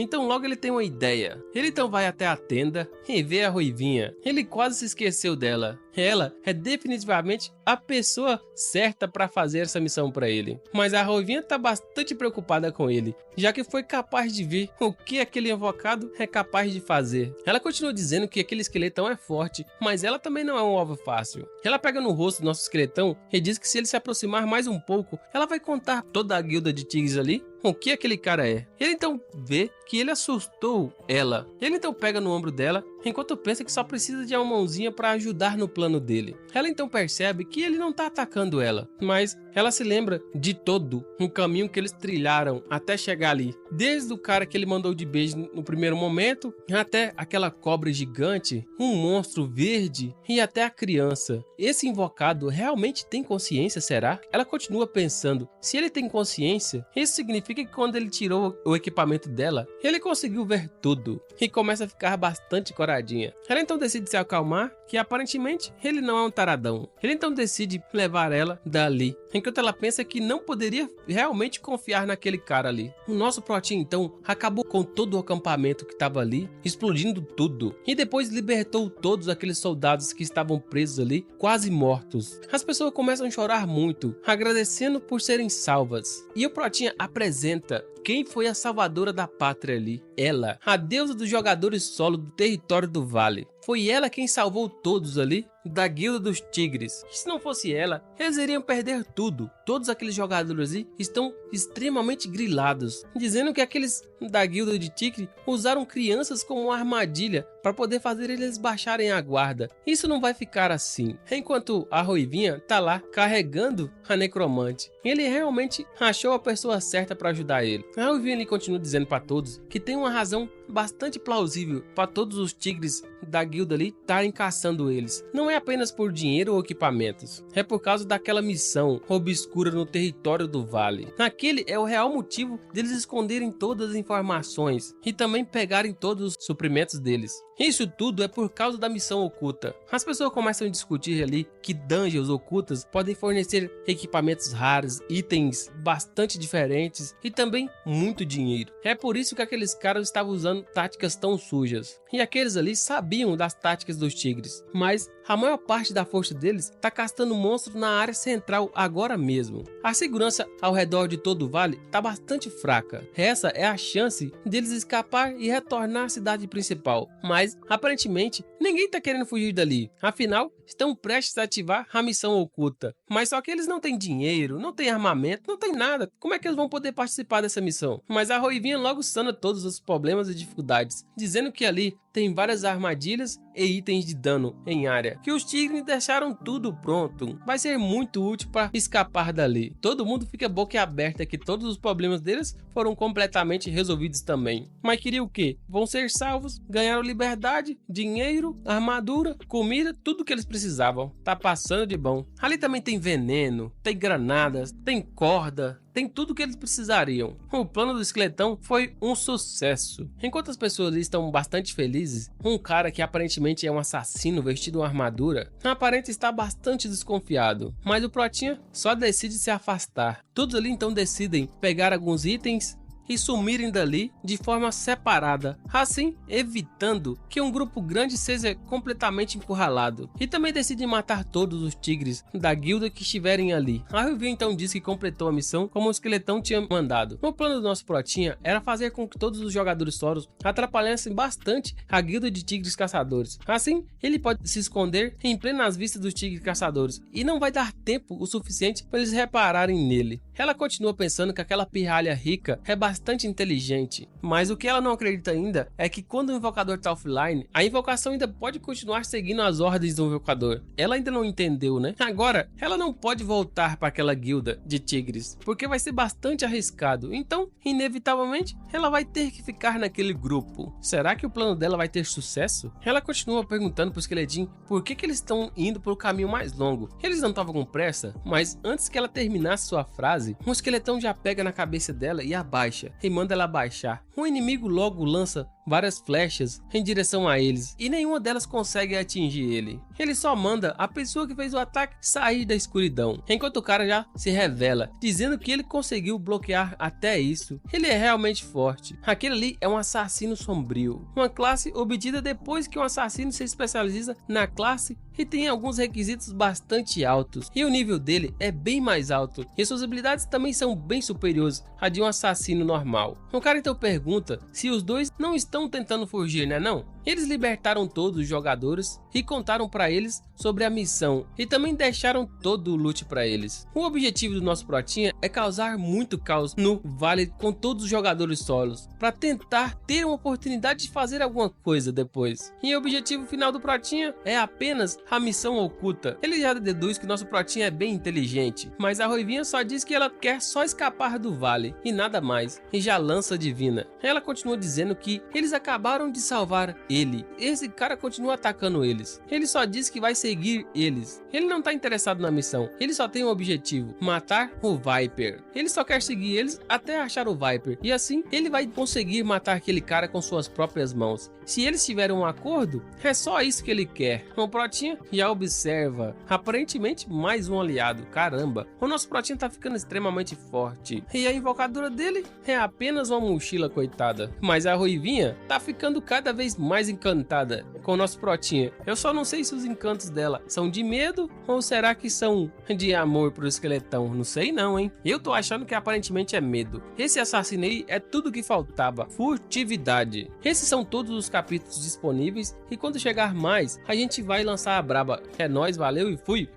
Então logo ele tem uma ideia. Ele então vai até a tenda e vê a Ruivinha. Ele quase se esqueceu dela. Ela é definitivamente a pessoa certa para fazer essa missão para ele. Mas a Ruivinha está bastante preocupada com ele, já que foi capaz de ver o que aquele invocado é capaz de fazer. Ela continua dizendo que aquele esqueletão é forte, mas ela também não é um alvo fácil. Ela pega no rosto do nosso esqueletão e diz que se ele se aproximar mais um pouco, ela vai contar toda a guilda de tigres ali o que aquele cara é. Ele então vê que ele assustou ela. Ele então pega no ombro dela, enquanto pensa que só precisa de uma mãozinha para ajudar no plano dele. Ela então percebe que ele não está atacando ela, mas ela se lembra de todo o caminho que eles trilharam até chegar ali. Desde o cara que ele mandou de beijo no primeiro momento, até aquela cobra gigante, um monstro verde e até a criança. Esse invocado realmente tem consciência, será? Ela continua pensando, se ele tem consciência, isso significa que quando ele tirou o equipamento dela, ele conseguiu ver tudo e começa a ficar bastante coradinha. Ela então decide se acalmar, que aparentemente ele não é um taradão. Ele então decide levar ela dali, enquanto ela pensa que não poderia realmente confiar naquele cara ali. O nosso Protinha então acabou com todo o acampamento que estava ali, explodindo tudo, e depois libertou todos aqueles soldados que estavam presos ali, quase mortos. As pessoas começam a chorar muito, agradecendo por serem salvas, e o Protinha apresenta quem foi a salvadora da pátria ali. Ela, a deusa dos jogadores solo do território do vale. Foi ela quem salvou todos ali da guilda dos tigres. E se não fosse ela, eles iriam perder tudo. Todos aqueles jogadores ali estão extremamente grilados, dizendo que aqueles da guilda de tigre usaram crianças como uma armadilha para poder fazer eles baixarem a guarda. Isso não vai ficar assim. Enquanto a Ruivinha tá lá carregando a necromante, ele realmente achou a pessoa certa para ajudar ele. A Ruivinha ele continua dizendo para todos que tem uma razão bastante plausível para todos os tigres da guilda ali estarem caçando eles. Não é apenas por dinheiro ou equipamentos, é por causa daquela missão obscura no território do vale. Aquele é o real motivo deles esconderem todas as informações e também pegarem todos os suprimentos deles. Isso tudo é por causa da missão oculta. As pessoas começam a discutir ali que dungeons ocultas podem fornecer equipamentos raros, itens bastante diferentes e também muito dinheiro. É por isso que aqueles caras estavam usando táticas tão sujas. E aqueles ali sabiam das táticas dos tigres, mas a maior parte da força deles está castando monstros na área central agora mesmo. A segurança ao redor de todo o vale está bastante fraca. Essa é a chance deles escapar e retornar à cidade principal. Mas, aparentemente, ninguém está querendo fugir dali. Afinal, estão prestes a ativar a missão oculta. Mas só que eles não têm dinheiro, não têm armamento, não têm nada. Como é que eles vão poder participar dessa missão? Mas a Ruivinha logo sana todos os problemas e dificuldades, dizendo que ali tem várias armadilhas e itens de dano em área, que os tigres deixaram tudo pronto. Vai ser muito útil para escapar dali. Todo mundo fica boca aberta que todos os problemas deles foram completamente resolvidos também. Mas queria o quê? Vão ser salvos, ganharam liberdade, dinheiro, armadura, comida, tudo que eles precisavam. Tá passando de bom. Ali também tem veneno, tem granadas, tem corda, tem tudo que eles precisariam. O plano do esqueletão foi um sucesso. Enquanto as pessoas estão bastante felizes, um cara que aparentemente é um assassino vestido uma armadura, aparenta estar bastante desconfiado. Mas o Protinha só decide se afastar. Todos ali então decidem pegar alguns itens e sumirem dali de forma separada, assim evitando que um grupo grande seja completamente encurralado, e também decidem matar todos os tigres da guilda que estiverem ali. A Ruivinha então diz que completou a missão como o esqueletão tinha mandado. O plano do nosso Protinha era fazer com que todos os jogadores solos atrapalhassem bastante a guilda de tigres caçadores. Assim, ele pode se esconder em plenas vistas dos tigres caçadores e não vai dar tempo o suficiente para eles repararem nele. Ela continua pensando que aquela pirralha rica é bastante inteligente, mas o que ela não acredita ainda é que quando o invocador está offline, a invocação ainda pode continuar seguindo as ordens do invocador. Ela ainda não entendeu, né? Agora, ela não pode voltar para aquela guilda de tigres, porque vai ser bastante arriscado, então, inevitavelmente, ela vai ter que ficar naquele grupo. Será que o plano dela vai ter sucesso? Ela continua perguntando pro esqueletinho por que eles estão indo pelo caminho mais longo. Eles não estavam com pressa, mas antes que ela terminasse sua frase, um esqueletão já pega na cabeça dela e abaixa, e manda ela abaixar. O inimigo logo lança várias flechas em direção a eles, e nenhuma delas consegue atingir ele. Ele só manda a pessoa que fez o ataque sair da escuridão, enquanto o cara já se revela, dizendo que ele conseguiu bloquear até isso. Ele é realmente forte. Aquele ali é um assassino sombrio, uma classe obtida depois que um assassino se especializa na classe e tem alguns requisitos bastante altos, e o nível dele é bem mais alto, e suas habilidades também são bem superiores à de um assassino normal. O cara então pergunta se os dois não estão tentando fugir, né não? Eles libertaram todos os jogadores e contaram para eles sobre a missão e também deixaram todo o loot para eles. O objetivo do nosso Protinha é causar muito caos no vale com todos os jogadores solos, para tentar ter uma oportunidade de fazer alguma coisa depois. E o objetivo final do Protinha é apenas a missão oculta. Ele já deduz que nosso Protinha é bem inteligente, mas a Ruivinha só diz que ela quer só escapar do vale e nada mais, e já lança divina. Ela continua dizendo que eles acabaram de salvar ele. Esse cara continua atacando eles. Ele só diz que vai seguir eles. Ele não tá interessado na missão. Ele só tem um objetivo: matar o Viper. Ele só quer seguir eles até achar o Viper. E assim, ele vai conseguir matar aquele cara com suas próprias mãos. Se eles tiverem um acordo, é só isso que ele quer. O Protinha já observa. Aparentemente, mais um aliado. Caramba, o nosso Protinha tá ficando extremamente forte. E a invocadora dele é apenas uma mochila, coitada. Mas a Ruivinha tá ficando cada vez mais encantada com o nosso Protinha. Eu só não sei se os encantos dela são de medo ou será que são de amor pro esqueletão. Não sei não, hein? Eu tô achando que aparentemente é medo. Esse assassinei é tudo que faltava. Furtividade. Esses são todos os capítulos disponíveis e quando chegar mais, a gente vai lançar a braba. É nóis, valeu e fui!